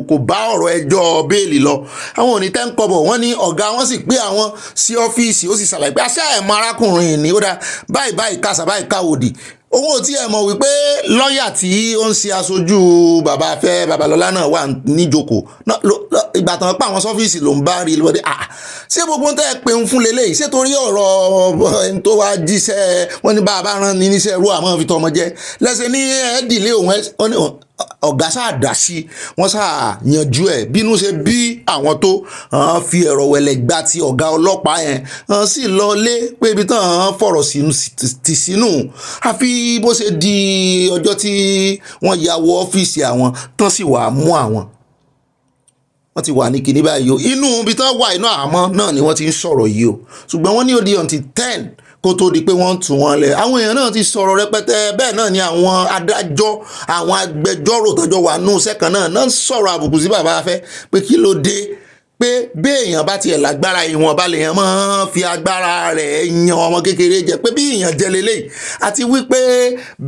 kò bá ọ̀rọ̀ ẹjọ́ béèlì lọ àwọn òní tẹ́ ń kọ́bọ̀ wọ́n ní ọ̀gá wọn sì pé àwọn sí ọ́fíìsì ó sì ṣàlàyé pé àṣà ẹ̀mọ arákùnrin ní ó dá báyìí kásà báyìí káwòdì owó tí ẹ mọ̀ wípé lọ́ọ̀yà tí ó ń ṣe aṣojú bàbá Afẹ́ Babalọ́lá náà wà níjókòó ìgbà tán pa àwọn sọ́fíìsì ló ń bá rí lọ́dẹ ṣé gbogbo ń tẹ́ ẹ pé ń fún lélẹ́yìí ṣé torí ọ̀rọ̀ ẹni tó wá jíṣẹ́ wọ́n ní bàbá rán ní níṣẹ́ irú àmọ́ fi tọmọ jẹ́ lẹ́sẹ̀ ní ẹ̀ẹ́dìlé òun ọ̀gá sáà dá sí wọ́n sáà yanjú ẹ̀ bínú ṣe bí àwọn tó fi ẹ̀rọ wẹ̀lẹ̀ gba ti ọ̀gá ọlọ́pàá yẹn sì lọ lé pé ibi tán fọ̀rọ̀ sínú àfi bó ṣe di ọjọ́ tí wọ́n ya wọ ọ́fíìsì àwọn tán sì wà mú àwọn wọ́n ti wà ní kinní báyìí o inú ibi tán wà inú àhámọ́ náà ni wọ́n ti ń sọ̀rọ̀ yìí o ṣùgbọ́n wọ́n ní ó di until 10 kó tó di pé wọ́n tú wọn lẹ̀ àwọn èèyàn náà ti sọ̀rọ̀ rẹpẹtẹ bẹ́ẹ̀ náà ni àwọn adájọ́ àwọn agbẹjọ́rò tọ́jọ́ wà nù sẹ́kàn náà sọ̀rọ̀ àbùkù sí bàbá Afẹ́ pé kí ló dé pé béèyàn bá tiẹ̀ lágbára ìwọ̀nba lèèyàn máa fi agbára rẹ̀ yan ọmọ kékeré jẹ pé bí èèyàn jẹ lélẹ́yìí àti wípé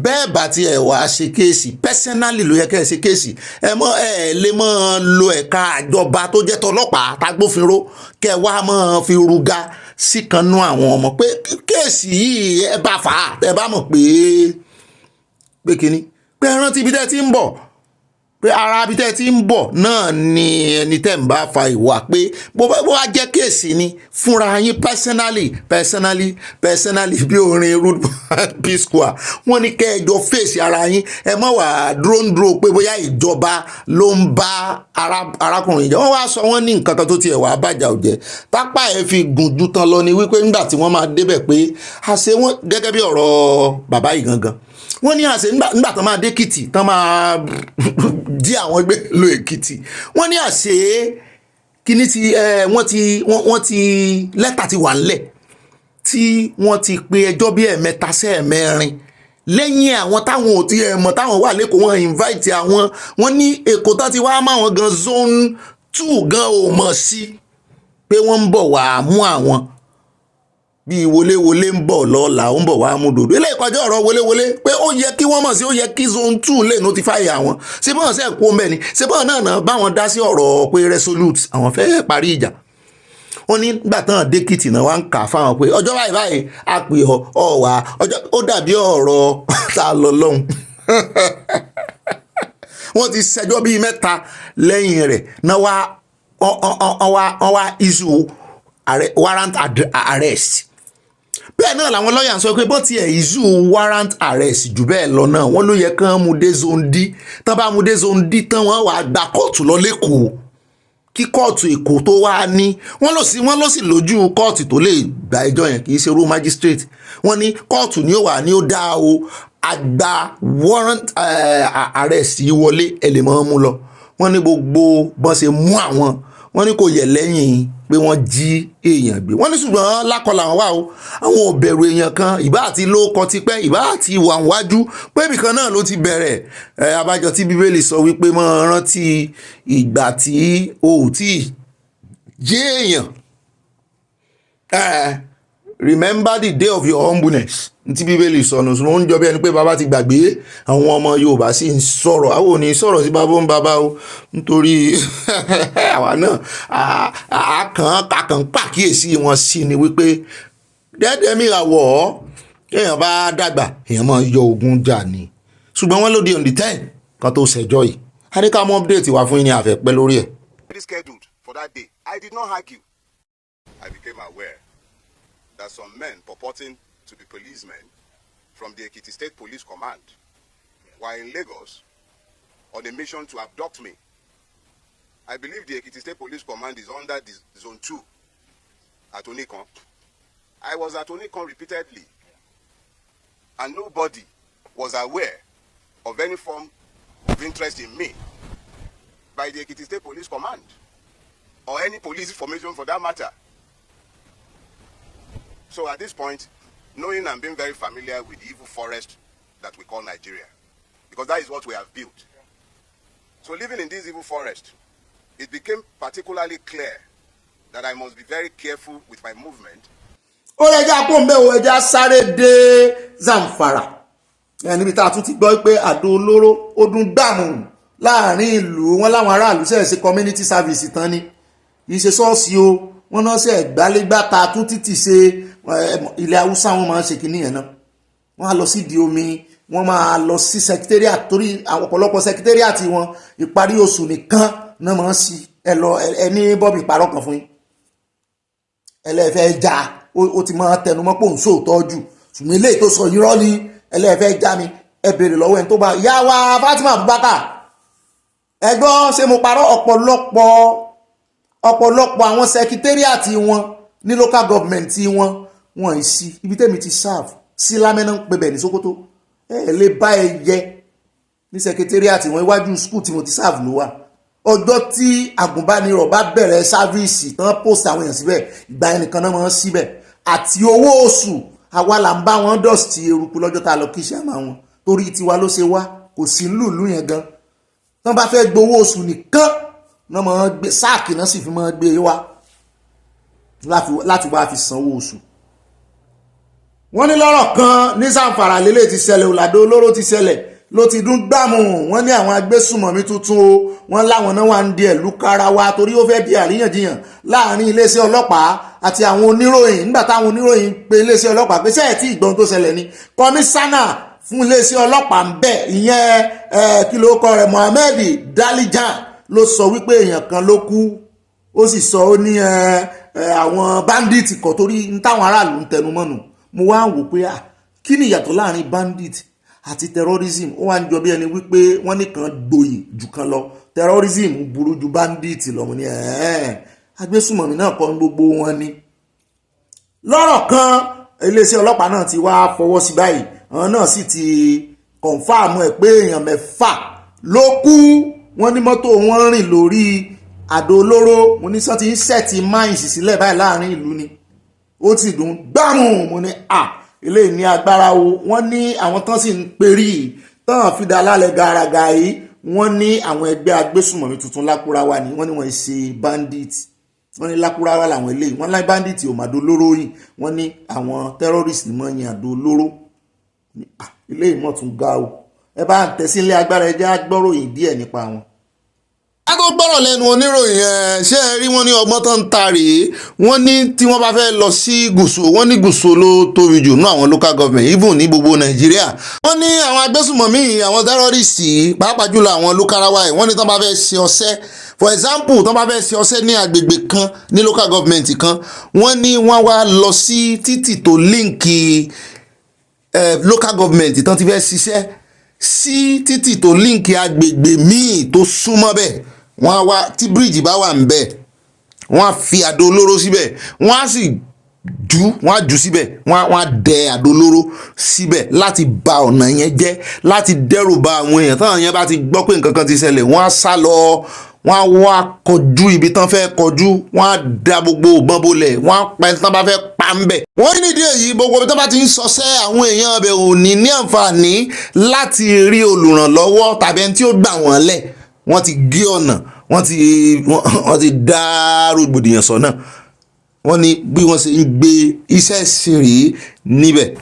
bẹ́ẹ̀ bá tiẹ̀ wá ṣe kéèsì personally ló yẹ kẹ́ ẹ ṣe kéèsì ẹ lè máa lo ẹ̀ka àjọba tó jẹ́ tọlọ́pàá tágbófinró kẹ́ wá máa fi ruga sí kanú àwọn ọmọ pé kéèsì yìí ẹ bá fà á ẹ bá mọ̀ pé kíní pé ẹ rántí ibi tẹ́ ti ń bọ̀ pé ara ibi tẹ́ ti ń bọ̀ náà ni ẹni tẹ́ ń bá fa ìwà pé bó wá jẹ́ kéèsì ni fúnra yín personally bí orin root P-Square wọ́n ní kẹ́ẹ̀jọ fèsì ara yín ẹ mọ̀ wá dúró pé bóyá ìjọba ló ń bá arákùnrin jẹ́ wọ́n wá sọ wọ́n ní nǹkan kan tó tiẹ̀ wá bàjá ò jẹ́ tápá ẹ̀ fi gùn ju tán lọ ni wípé nígbà tí wọ́n máa débẹ̀ pé àṣẹ wọn gẹ́gẹ́ bí ọ̀rọ̀ bàbá yìí gangan wọ́n ní àṣẹ nígbà tán máa dé Èkìtì tán máa dí àwọn gbé lo Èkìtì wọ́n ní àṣẹ kíní tí wọ́n ti lẹ́tà ti wà ńlẹ̀ tí wọ́n ti pe ẹjọ́ bí ẹ̀mẹ́ta sẹ́ẹ̀mẹ́rin lẹ́yìn àwọn táwọn ò ti mọ̀ táwọn wà lẹ́kọ̀ọ́ wọn invite àwọn wọ́n ní Èkó tán ti wá máwọn gan zone 2 gan ò mọ̀ sí pé wọ́n ń bọ̀ wá mú àwọn bí wọléwọlé ń bọ̀ lọ́la ó ń bọ̀ wá mú dòdò ilé ìkọjá ọ̀rọ̀ wọléwọlé pé ó yẹ kí wọ́n mọ̀ sí ó yẹ kí zone 2 lè notify àwọn ṣé bọ́n ṣe kó mẹ́ni ṣé bọ́n náà báwọn dá sí ọ̀rọ̀ pé resolute àwọn fẹ́ parí ìjà wọ́n ní gbà tán dẹ́kìtì náà wá ń kà fáwọn pé ọjọ́ báyìí báyìí a pè ọ wá ọjọ́ ó dàbí ọ̀rọ̀ tá a lọ lọ́hùn wọ́n ti ṣẹjọ́ bíi mẹ́ta lẹ́yìn rẹ̀ náà wá issue warrant arrest bẹ́ẹ̀ náà làwọn lọ́ọ̀yà ń sọ pé bó tiẹ̀ issue warrant arrest jù bẹ́ẹ̀ lọ náà wọ́n ló yẹ kán mú dé zone D tán bá mú dé zone D tán wọ́n wàá gba kóòtù lọ lẹ́kọ̀ọ́ kí kóòtù Èkó tó wá ní wọ́n ló sì lójú kóòtù tó lè gba ẹjọ́ yẹn kì í ṣe rú magistrate wọ́n ní kóòtù ni ó wà ní ó dá o àgbà warrant arrest yìí wọlé ẹ lè mọ́ mú lọ wọ́n ní gbogbo bọ́n ṣe mú àwọn wọ́n ní kò yẹ lẹ́yìn pé wọ́n jí èèyàn gbé wọ́n ní ṣùgbọ́n lákọ̀ làwọn wà o àwọn ò bẹ̀rù èèyàn kan ìbá àti lóókọ tipẹ́ ìbá àti wà wájú pé ibìkan náà ló ti bẹ̀rẹ̀ abájọ tí Bíbélì sọ wípé mọ́ rántí ìgbà tí o ò tí jí èèyàn remember the day of your humbleness tí Bíbélì sọnù ó ń jọ bí ẹni pé bàbá ti gbàgbé àwọn ọmọ Yorùbá sì ń sọ̀rọ̀ àwọn ò ní sọ̀rọ̀ sí bàbá ń bàbá o nítorí àwa náà àkàn pàkíyèsí wọn sí ni wípé dẹ́dẹ́ mìíràn wọ̀ ọ́ èèyàn bá dàgbà èèyàn máa yọ ogun jà ní ṣùgbọ́n wọ́n lóde on the 10 kan tó ṣẹjọ́ yìí adéka mú update wá fún yín ní àfẹ́pẹ́ lórí ẹ̀. Scheduled for that day. I did not argue. I became aware that some men purporting to be policemen from the Ekiti State Police Command were in Lagos on a mission to abduct me. I believe the Ekiti State Police Command is under the Zone 2 at Onikon. I was at Onikon repeatedly, and nobody was aware of any form of interest in me by the Ekiti State Police Command, or any police information for that matter. So at this point, knowing and being very familiar with the evil forest that we call Nigeria, because that is what we have built. So living in this evil forest, it became particularly clear that I must be very careful with my movement. Ó lè jẹ́ àpòǹbẹ́ o ẹja sáré dé Zamfara níbi tá a tún ti gbọ́ pé àdó olóró ó dún gbàmù láàrin ìlú wọn láwọn aráàlú ṣe community service tán ni kì í ṣe ṣọ́ọ̀ṣì o wọ́n náà ṣe gbálégbáta tún títì ṣe ilẹ̀ Haúsá wọn máa ń ṣe kínní yẹn náà wọ́n á lọ sí di omi wọ́n máa lọ sí secretariat torí àwọn ọ̀pọ̀lọpọ̀ secretariat wọn ìparí oṣù nìkan náà máa ń sí ẹni bọ́bì parọ́ kan fún yín ẹlẹ́fẹ́ já ó ti máa tẹnumọ́ pò ń sóòótọ́ jù ṣùgbọ́n eléyìí tó sọ irọ́ ni ẹlẹ́fẹ́ já mi ẹ béèrè lọ́wọ́ ẹni tó bá yá wa Fatima Abubakar ẹgbọ́n ṣé mo parọ́ ọ̀pọ̀lọpọ̀ àwọn secretariat wọn ní local government wọn wọn ì sí ibi tẹ́mi ti serve sí lámẹ́nà ń pè bẹ̀ ní Sókótó ẹ lè bá ẹ yẹ ní secretariat wọn iwájú school tí mo ti serve ló wà ọjọ́ tí agùnbánirọ̀ bá bẹ̀rẹ̀ sáfíìsì tán post àwọn èèyàn síbẹ̀ ìgbà ẹnìkan náà máa ń síbẹ̀ àti owó oṣù àwa là ń bá wọn dọ̀sí eruku lọ́jọ́ tá a lọ kí iṣẹ́ àmà wọn torí tiwa ló ṣe wá kò sí lùlù yẹn gan tán bá fẹ́ gbowó oṣù nìkan náà máa gbé sáàkì náà sì fi máa gbé wá láti wá fi sanwó oṣù. wọ́n ní lọ́rọ̀ kan ní Zamfara lélẹ̀ ti ṣẹlẹ̀ òlàdó olóró ti ṣẹlẹ̀ ló ti dún gbàmù wọ́n ní àwọn agbésùmọ̀mí tuntun o wọ́n láwọn náà wà ń di ẹ̀lú kárawa torí ó fẹ́ di àríyànjiyàn láàrin iléeṣẹ́ ọlọ́pàá àti àwọn oníròyìn nígbà táwọn oníròyìn pe iléeṣẹ́ ọlọ́pàá pé ṣé ẹ̀ tí ìgbọ́n tó ṣẹlẹ̀ ni kọmíṣánná fún iléeṣẹ́ ọlọ́pàá ń bẹ̀ ìyẹn kí ló kọ rẹ̀ Mohammed Dalijan ló sọ wípé èèyàn kan ló kú ó sì sọ ó ní àwọn bandit kọ̀ torí ń táwọn aráàlú ń tẹnu mọ́nu mo wá wò pé kí ni ìyàtọ̀ láàrin bandit àti terrorism ó wá ń jọ bí ẹni wípé wọ́n nìkan gboyè jù kan lọ terrorism burú ju bandit lọ mo ní agbésùmọ̀mí náà kọ́ gbogbo wọn ni. lọ́rọ̀ kan iléeṣẹ́ ọlọ́pàá náà ti wá fọwọ́ sí báyìí àwọn náà sì ti kọ̀ǹfàmù ẹ̀ pé èèyàn mẹ́fà ló kú. Wọ́n ní mọ́tò wọn rìn lórí àdó olóró. Mo ní sọ́n ti ń sẹ́ẹ̀tì máìnsì sílẹ̀ báyìí láàrin ìlú ni. Ó ti dùn gbámù. Mo ní eléyìí ní agbára o. Wọ́n ní àwọn tán sì ń perí tán fi dá lálẹ́ gàràgà yìí. Wọ́n ní àwọn ẹgbẹ́ agbésùmọ̀mí tuntun Lákúráwá ni wọ́n ní wọ́n ṣe bandit. Wọ́n ní Lákúráwá làwọn eléyìí. Wọ́n láì bandit ò mà àdó olóró yìí. Wọ́n ní àwọn terrorist ni wọ́n yin àdó olóró. Eléyìí mọ̀ tún ga o. Ẹ bá ń tẹ̀sí ilé agbára ẹjẹ́ agbọ́ròyìn díẹ̀ nípa wọn. A tó gbọ́rọ̀ lẹ́nu oníròyìn ẹ̀ ṣé ẹ rí wọn ní ọgbọ́n tó ń ta rèé. Wọ́n ní tí wọ́n bá fẹ́ lọ sí gùsù, wọ́n ní gùsù ló tóbi jù ní àwọn local government even ní gbogbo Nàìjíríà. Wọ́n ní àwọn agbésùmọ̀mí àwọn terrorist pàápàá jùlọ àwọn Lukarawa ẹ̀ wọ́n ní tán bá fẹ́ ṣe ọṣẹ́. For example tán bá fẹ́ ṣe ọṣẹ́ ní agbègbè kan ní local government kan, wọ́n ní wọ́n wá lọ sí títì tó líǹkì local government tán ti fẹ́ ṣiṣẹ́ sí títì tó líǹkì agbègbè míì tó súnmọ́ bẹ́ẹ̀. Wọ́n á wá tí bíríìjì bá wà ń bẹ̀, wọ́n á fi àdó olóró síbẹ̀, wọ́n á sì wọ́n á jù síbẹ̀, wọ́n á dẹ àdó olóró síbẹ̀ láti ba ọ̀nà yẹn jẹ́, láti dẹ́rù ba àwọn èèyàn. Táwọn yẹn bá ti gbọ́ pé nǹkan kan ti ṣẹlẹ̀, wọ́n á sá lọ, wọ́n á wá kọjú ibi tán fẹ́ kọjú, wọ́n á da gbogbo ìbọn bolẹ̀, wọ́n á pa ẹni tán bá fẹ́ pa ń bẹ̀. Wọ́n ní nídìí èyí gbogbo ibi tán bá ti ń ṣọṣẹ́ àwọn èèyàn ọbẹ̀ ò ní àǹfààní láti rí olùrànlọ́wọ́ tàbí ẹni tí ó gbà wọ́n lẹ̀. Wọ́n ti gé ọ̀nà, wọ́n ti dá rògbòdìyàn sọ́nà. Wọ́n ní bí wọ́n ṣe ń gbé iṣẹ́ ṣeré níbẹ̀.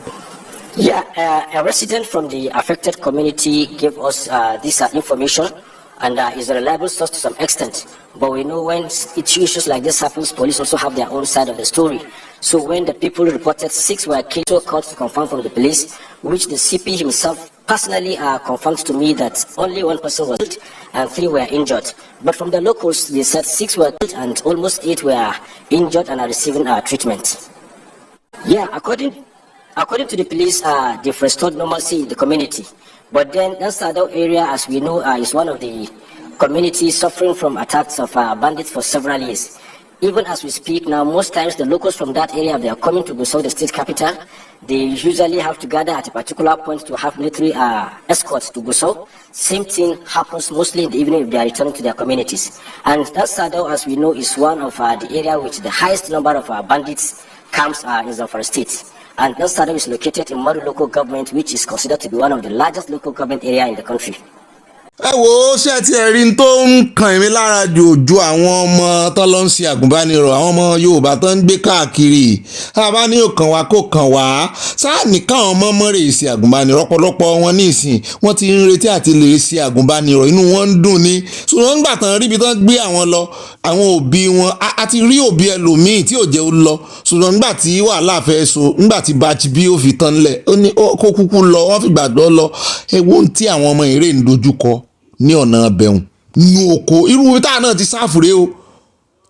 Yeah, a resident from the affected community gave us this information, and is a reliable source to some extent. But we know when issues like this happens, police also have their own side of the story. So when the people reported 6 were killed, so called to confirm from the police, which the CP himself personally confirmed to me that only 1 person was killed and 3 were injured. But from the locals, they said 6 were killed and almost 8 were injured and are receiving treatment. Yeah, according to the police, they've restored normalcy in the community. But then Sadao area, as we know, is one of the communities suffering from attacks of bandits for several years. Even as we speak now, most times the locals from that area, they are coming to Gusau, the state capital. They usually have to gather at a particular point to have military escorts to Gusau. Same thing happens mostly in the evening if they are returning to their communities. And Sadao, as we know, is one of the area with the highest number of bandits camps in Zamfara state. And Sadao is located in Maru local government, which is considered to be one of the largest local government area in the country. Ẹ wo ṣé ti ẹ̀rí tó ń kàn mí lára jòjò àwọn ọmọ tó lọ ń ṣe àgùnbánirọ̀, àwọn ọmọ Yorùbá tó ń gbé káàkiri. Àbá ní òkàn wá kó kàn wá sáà nìkan àwọn ọmọ mọ́rẹ̀ ṣe àgùnbánirọ̀. Ọ̀pọ̀lọpọ̀ wọn ní ìsìn wọ́n ti ń retí àti lè ṣe àgùnbánirọ̀, inú wọn ń dùn ní. Ṣùgbọ́n nígbà tán rí ibi tán gbé àwọn lọ, àwọn òbí wọn àti rí òbí ẹlòmíì tí ò jẹ́ ó lọ. Ṣùgbọ́n nígbà tí wàhálà fẹ́ so, nígbà tí batch bí ó fi tán lẹ̀, ó ní kó kúkú lọ, wọ́n fi gbàgbọ́ lọ. Ewu tí àwọn ọmọ eré ń dojúkọ ní ọ̀nà bẹ̀hùn ní oko irú tá náà ti sáfùré o,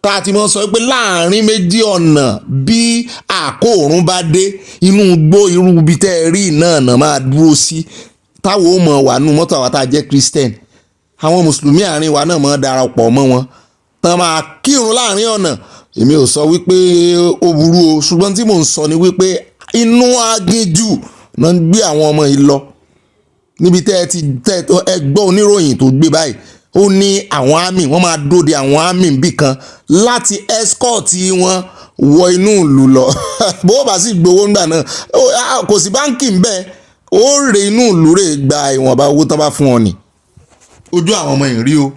tá ti mọ́ sọ pé láàrin méjì ọ̀nà bí àkóòrùn bá dé inú gbó irú ibi tẹ́ ẹ rí náà máa dúró sí. Táwọn ò mọ̀ wà nù mọ́tò àwọn tá jẹ́ Christian, àwọn mùsùlùmí àárín wa náà mọ́ darapọ̀ mọ́ wọn tán máa kírun láàrin ọ̀nà. Èmi ò sọ wípé ó burú o, ṣùgbọ́n tí mò ń sọ ni wípé inú aginjù náà ń gbé àwọn ọmọ yìí lọ. Níbi tẹ́ ẹgbọ́ oníròyìn tó gbé báyìí, ó ní àwọn àmì wọ́n máa dóde àwọn àmì níbì kan láti escort wọn wọ inú ìlú lọ. Bó bá sì gbowó ńgbà náà kò sí báńkì ń bẹ, ó rè inú ìlú rè gba ìwọ̀nba owó tán bá fún ọ ni. Ojú àwọn ọmọ yìí rí o.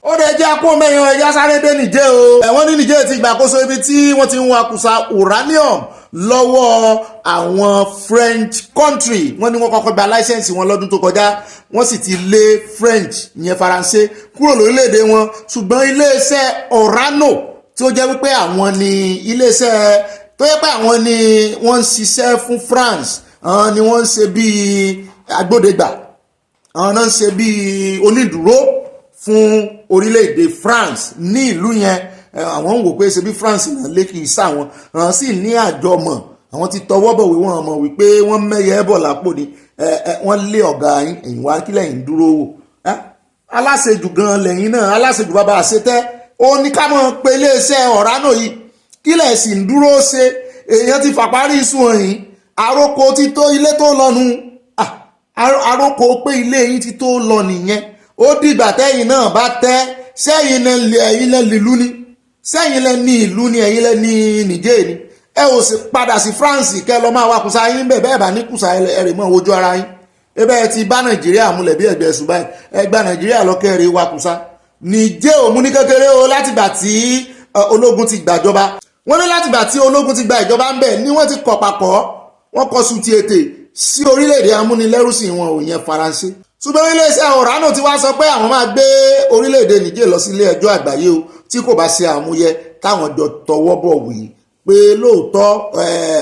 Ó lè jẹ́ akó mẹ́yàn ẹja sáré dé Nìjẹ́ o. Ẹ̀wọ̀n ní Nìjẹ́ ti gbàkóso ibi tí wọ́n ti ń wakùsà uranium lọ́wọ́ àwọn French country. Wọ́n ní wọ́n kọ́kọ́ gba láísẹ̀nsì wọn lọ́dún tó kọjá, wọ́n sì ti lé French ìyẹn Faransé kúrò lórílẹ̀‐èdè wọn. Ṣùgbọ́n iléeṣẹ́ Orano tí ó jẹ́ wípé àwọn ni iléeṣẹ́ tó yẹ pé àwọn ni wọ́n ń ṣiṣẹ́ fún France, àwọn ni wọ́n ń ṣe bíi agbódegbà, àwọn náà ń ṣe bíi onídùúró fún orílẹ̀-èdè France ní ìlú yẹn. Àwọn ń wò pé ṣe bí France náà lé kì í sáwọn, àwọn sì ní àjọmọ̀, àwọn ti tọwọ́ bọ̀wé wọn mọ̀ wípé wọ́n mẹ́yẹ bọ̀ lápò ni. Wọ́n lé ọ̀gá yín, ẹ̀yìn wá kí lẹ́yìn dúró wò. Aláṣejù gan lẹ́yìn náà, aláṣejù bàbá àṣetẹ́. Ó ní ká mọ̀ pé iléeṣẹ́ Orano yìí kí lẹ̀ sì ń dúró ṣe. Èèyàn ti fàparí ìsun ẹ̀yìn, àròkọ ti tó ilé tó lọ́nu. aróko pé ilé yín ti tó lọ nìyẹn. Ó dìgbà tẹ́yìn náà bá tẹ́, sẹ́yìn lẹ nílùú ni, sẹ́yìn lẹ ní ìlú ni, ẹ̀yin lẹ ní Niger ni. Ẹ ò sì padà sí France kẹ́ lọ máa wá kùsà yín bẹ̀, bẹ́ẹ̀ bá ní kùsà ẹ̀rẹ̀ mọ́ ojú ara yín. Ebe ẹ ti bá Nàìjíríà múlẹ̀ bí ẹgbẹ́ ẹ̀sùn báyìí, ẹ gba Nàìjíríà lọ́kẹ́rẹ́ wá kùsà. Niger ò mú ní kékeré o látìgbà tí ológun ti gbàjọba. Wọ́n ní látìgbà tí ológun ti gba ìjọba ń bẹ̀ ni wọ́n ti kọ̀ papọ̀, wọ́n kọ sùn ti ètè sí orílẹ̀-èdè amúnilẹ́rùsìn wọn ò yẹn Faransé. Ṣùgbọ́n iléeṣẹ́ ọ̀ránù ti wá sọ pé àwọn máa gbé orílẹ̀-èdè Niger lọ sí ilé ẹjọ́ àgbáyé o tí kò bá ṣe àmúyẹ táwọn jọ tọwọ́ bọ̀wé pé lóòótọ́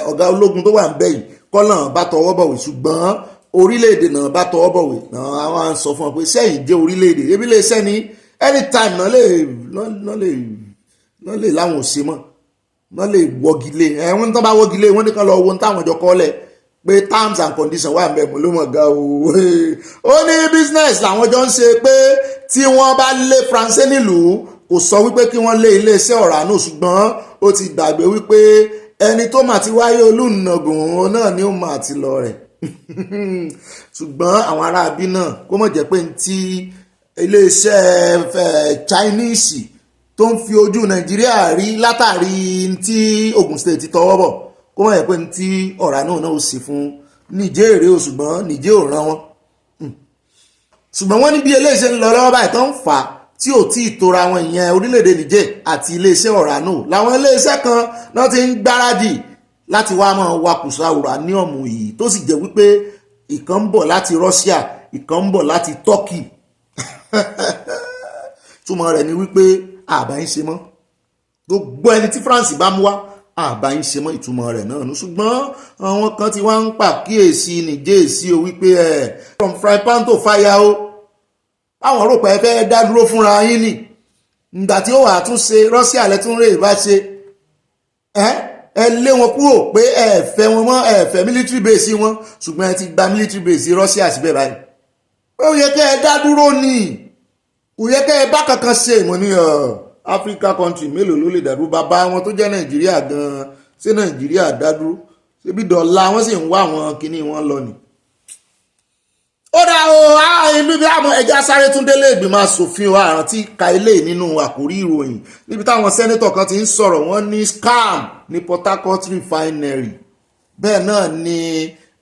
ọ̀gá ológun tó wà ń bẹ̀ yìí kọ́lọ̀ bá tọwọ́ bọ̀wé ṣùgbọ́n orílẹ̀-èdè náà bá tọwọ́ bọ̀wé náà àwọn à ń sọ fún ọ pé sẹ́yìn jẹ́ orílẹ̀-èdè ebi iléeṣẹ́ ní anytime náà lè láwọn ò ṣe mọ́ náà lè wọ́gilé wọ́n ní tán bá wọ́gilé wọ́n ní kán lọ wo táwọn jọ kọ́ lẹ̀ pé terms and conditions wà mẹ́mọ́ ló mọ̀ ga o. Ó ní business làwọn jọ ń ṣe pé tí wọ́n bá lé Faransé nílùú kò sọ wípé kí wọ́n lé iléeṣẹ́ ọ̀ránù ṣùgbọ́n ó ti gbàgbé wípé ẹni tó mà ti wáyé olùnàgùn náà ni ó mà ti lọ rẹ̀. Ṣùgbọ́n àwọn aráabí náà kó mọ̀ jẹ́ pé ti iléeṣẹ́ Chinese tó ń fi ojú Nàìjíríà rí látàrí tí Ogun State ti tọwọ́ bọ̀ kó mọ̀ jẹ́ pé ti ọ̀ránù náà ó sì fún Niger èrè o ṣùgbọ́n Niger ò rán wọn. Ṣùgbọ́n wọ́n ní bí iléeṣẹ́ ń lọ lọ́wọ́ báyìí tó ń fà á tí ò tí ì tora wọn ìyẹn orílẹ̀-èdè Niger àti iléeṣẹ́ ọ̀ránù làwọn iléeṣẹ́ kan náà ti ń gbáradì láti wá máa wakùsà uranium yìí tó sì jẹ́ wípé ìkan ń bọ̀ láti Russia ìkan ń bọ̀ láti Turkey. Túmọ̀ rẹ̀ ni wípé àbá ń ṣe mọ́ gbogbo ẹni tí France bá mú wá àbá ń ṣe mọ́ ìtumọ̀ rẹ̀ náà nù. Ṣùgbọ́n àwọn kan ti wá ń pàkíyèsí Niger sí o wípé from fry pan to fire o àwọn rò pé ẹ fẹ́ dá dúró fúnra yín nì ìgbà tí ó wà tún ṣe Russia lẹ́tún rè bá ṣe ẹ lé wọn kúrò pé ẹ fẹ́ wọn mọ́ ẹ fẹ́ military base wọn ṣùgbọ́n ẹ ti gba military base Russia síbẹ̀ báyìí. Ó yẹ kẹ́ ẹ dá dúró ni kò yẹ kẹ́ ẹ bá kankan ṣe ìmọ̀ ní Africa country mélòó ló lè dàdúró bàbá wọn tó jẹ́ Nàìjíríà gan-an ṣé Nàìjíríà dádúró ṣebí dọ̀la wọ́n sì ń wá àwọn kinní wọn lọ ni. Ó dá o inú bí àwọn ẹja sáré tún délé ìgbìmọ̀ asòfin wa àrántí ka ilé nínú àkórí ìròyìn níbi táwọn sẹ́nẹ́tọ̀ kan ti ń sọ̀rọ̀ wọ́n ní scam ní Port Harcourt Refinery. Bẹ́ẹ̀ náà ni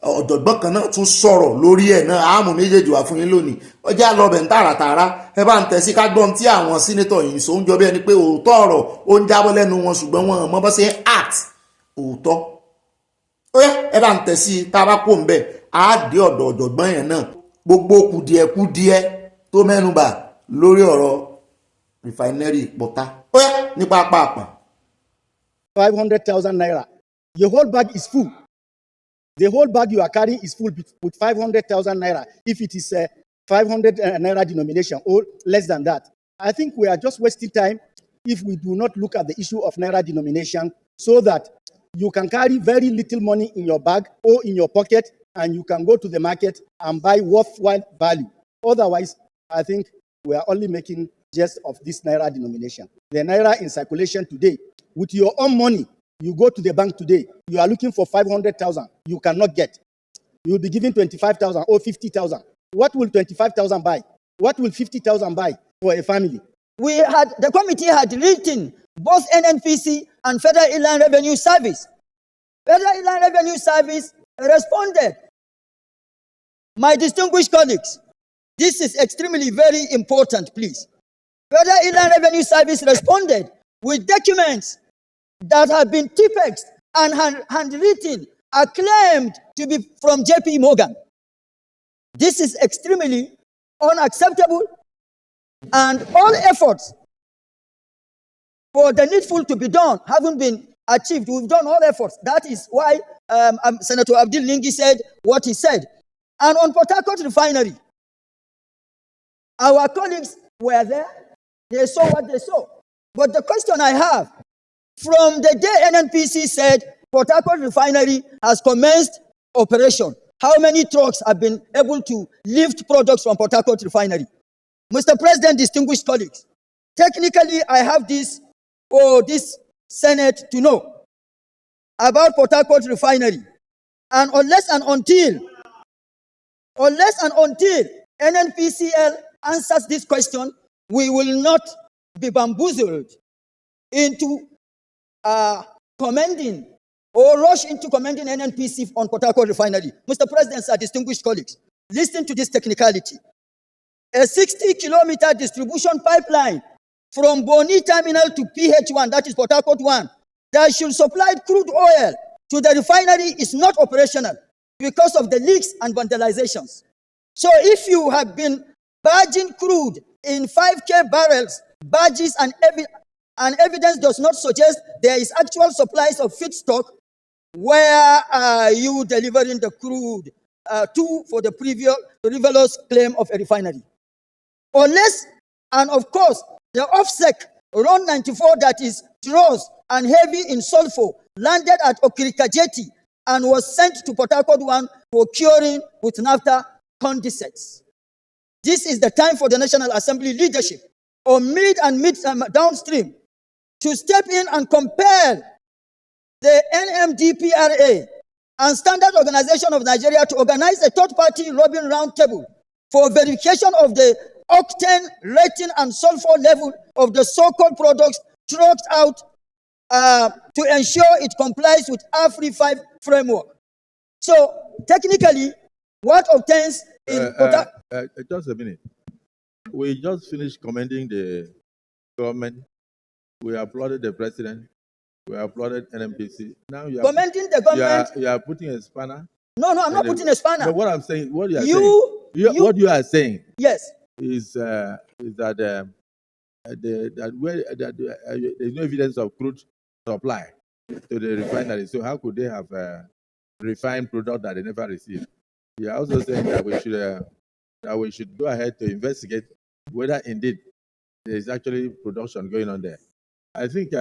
ọ̀jọ̀gbọ́n kan náà tún sọ̀rọ̀ lórí ẹ̀ náà àmú méjèèjì wà fún yín lónìí ọjà lọ́bẹ̀ ń tààràtààrà ẹ bá ń tẹ̀sí ká gbọ́n tí àwọn sẹ́nẹ́tọ̀ yìí sọ ń jọ bí ẹni pé òótọ́ ọ̀rọ̀ ó ń jábọ́ lẹ́nu wọn ṣùgbọ́n wọn mọ́ bá ṣe act òótọ́. Ó yẹ ẹ bá ń tẹ̀sí tá a bá kó ń bẹ̀ á dé ọ̀dọ̀ ọ̀jọ̀gbọ́n yẹn náà gbogbo kùdìẹ̀kùdìẹ̀ tó mẹ́nubà lórí ọ̀rọ̀ Refinery pọ̀tá. Ó yẹ nípa pàápàá. 500,000 naira. Your whole bag is full. The whole bag you are carrying is full with 500,000 naira. If it is 500 naira denomination or less than that, I think we are just wasting time if we do not look at the issue of naira denomination so that you can carry very little money in your bag or in your pocket and you can go to the market and buy worthwhile value. Otherwise, I think we are only making jest of this naira denomination. The naira in circulation today, with your own money, you go to the bank today, you are looking for 500,000, you cannot get. You will be given 25,000 or 50,000. What will 25,000 buy? What will 50,000 buy for a family? The committee had written both NNPC and Federal Inland Revenue Service. Federal Inland Revenue Service responded. My distinguished colleagues, this is extremely very important, please. Federal Inland Revenue Service responded with documents that have been typexed and handwritten, acclaimed to be from JP Morgan. This is extremely unacceptable, and all efforts for the needful to be done haven't been achieved. We've done all efforts. That is why Senator Abdul Lingi said what he said. And on Port Harcourt Refinery, our colleagues were there. They saw what they saw. But the question I have, from the day NNPC said Port Harcourt Refinery has commenced operation, how many trucks have been able to lift products from Port Harcourt Refinery? Mr. President, distinguished colleagues, technically I have this Senate to know about Port Harcourt Refinery. And unless and until Unless and until NNPCL answers this question, we will not be bamboozled into commending or rush into commending NNPC on Port Harcourt Refinery. Mr. President, sir, distinguished colleagues, listen to this technicality. A 60-kilometer distribution pipeline from Boni Terminal to PH1, that is Port Harcourt 1, that should supply crude oil to the refinery is not operational because of the leaks and vandalizations. So if you have been barging crude in 5K barrels, barges and evidence does not suggest there is actual supplies of feedstock, where are you delivering the crude to for the frivolous claim of a refinery? Unless, and of course, the OFSEC Run 94 that is dross and heavy in sulfur landed at Okirikajeti and was sent to Port Harcourt 1 for curing with naphtha condensates. This is the time for the National Assembly leadership on downstream to step in and compel the NMDPRA and Standard Organization of Nigeria to organize a third-party lobbying roundtable for verification of the octane rating and sulfur level of the so-called products trucked out to ensure it complies with AFRI 5 framework. So, technically, what obtains in just a minute. We just finished commending the government. We applauded the president. We applauded NMPC. Now you are commending the government. You are putting a spanner. No, I'm not putting a spanner. But what I'm saying, what you are saying, yes, is that there's no evidence of crude supply to the refinery. So how could they have refined product that they never received? You are also saying that we should go ahead to investigate whether indeed there is actually production going on there. I think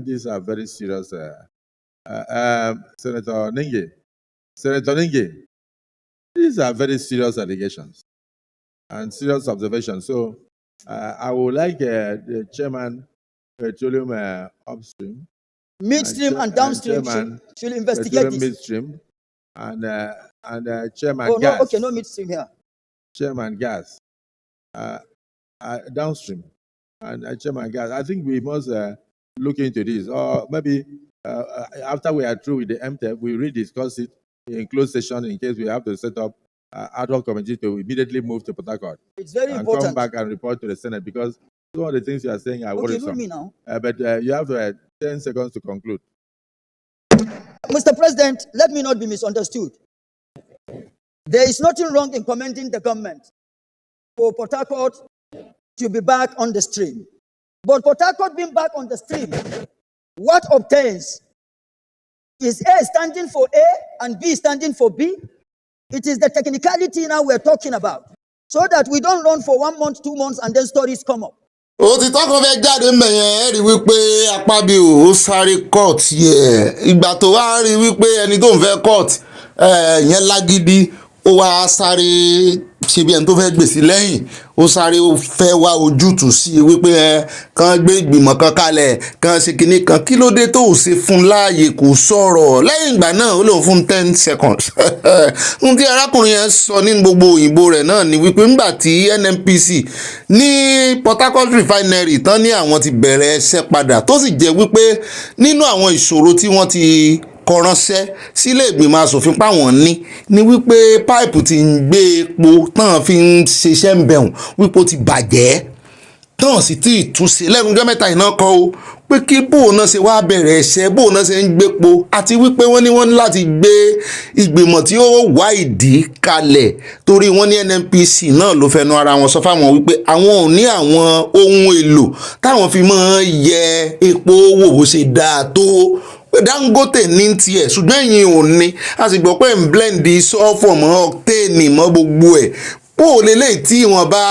these are very serious. Senator Ninge, these are very serious allegations and serious observations. So I would like the chairman, petroleum upstream, midstream and downstream should investigate this. Midstream and chairman gas. No, okay, no midstream here. Chairman gas, downstream, and chairman gas. I think we must look into this, or maybe after we are through with the MTEP, we rediscuss it in closed session in case we have to set up ad hoc committee to immediately move to Port Harcourt. It's very and important. Come back and report to the Senate, because some of the things you are saying are worrisome. Okay, me now. But you have 10 seconds to conclude. Mr. President, let me not be misunderstood. There is nothing wrong in commending the government for Port Harcourt to be back on the stream. But Port Harcourt being back on the stream, what obtains? Is A standing for A and B standing for B? It is the technicality now we're talking about, so that we don't run for 1 month, 2 months, and then stories come up. òtítọ́ kan fẹ́ jáde mẹ́yẹn rí wípé Akpabio ó sáré court yẹ ìgbà tó wá rí wípé ẹni tó ń fẹ́ court yẹn lágídí ó wá sáré ṣe bí ẹni tó fẹ́ gbèsè lẹ́yìn ó sáré fẹ́ wá ojútùú sí i wípé kàn gbé ìgbìmọ̀ kan kalẹ̀ kàn ṣe kinní kan kí ló dé tó ò ṣe fún láàyè kò sọ̀rọ̀ lẹ́yìn ìgbà náà ó lòun fún 10 seconds ohun tí arákùnrin yẹn sọ ní gbogbo òyìnbó rẹ̀ náà ni wípé ńgbà tí NNPC ní Port Harcourt Refinery tán ní àwọn ti bẹ̀rẹ̀ ẹsẹ̀ padà tó sì jẹ́ wípé nínú àwọn ìṣòro tí wọ́n ti kọránṣẹ́ sílé ìgbìmọ̀ asòfin páwọn ní wípé páìpù tí ń gbé epo tán fi ń ṣiṣẹ́ ń bẹ̀rùn wípé ó ti bàjẹ́ tán sì tí ìtúnṣe lẹ́nu ọjọ́ mẹ́ta iná kọ́ ó pé kí bóun náà ṣe wá bẹ̀rẹ̀ ẹ̀ṣẹ̀ bóun náà ṣe ń gbépo àti wípé wọ́n ní láti gbé ìgbìmọ̀ tí ó wá ìdí kalẹ̀ torí wọ́n ní NNPC náà ló fẹnu ara wọn sọ fáwọn wípé àwọn ò ní àwọn ohun èlò táwọn fi máa yẹ epo wò bó ṣe dáa tó Dangote ní tiẹ̀ ṣùgbọ́n ẹ̀yin ò ní a sì gbọ́ pé ń blend sulfur mọ́ octane mọ́ gbogbo ẹ̀ bó o lè léyìí tí wọ́n bá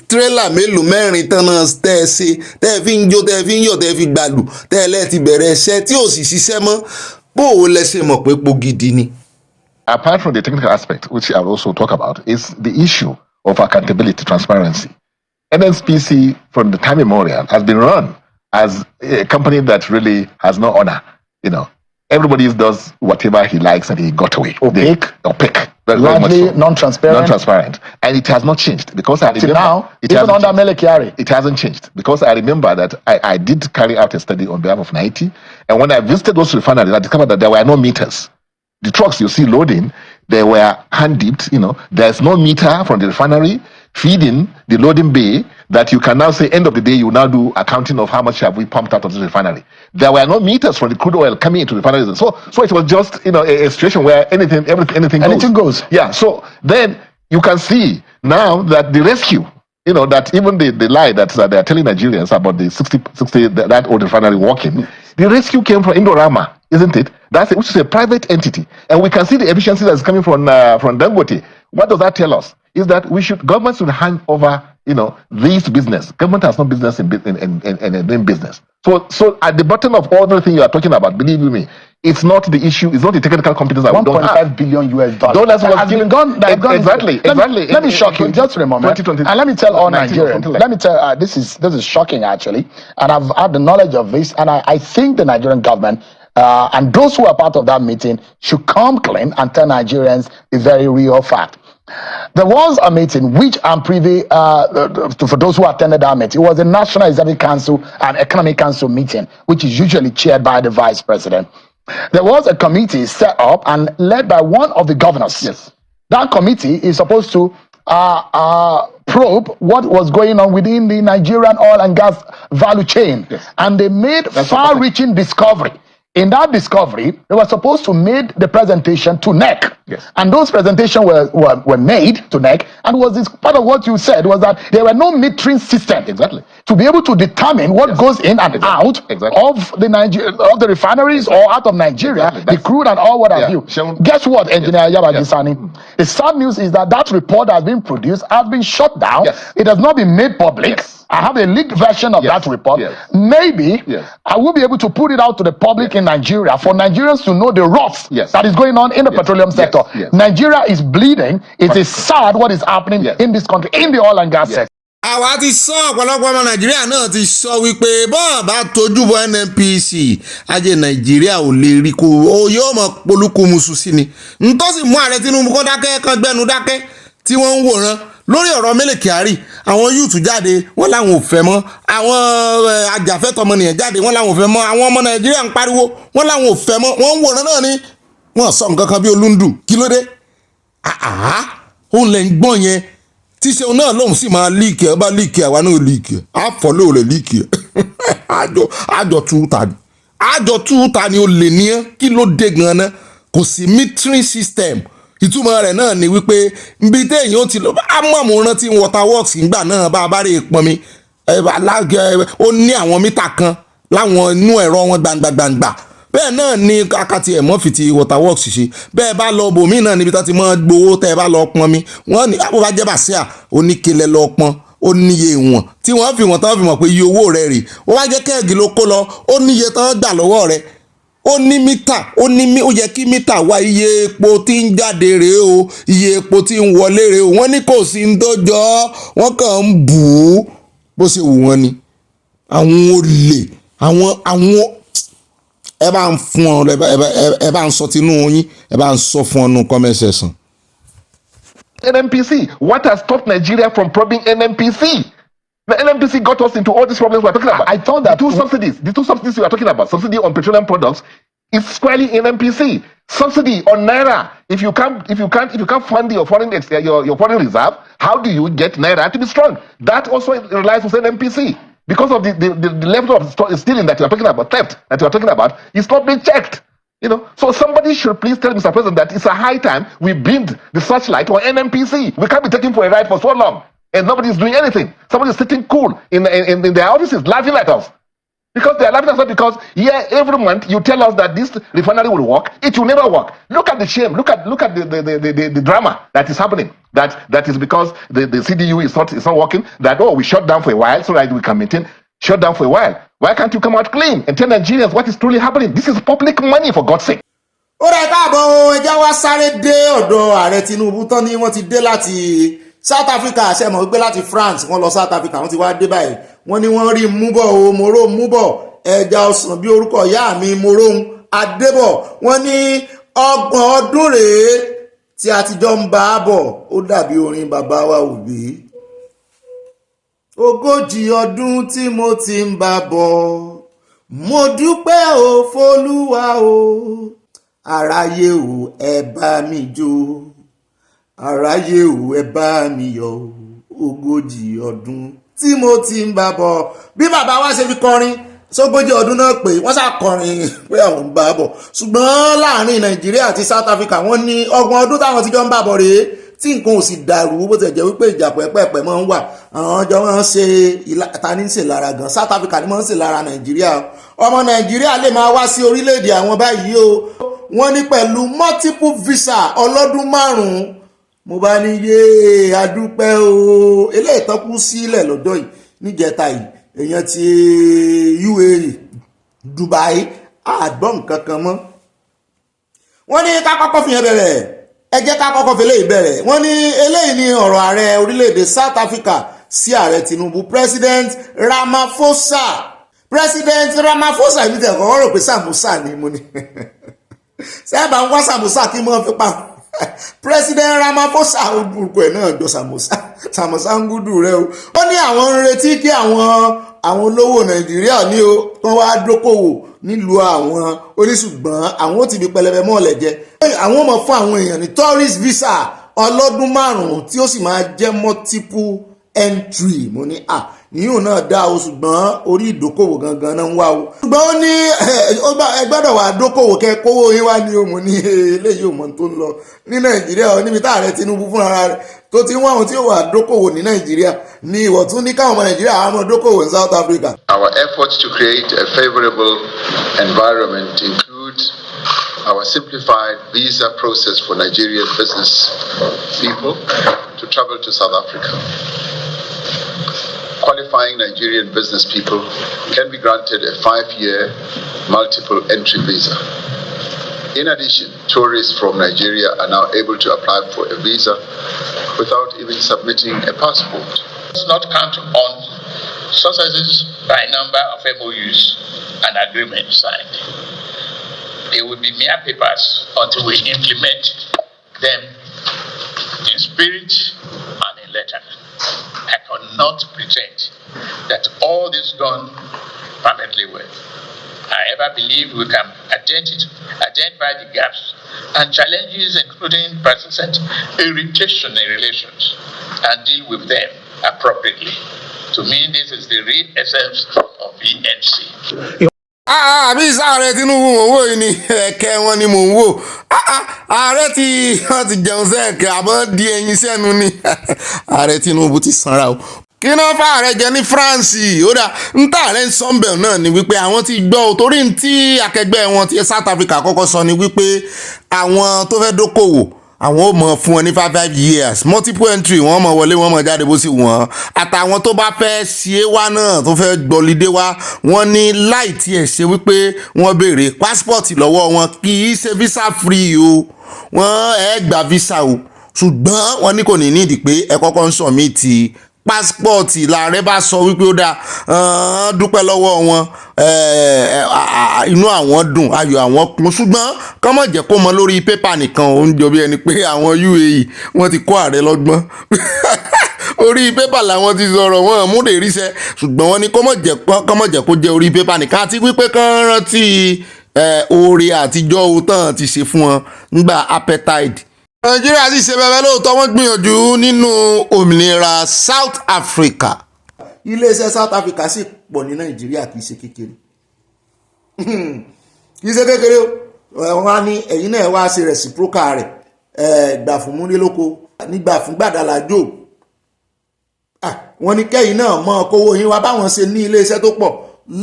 tírélà mélòó mẹ́rin tán náà tẹ́ ẹ ṣe tẹ́ ẹ fi ń jó tẹ́ ẹ fi ń yọ̀ tẹ́ ẹ fi gbàlù tẹ́ ẹ lẹ́ẹ̀ ti bẹ̀rẹ̀ iṣẹ́ tí ò sì ṣiṣẹ́ mọ́ bó o lẹ ṣe mọ̀ pé epo gidi ni. Apart from the technical aspect, which I've also talked about, is the issue of accountability, transparency. NNPC, from the time immemorial, has been run as a company that really has no honor. everybody does whatever he likes and he got away. Opaque. Largely non-transparent. Non-transparent. And it has not changed because I remember. Now, even under Mele Kyari. It hasn't changed because I remember that I did carry out a study on behalf of 90. And when I visited those refineries, I discovered that there were no meters. The trucks you see loading, they were hand dipped, there's no meter from the refinery feeding the loading bay that you can now say end of the day you now do accounting of how much have we pumped out of the refinery. There were no meters from the crude oil coming into the refineries. So it was just a situation where anything goes. Yeah. So then you can see now that the rescue, that even the lie that they are telling Nigerians about the 60 that old refinery working, the rescue came from Indorama, isn't it? Which is a private entity, and we can see the efficiency that's coming from Dangote. What does that tell us? Is that government should hand over, this business. Government has no business in doing business. So at the bottom of all the things you are talking about, believe me, it's not the issue. It's not the technical competence that we don't have. $1.5 billion US. Dollars has been gone. Exactly. Let me shock you just for a moment, and let me tell all Nigerians. Let me tell this is shocking actually, and I've had the knowledge of this, and I think the Nigerian government. And those who are part of that meeting should come clean and tell Nigerians the very real fact. There was a meeting which I'm privy for those who attended that meeting. It was a National Executive Council and Economic Council meeting, which is usually chaired by the Vice President. There was a committee set up and led by one of the governors. Yes. That committee is supposed to probe what was going on within the Nigerian oil and gas value chain. Yes. And they made far-reaching discovery. In that discovery, they were supposed to make the presentation to NEC. Yes. And those presentations were made to NEC. And was this part of what you said was that there were no metering system. Exactly. To be able to determine what goes in and out of the refineries or out of Nigeria, the crude and all what have you. Guess what, Engineer Yabagi-Sani? The sad news is that report that has been produced has been shut down. Yes. It has not been made public. Yes. I have a leaked version of that report. Yes. Maybe I will be able to put it out to the public in Nigeria for Nigerians to know the rot that is going on in the petroleum sector. Nigeria is bleeding. It is sad what is happening in this country, in the oil and gas sector. àwa ti sọ ọ̀pọ̀lọpọ̀ ọmọ nàìjíríà náà ti sọ wípé bọ́ọ̀ bá tójú bọ NNPC ajé nàìjíríà ò lè rí kó o yóò mọ polúkú musu sí ni ntọ́sí mú ààrẹ Tinubu kó dákẹ́ kan gbẹ́nu dákẹ́ tí wọ́n ń wòran lórí ọ̀rọ̀ Mele Kyari àwọn yúùtù jáde wọ́n làwọn ò fẹ́ mọ́ àwọn ajàfẹ́tọ̀ọmọnìyàn jáde wọ́n làwọn ò fẹ́ mọ́ àwọn ọmọ nàìjíríà ń pariwo wọ́n làwọn ò fẹ́ mọ́ wọ́n ń wòran náà ni wọ́n sọ nǹkan kan bí olúndù kí ló dé òun lẹ̀ ń gbọ́n yẹn tíṣe náà lòun sì máa líìkì ẹ bá líìkì àwa náà líìkì ẹ àfọlẹ́ òrè líìkì ẹ àjọ túta ni ó lè ní ẹ kí ló dé gan-an kò sí metering system ìtumọ̀ rẹ̀ náà ni wípé nbí téèyàn ó ti lọ amọ̀mọ̀ràn tí water works ńgbà náà bá a bá rí ìpọnmi ó ní àwọn mítà kan láwọn inú ẹ̀rọ wọn gbàǹgbàǹgbà bẹ́ẹ̀ náà ni akati ẹ̀mọ́ fi ti water works ṣe bẹ́ẹ̀ bá lọ bòmí náà níbi tó ti mọ́ gbowó tẹ́ ẹ bá lọ pọn mi wọ́n ní àbúrò ajẹ́ bàṣẹ́à oníkele lọ pọn ó níye ìwọ̀n tí wọ́n fi wọ́n tán fi mọ̀ pé iye owó rẹ̀ rè ó wá jẹ́ kẹ́ẹ̀gì ló kó lọ ó níye tán gbà lọ́wọ́ rẹ̀ ó ní mítà ó yẹ kí mítà wá iye epo tí ń jáde rèé o iye epo tí ń wọlé rèé o wọ́n ní kò sí ń dọ́jọ́ wọ́n kàn ń bù ú bó ṣe wù wọ́n ni àwọn olè àwọn ẹ bá ń fún ọ ẹ bá ń sọ tinú yín ẹ bá ń sọ fún ọ nù comment section. NNPC, what has stopped Nigeria from probing NNPC? The NNPC got us into all these problems we're talking about. I thought that the two subsidies you are talking about, subsidy on petroleum products, is squarely NNPC. Subsidy on naira. If you can't fund your foreign reserve, how do you get naira to be strong? That also relies on NNPC. Because of the level of stealing that you are talking about, theft that you are talking about, it's not being checked. So somebody should please tell Mr. President that it's a high time we build the searchlight on NNPC. We can't be taken for a ride for so long and nobody is doing anything. Somebody is sitting cool in their offices laughing at us. Because they are laughing at us because every month you tell us that this refinery will work. It will never work. Look at the shame. Look at the drama that is happening. That is because the CDU is not working. That we shut down for a while so that we can maintain. Shut down for a while. Why can't you come out clean and tell Nigerians what is truly happening? This is public money, for God's sake. Ó rẹ̀ káàbọ̀ ẹja wá sáré dé ọ̀dọ̀ ààrẹ Tinubu tán ni wọ́n ti dé láti South Africa ṣe mọ̀ gbé láti France wọ́n lọ South Africa wọ́n ti wá dé báyìí wọ́n ní wọ́n rí múbọ̀ o mòró múbọ̀ ẹja ọsàn bí orúkọ ìyá mi mòróhun Adébọ̀ wọ́n ní 30 ọdún rèé tí a ti jọ ń bá a bọ̀ ó dàbí orin bàbá wa Òbí. 40 ọdún tí mo ti ń bá bọ̀ mo dúpẹ́ o f'Olúwa o aráyé o ẹ bá mi jó aráyé o ẹ bá mi yọ̀ 40 ọdún tí mo ti ń bá bọ̀ bí bàbá wa ṣe fi kọrin sógójì ọdún náà pé wọ́n ṣàkọrin pé àwọn ń bá bọ̀ ṣùgbọ́n láàrin Nàìjíríà àti South Africa wọ́n ní 30 ọdún táwọn ti jọ ń bá bọ̀ rèé tí nǹkan ò sì dàrú bó ti jẹ́ wípé ìjà pẹ́pẹ́pẹ́ máa ń wà àwọn ọjọ́ wọn ń ṣe tani ń ṣe lára gan South Africa ni wọ́n ń ṣe lára Nàìjíríà ọmọ Nàìjíríà lè máa wá sí orílẹ̀-èdè àwọn báyìí o wọ́n ní pẹ̀lú multiple visa ọlọ́dún 5 mo bá ní yé adúpẹ́ o eléyìí tán kú sílẹ̀ lọ́dọ̀ yìí níjẹta yìí èèyàn ti UAE Dubai àgbọ̀n kankan mọ́ wọ́n ní ká kọ́kọ́ fi yẹn bẹ̀rẹ̀ ẹ jẹ́ ká kọ́kọ́ fi eléyìí bẹ̀rẹ̀ wọ́n ní eléyìí ní ọ̀rọ̀ ààrẹ orílẹ̀-èdè South Africa sí ààrẹ Tinubu President Ramaphosa ìbí tẹ̀ kọ́ rò pé Samosa ni mo ní sẹ́ẹ̀bà ń wá Samosa kí mo fi pa President Ramaphosa orúkọ ẹ̀ náà jọ Samosa ń gúdù rẹ o ó ní àwọn ń retí kí àwọn olówó Nàìjíríà ní o kán wá dókòwò nílùú àwọn oníṣùgbọ́n àwọn ó ti fi pẹlẹbẹ mọ́ọ̀lẹ̀ jẹ àwọn ò mọ̀ fún àwọn èèyàn ní tourist visa ọlọ́dún 5 tí ó sì máa jẹ́ multiple entry mo ní ìyún náà dá o ṣùgbọ́n orí ìdókòwò gangan náà ń wá o ṣùgbọ́n ó ní ẹ gbọ́dọ̀ wà dókòwò kẹ́ kówó yín wá ní o mo ní eléyìí ò mọ̀ tó ń lọ ní Nàìjíríà níbi tá ààrẹ Tinubu fúnra rẹ̀ tó ti ń wá àwọn tí ó wà dókòwò ní Nàìjíríà ní ìwọ̀ tún ní káwọn ọmọ Nàìjíríà àwọn ọmọ dókòwò ní South Africa. Our efforts to create a favorable environment include our simplified visa process for Nigerian business people to travel to South Africa. Qualifying Nigerian business people can be granted a 5-year multiple entry visa. In addition, tourists from Nigeria are now able to apply for a visa without even submitting a passport. Let's not count on successes by number of MOUs and agreements signed. They will be mere papers until we implement them in spirit and in letter. I cannot pretend that all this done perfectly well. I ever believe we can identify the gaps and challenges, including persistent irritation in relations, and deal with them appropriately. To me, this is the real essence of VNC. Àbí ààrẹ Tinubu mò ń wò yìí ni ẹ̀kẹ́ wọn ni mò ń wò ààrẹ tí wọ́n ti jẹun sẹ́ẹ̀kẹ́ àbọ̀ di ẹyin sẹ́nu ni ààrẹ Tinubu ti sanra o kí náà fà ààrẹ jẹ ní France ó dà ń tà ààrẹ sọ́ńbẹ̀ náà ni wípé àwọn ti gbọ́ ò torí tí akẹgbẹ́ wọn ti South Africa kọ́kọ́ sọ ni wípé àwọn tó fẹ́ dókòwò àwọn ò mọ̀ fún wọn ní 5 years multiple entry wọ́n mọ̀ wọlé wọ́n mọ̀ jáde bó sì wọ́n àtàwọn tó bá fẹ́ ṣe wá náà tó fẹ́ gbọ́lidé wá wọ́n ní láì tiẹ̀ ṣe wípé wọ́n béèrè passport lọ́wọ́ wọn kì í ṣe visa free o wọ́n gba visa o ṣùgbọ́n wọ́n ní kò ní nídìí pé ẹ kọ́kọ́ ń submit passport làárẹ̀ bá sọ wípé ó dáa dúpẹ́ lọ́wọ́ wọn inú àwọn dùn ayọ̀ àwọn kún ṣùgbọ́n kán má jẹ́ kó mọ lórí pépà nìkan ó ń jọ bí ẹni pé àwọn UAE wọ́n ti kó ààrẹ lọ́gbọ́n orí pépà làwọn ti sọ̀rọ̀ wọn múdè ríṣẹ́ ṣùgbọ́n wọ́n ní kán má jẹ́ kó jẹ́ orí pépà nìkan àti wípé kán rántí oore àtijọ́ òótọ́ ti ṣe fún wọn nígbà apartheid. Nàìjíríà sì ṣe bẹ́ẹ̀ lóòótọ́ wọ́n gbìyànjú nínú òmìnira South Africa. Iléeṣẹ́ South Africa sì pọ̀ ní Nàìjíríà kì í ṣe kékeré kì í ṣe kékeré o wọ́n á ní ẹ̀yin náà wá ṣe reciprocal rẹ̀ gbà fún múlélóko nígbà fún gbàdàlájò wọ́n ní kẹ́yìn náà mọ́ kówó yín wá báwọn ṣe ní iléeṣẹ́ tó pọ̀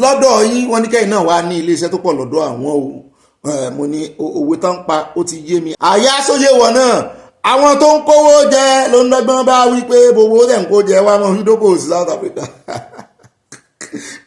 lọ́dọ̀ yín wọ́n ní kẹ́yìn náà wá ní iléeṣẹ́ tó pọ̀ lọ́dọ̀ àwọn o mo ní òwe tán pa ó ti yé mi. àyà sóyè wọ̀ náà àwọn tó ń kówó jẹ ló ń dọ́gbọ́n bá wí pé gbogbo tẹ̀ ń kó jẹ wá mọ́ fídókò sí South Africa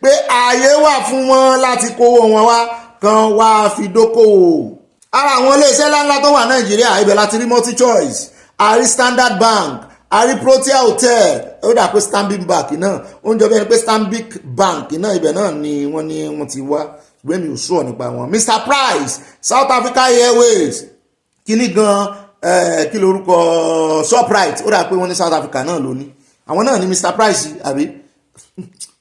pé ààyè wà fún wọn láti kówó wọn wá kan wá fi dókòwò. ara àwọn iléeṣẹ́ ńláńlá tó wà Nàìjíríà ibẹ̀ láti rí multi choice àrí Standard Bank àrí Protea Hotel ó dà pé Stanbic Bank náà ó ń jọ bẹ́ẹ̀ pé Stanbic Bank náà ibẹ̀ náà ni wọ́n ti wá ṣùgbọ́n mi ò sọ nípa wọn. Mr Price South Africa Airways kíní gan kí lorúkọ Shoprite ó dà pé wọ́n ní South Africa náà ló ní àwọn náà ní Mr Price àbí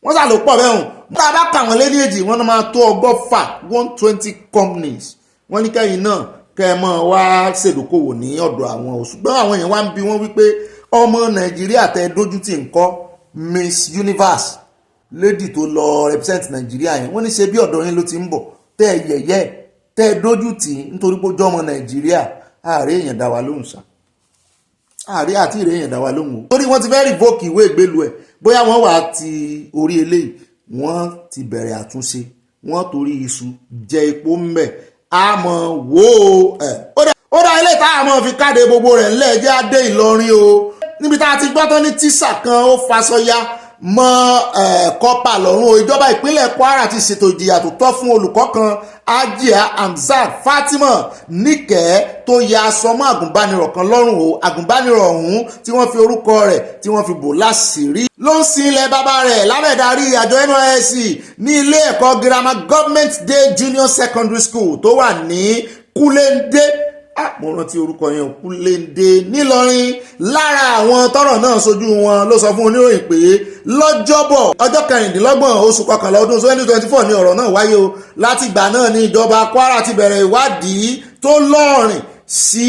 wọ́n sà ló pọ̀ bẹ́ẹ̀ hùn bá a bá kà wọ́n lédèèdì wọ́n máa tó 120 companies wọ́n ní kẹ́yìn náà kẹ́ ẹ mọ́ wá ṣèdókòwò ní ọ̀dọ̀ àwọn o ṣùgbọ́n àwọn èèyàn wá ń bi wọ́n wípé ọmọ Nàìjíríà tẹ́ dójú tì ń kọ́ Miss Universe lady tó lọ represent Nàìjíríà yẹn wọ́n ní ṣe bí ọ̀dọ̀ yín ló ti ń bọ̀ tẹ́ ẹ yẹ̀yẹ́ tẹ́ ẹ dójú tì nítorí pé ó jọ́ ọmọ Nàìjíríà ààrẹ èèyàn dá wa lóhùn sá ààrẹ àti ìrè èèyàn dá wa lóhùn o torí wọ́n ti fẹ́ revoke ìwé ìgbélú ẹ̀ bóyá wọ́n wà ti orí eléyìí wọ́n ti bẹ̀rẹ̀ àtúnṣe wọ́n torí iṣu jẹ epo ń bẹ̀ àmọ́ wò ó dá ilé tá àmọ́ fi káde gbogbo rẹ̀ ńlẹ̀ jẹ́ adé Ìlọrin o níbi tá a ti gbọ́ tán ní tíṣà kan ó faṣọya mọ́ kọ́pà lọ́rùn o ìjọba ìpínlẹ̀ Kwara ti ṣètò ìjìyà tó tọ́ fún olùkọ́ kan Ajia Hamzat Fatima níkẹ́ tó ya aṣọ mọ́ àgùnbánirọ̀ kan lọ́rùn o àgùnbánirọ̀ ọ̀hún tí wọ́n fi orúkọ rẹ̀ tí wọ́n fi bò láṣìírí ló ń sin ilẹ̀ bàbá rẹ̀ lábẹ́darí àjọ NYSC ní ilé ẹ̀kọ́ girama Government Day Junior Secondary School tó wà ní Kúlẹ́ndé mo rántí orúkọ yẹn Kúlẹ́ndé nílọrin lára àwọn tọ́rọ̀ náà sojú wọn ló sọ fún oníròyìn pé lọ́jọ́bọ̀ ọjọ́ 26 oṣù kọkànlá ọdún 2024 ní ọ̀rọ̀ náà wáyé o láti ìgbà náà ní ìjọba Kwara ti bẹ̀rẹ̀ ìwádìí tó lọ́rìn sí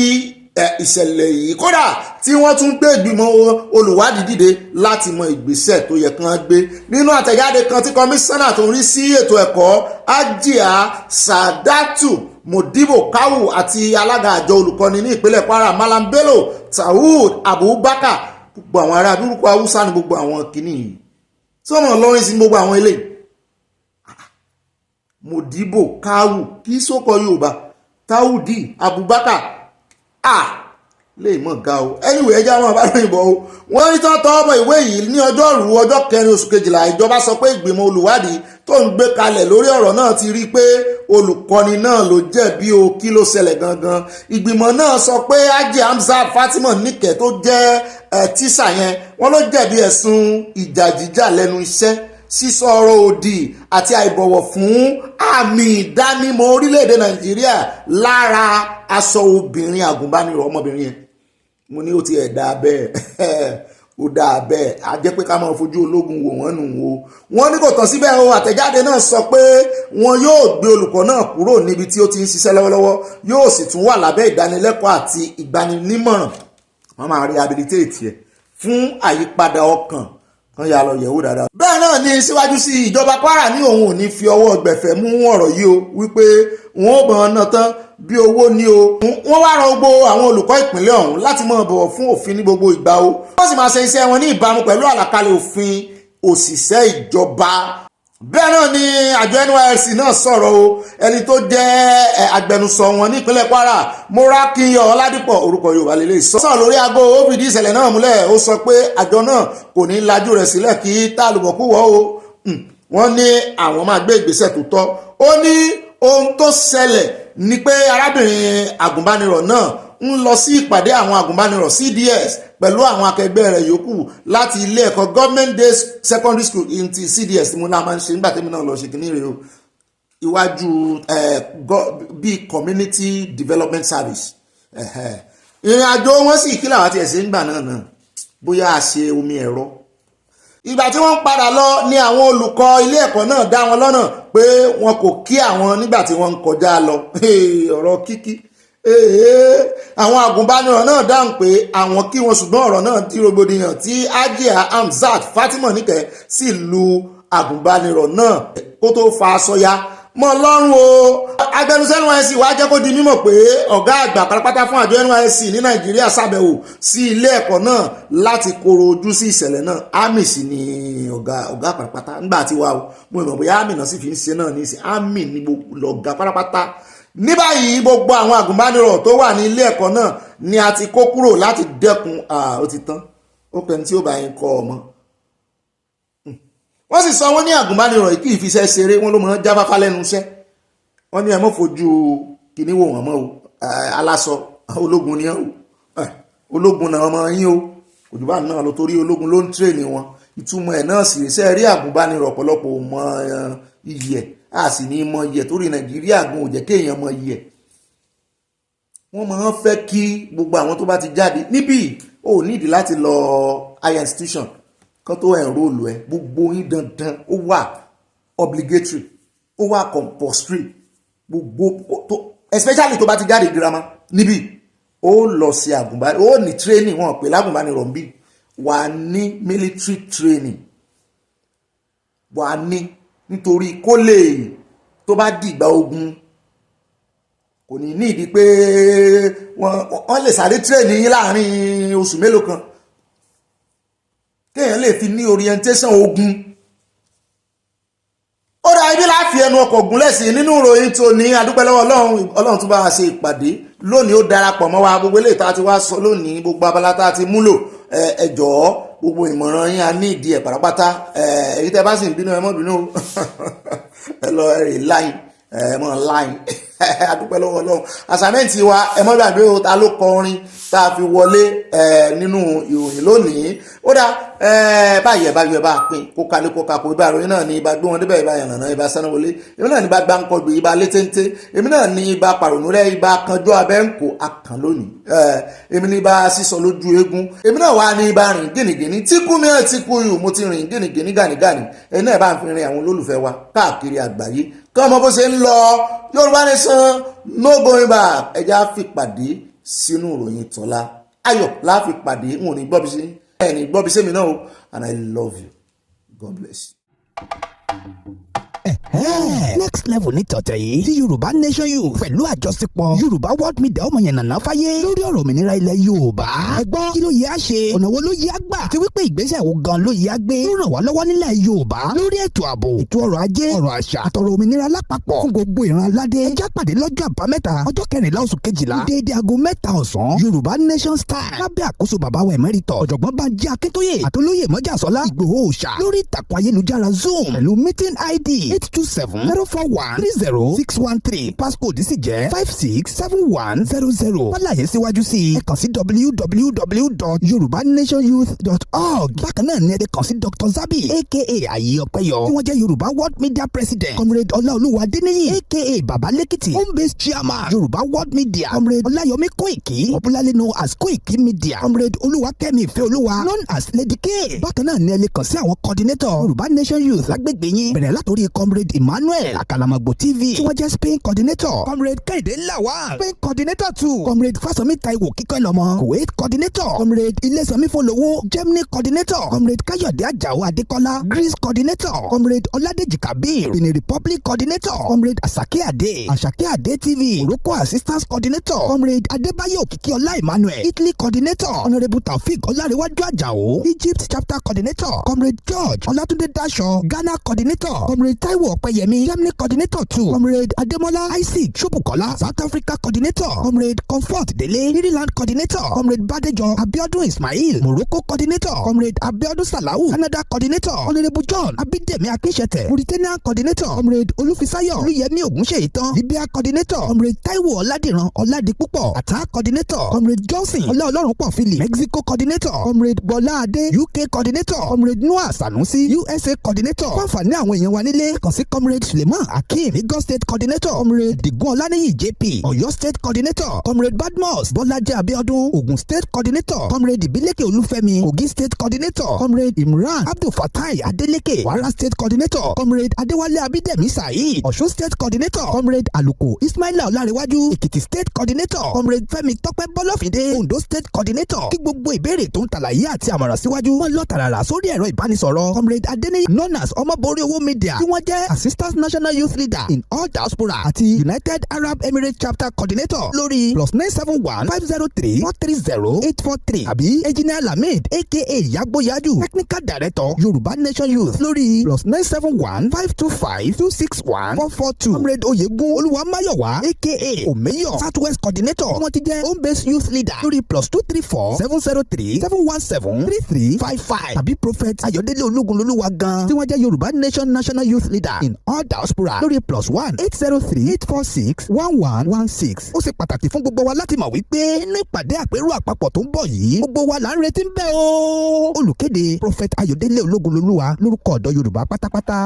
ìṣẹ̀lẹ̀ yìí kódà tí wọ́n tún gbé ìgbìmọ̀ olùwádìí dìde láti mọ ìgbésẹ̀ tó yẹ kán gbé nínú àtẹ̀jáde kan tí kọmíṣánná tó ń rí sí ètò ẹ̀kọ́ Ajia Sadatu Modibo Kawu àti alága àjọ olùkọ́ni ní ìpínlẹ̀ Kwara Malam Bello Taoud Abubakar gbogbo àwọn ará dúrúkọ Haúsá ní gbogbo àwọn kìíní yìí tí wọ́n mọ̀ lọ́rin sí gbogbo àwọn eléyìí Modibo Kawu kí sókọ Yorùbá Taoudi Abubakar lè mọ̀ ga o anyway ẹjẹ́ àwọn àbára ìbọn o wọ́n rí tán tọ́ ọmọ ìwé yìí ní ọjọ́rú ọjọ́ 4 oṣù kejìlá ìjọba sọ pé ìgbìmọ̀ olùwádìí tó ń gbé kalẹ̀ lórí ọ̀rọ̀ náà ti rí pé olùkọ́ni náà ló jẹ̀bi o kí ló ṣẹlẹ̀ gangan ìgbìmọ̀ náà sọ pé Ajia Hamzat Fatima níkẹ́ tó jẹ́ tíṣà yẹn wọ́n ló jẹ̀bi ẹ̀sùn ìjà jíjà lẹ́nu iṣẹ́ sísọ ọ̀rọ̀ òdì àti àìbọ̀wọ̀ fún àmì ìdánimọ̀ orílẹ̀-èdè Nàìjíríà lára aṣọ obìnrin àgùnbánirọ̀ ọmọbìnrin yẹn mo ní ó ti ẹ̀ dáa bẹ́ẹ̀ ó dáa bẹ́ẹ̀ á jẹ́ pé ká máa fojú ológun wò wọ́n nù o wọ́n ní kò tán síbẹ̀ o àtẹ̀jáde náà sọ pé wọn yóò gbé olùkọ́ náà kúrò níbi tí ó ti ń ṣiṣẹ́ lọ́wọ́lọ́wọ́ yóò sì tún wà lábẹ́ ìdánilẹ́kọ̀ọ́ àti ìgbaninímọ̀ràn wọ́n máa rehabilitate ẹ̀ fún àyípadà ọkàn kan yà lọ yẹ̀wò dáadáa. bẹ́ẹ̀ náà ni síwájú sí ìjọba Kwara ní òun ò ní fi ọwọ́ gbẹ̀fẹ̀ mú ọ̀rọ̀ yìí o wípé wọn ò bọ̀n náà tán bí owó ní o wọ́n wá rọ gbogbo àwọn olùkọ́ ìpínlẹ̀ ọ̀hún láti máa bọ̀wọ̀ fún òfin ní gbogbo ìgbà o wọ́n sì máa ṣe iṣẹ́ wọn ní ìbámu pẹ̀lú àlàkalẹ̀ òfin òṣìṣẹ́ ìjọba. bẹ́ẹ̀ náà ni àjọ NYSC náà sọ̀rọ̀ o ẹni tó jẹ́ agbẹnusọ wọn ní ìpínlẹ̀ Kwara Morakiyo Ọládìpọ̀ orúkọ Yorùbá lélẹ̀ sọ̀rọ̀ lórí aago ó fìdí ìṣẹ̀lẹ̀ náà múlẹ̀ ó sọ pé àjọ náà kò ní lajú rẹ̀ sílẹ̀ kí tálùbọ̀kú wọ́ o wọ́n ní àwọn máa gbé ìgbésẹ̀ tó tọ́ ó ní ohun tó ṣẹlẹ̀ ni pé arábìnrin àgùnbánirọ̀ náà ń lọ sí ìpàdé àwọn àgùnbánirọ̀ CDS pẹ̀lú àwọn akẹgbẹ́ rẹ̀ yòókù láti ilé ẹ̀kọ́ Government Day Secondary School ti CDS tí mo náà máa ń ṣe nígbà tẹ́mi náà lọ ṣe kìíní rẹ̀ o iwájú bíi Community Development Service ìrìn àjò wọn sì kí làwọn àti ẹ̀sìn ń gbà náà bóyá a ṣe omi ẹ̀rọ ìgbà tí wọ́n ń padà lọ ni àwọn olùkọ́ ilé ẹ̀kọ́ náà dá wọn lọ́nà pé wọn kò kí àwọn nígbà tí wọ́n ń kọjá lọ ọ̀rọ̀ kíkí àwọn àgùnbánirọ̀ náà dáhùn pé àwọn kí wọn ṣùgbọ́n ọ̀rọ̀ náà di rògbòdìyàn tí Ajia Hamzat Fatima níkẹ́ sì lu àgùnbánirọ̀ náà kó tó fa aṣọ ya mọ́ lọ́rùn o agbẹnusọ NYSC wá jẹ́ kó di mímọ̀ pé ọ̀gá àgbà pátápátá fún àjọ NYSC ní Nàìjíríà ṣàbẹ̀wò sí ilé ẹ̀kọ́ náà láti koro ojú sí ìṣẹ̀lẹ̀ náà AMI sì ni ọ̀gá pátápátá nígbà tí wà o mo mọ̀ bóyá AMI náà sì fi ń ṣe náà ní ìsìn AMI ni lọ̀gá pátápátá ní báyìí gbogbo àwọn àgùnbánirọ̀ tó wà ní ilé ẹ̀kọ́ náà ni a ti kó kúrò láti dẹ́kun ó ti tán ó pẹ́ni tí ó bá yín kọ́ ọmọ wọ́n sì sọ wọ́n ní àgùnbánirọ̀ kí ìfiṣẹ́ ṣeré wọ́n ló mọ̀ jáfáfá lẹ́nu iṣẹ́ wọ́n ní ẹ mọ́ fojú kìíní wò wọ́n mọ́ o aláṣọ ológun ni o ológun náà ọmọ yín o òjúbà náà ló torí ológun ló ń tírèèni wọn ìtumọ̀ ẹ̀ náà sì ṣe rí àgùnbánirọ̀ ọ̀pọ̀lọpọ̀ mọ iyì ẹ̀ a sì ní mọ iye torí Nàìjíríà gan ò jẹ́ kéèyàn mọ iye. Wọ́n máa ń fẹ́ kí gbogbo àwọn tó bá ti jáde níbí ò nídìí láti lọ higher institution kan tó enroll ẹ, gbogbo yín dandan ó wà obligatory, ó wà compulsory, gbogbo tó especially tó bá ti jáde girama níbí ó lọ sí àgùnbánirọ̀, ó ní training, wọn pè lágùnbánirọ̀ níbí, wà ní military training, wà ní nítorí kó lè tó bá dìgbà ogun kò ní ìdí pé wọ́n lè sáré training yín láàrin oṣù mélòó kan kéèyàn lè fi ní orientation ogun. Ó dá ibi láti ẹnu ọkọ̀ gúnlẹ̀ sí nínú ìròyìn tó ní adúpẹ́ lọ́wọ́ Ọlọ́run tún bá wa ṣe ìpàdé lónìí, ó darapọ̀ mọ́ wa gbogbo eléyìí tá a ti wá sọ lónìí, gbogbo abala tá a ti múlò, ẹ jọ̀ọ́ gbogbo ìmọ̀ràn yín a ní ìdí ẹ̀ pátápátá, èyí tẹ́ bá sì ń bínú ẹ mọ́ bínú ẹ lọ rè láyìn ẹ mọ́ láyìn adúpẹ́ lọ́wọ́ Ọlọ́run. Àsàmẹ́ǹtì wa ẹ mọ́ gbàgbé o, ta ló kọ orin tá a fi wọlé nínú ìròyìn lónìí. Ó dá báyìí ẹ bá pín kó kalẹ̀ kó kapò, ibà ìròyìn náà ní ibà gbé wọn débẹ̀, ibà yànnàná, ibà sáná wọlé, èmi náà ní ibà gbáǹkọ̀gbì, ibà létéńté, èmi náà ní ibà pàrònú rẹ, ibà kanjọ́ abẹ́ǹkò akàn lónìí, èmi ní ibà sísọ lójú eégún, èmi náà wà ní ibà rìn gìnìgìnì tí kú mi ẹ̀ tí kú yù, mo ti rìn gìnìgìnì gànìgànì, ẹni náà bá ń fi rin àwọn olólùfẹ́ wa káàkiri àgbáyé kọ́ ọmọ bó ṣe ń lọ. Yorùbá Nation no going back. Ẹja fi pàdé sínú ìròyìn tọ́lá ayọ̀ láfi pàdé, n ò ní gbọ́ bí ṣe ẹni gbọ́ bí ṣe mi náà o, and I love you. God bless you. Next level ní tọ̀tẹ̀ yìí tí Yorùbá Nation Youth pẹ̀lú àjọṣepọ̀ Yorùbá World Media ọmọ yẹn nàná fáyé lórí ọ̀rọ̀ òmìnira ilẹ̀ Yorùbá. Ẹ gbọ́ kí ló yẹ á ṣe, ọ̀nà wo ló yẹ á gbà, àti wípé ìgbésẹ̀ wo gan ló yẹ á gbé ló ràn wá lọ́wọ́ nílẹ̀ Yorùbá lórí ètò ààbò, ètò ọrọ̀ ajé, ọrọ̀ àṣà àtọ̀rọ̀ òmìnira lápapọ̀ fún gbogbo ìran aládé. Ẹ já pàdé lọ́jọ́ àbámẹ́ta ọjọ́ 14 oṣù kejìlá déédéé aago 3 ọ̀sán Yorùbá Nation Style lábẹ́ àkóso bàbá wa Emeritus ọ̀jọ̀gbọ́n Bánjí Akíntóyè àtolóyè Mọ́jàsọ́lá Ìgbòho Òòṣà lórí ìtàkùn ayélujára Zoom pẹ̀lú meeting ID 827-041-30613 passcode sì jẹ́ 567100. Fálàyé síwájú sí ẹ kàn sí www.yorubanationyouth.org. Bákan náà ni ẹ kàn sí Dr. Zabi aka Ayé Ọpẹ́yọ tí wọ́n jẹ́ Yorùbá World Media President, Comrade Ọláolúwa Adéníyì aka Baba Lẹ́kìtì, Home Based Chairman Yorùbá World Media, Comrade Ọláyọmí Kóìkì popularly known as Kóìkì Media, Comrade Olúwakẹ́mi Ìfẹ́olúwa known as Lady K. Bákan náà ni ẹ lè kàn sí àwọn coordinator Yorùbá Nation Youth lágbègbè yín bẹ̀rẹ̀ látòrí Comrade Emmanuel Akalamagbo TV tí wọ́n jẹ́ Spain coordinator, Comrade Kẹ́hìndé Lawal Spain coordinator 2, Comrade Fásọmí Táíwò Kíkọ́lọ́mọ Kuwait coordinator, Comrade Ilésànmí Fọlọ́wọ́ Germany coordinator, Comrade Káyọ̀dé Àjàó Adékọ́lá Greece coordinator, Comrade Ọládèjì Kabir Benin Republic coordinator, Comrade Àṣàkẹ́ Àdé TV Morocco assistance coordinator, Comrade Adébáyọ̀ Òkìkíọlá Emmanuel Italy coordinator, Honourable Taofik Ọlárẹ̀wájú Àjàó Egypt chapter coordinator, Comrade George Ọlátúndé Dáṣọ Ghana coordinator, Comrade Táíwò Ọ̀pẹ́yẹmí Germany coordinator 2, Comrade Adémọ́lá Isaac Ṣóbùkọ́lá South Africa coordinator, Comrade Comfort Délé Maryland coordinator, Comrade Bádéjọ Abíọ́dún Ismail Morocco coordinator, Comrade Abíọ́dún Salau Canada coordinator, Honourable John Abídèmí Akínṣẹ̀tẹ̀ Mauritania coordinator, Comrade Olúfisáyọ̀ Olúyẹmí Ògúnṣèyítán Libya coordinator, Comrade Táíwò Ọládìran Ọládipúpọ̀ Àtà coordinator, Comrade Johnson Ọláọlọ́runpọ̀ Philip Mexico coordinator, Comrade Bọ́lá Adé UK coordinator, Comrade Noah Sanusi USA coordinator. Fún àǹfààní àwọn èèyàn wa nílé kàn sí Comrade Suleiman Akeem Lagos State coordinator, Comrade Digun Ọláníyì JP Ọ̀yọ́ State coordinator, Comrade Badmus Bọ́lájí Abíọ́dún Ogun State coordinator, Comrade Ìbílẹ̀kẹ̀ Olúfẹ́mi Kogi State coordinator, Comrade Imran Abdul Fatai Adeleke Kwara State coordinator, Comrade Adéwálé Abídèmí Saheed Ọ̀ṣun State coordinator, Comrade Aluko Ismaila Ọlárẹ̀wájú Èkìtì State coordinator, Comrade Fẹ́mi Tọ́pẹ́ Bọ́lọ́fìndé Ondo State coordinator. Kí gbogbo ìbéèrè tó ń tàlàyé àti àmọ̀ràn síwájú wọn lọ tààrà sórí ẹ̀rọ ìbánisọ̀rọ̀ Comrade Adéníyì known as Ọmọborí Owó Media tí wọ́n jẹ́ Assistant National Youth Leader in all diaspora àti United Arab Emirates Chapter coordinator lórí +971 503 430 843 àbí Engineer Lamid aka Yagboyaju Technical Director Yorùbá Nation Youth lórí +971 525 261 442. Comrade Oyegun Olúwamáyọ̀wá aka Omeyo Southwest coordinator wọ́n ti jẹ́ Home Based Youth Leader lórí +234 703 717 3355 tàbí Prophet Ayọ̀délé Olúgunlolúwa gan tí wọ́n jẹ́ Yorùbá Nation National Youth Leader in all diaspora lórí +1 803 846 1116. Ó ṣe pàtàkì fún gbogbo wa láti mọ̀ wípé inú ìpàdé àpérò àpapọ̀ tó ń bọ̀ yìí gbogbo wa là ń retí ń bẹ̀ o. Olùkéde Prophet Ayọ̀délé Olúgunlolúwa lórúkọ ọ̀dọ́ Yorùbá pátápátá.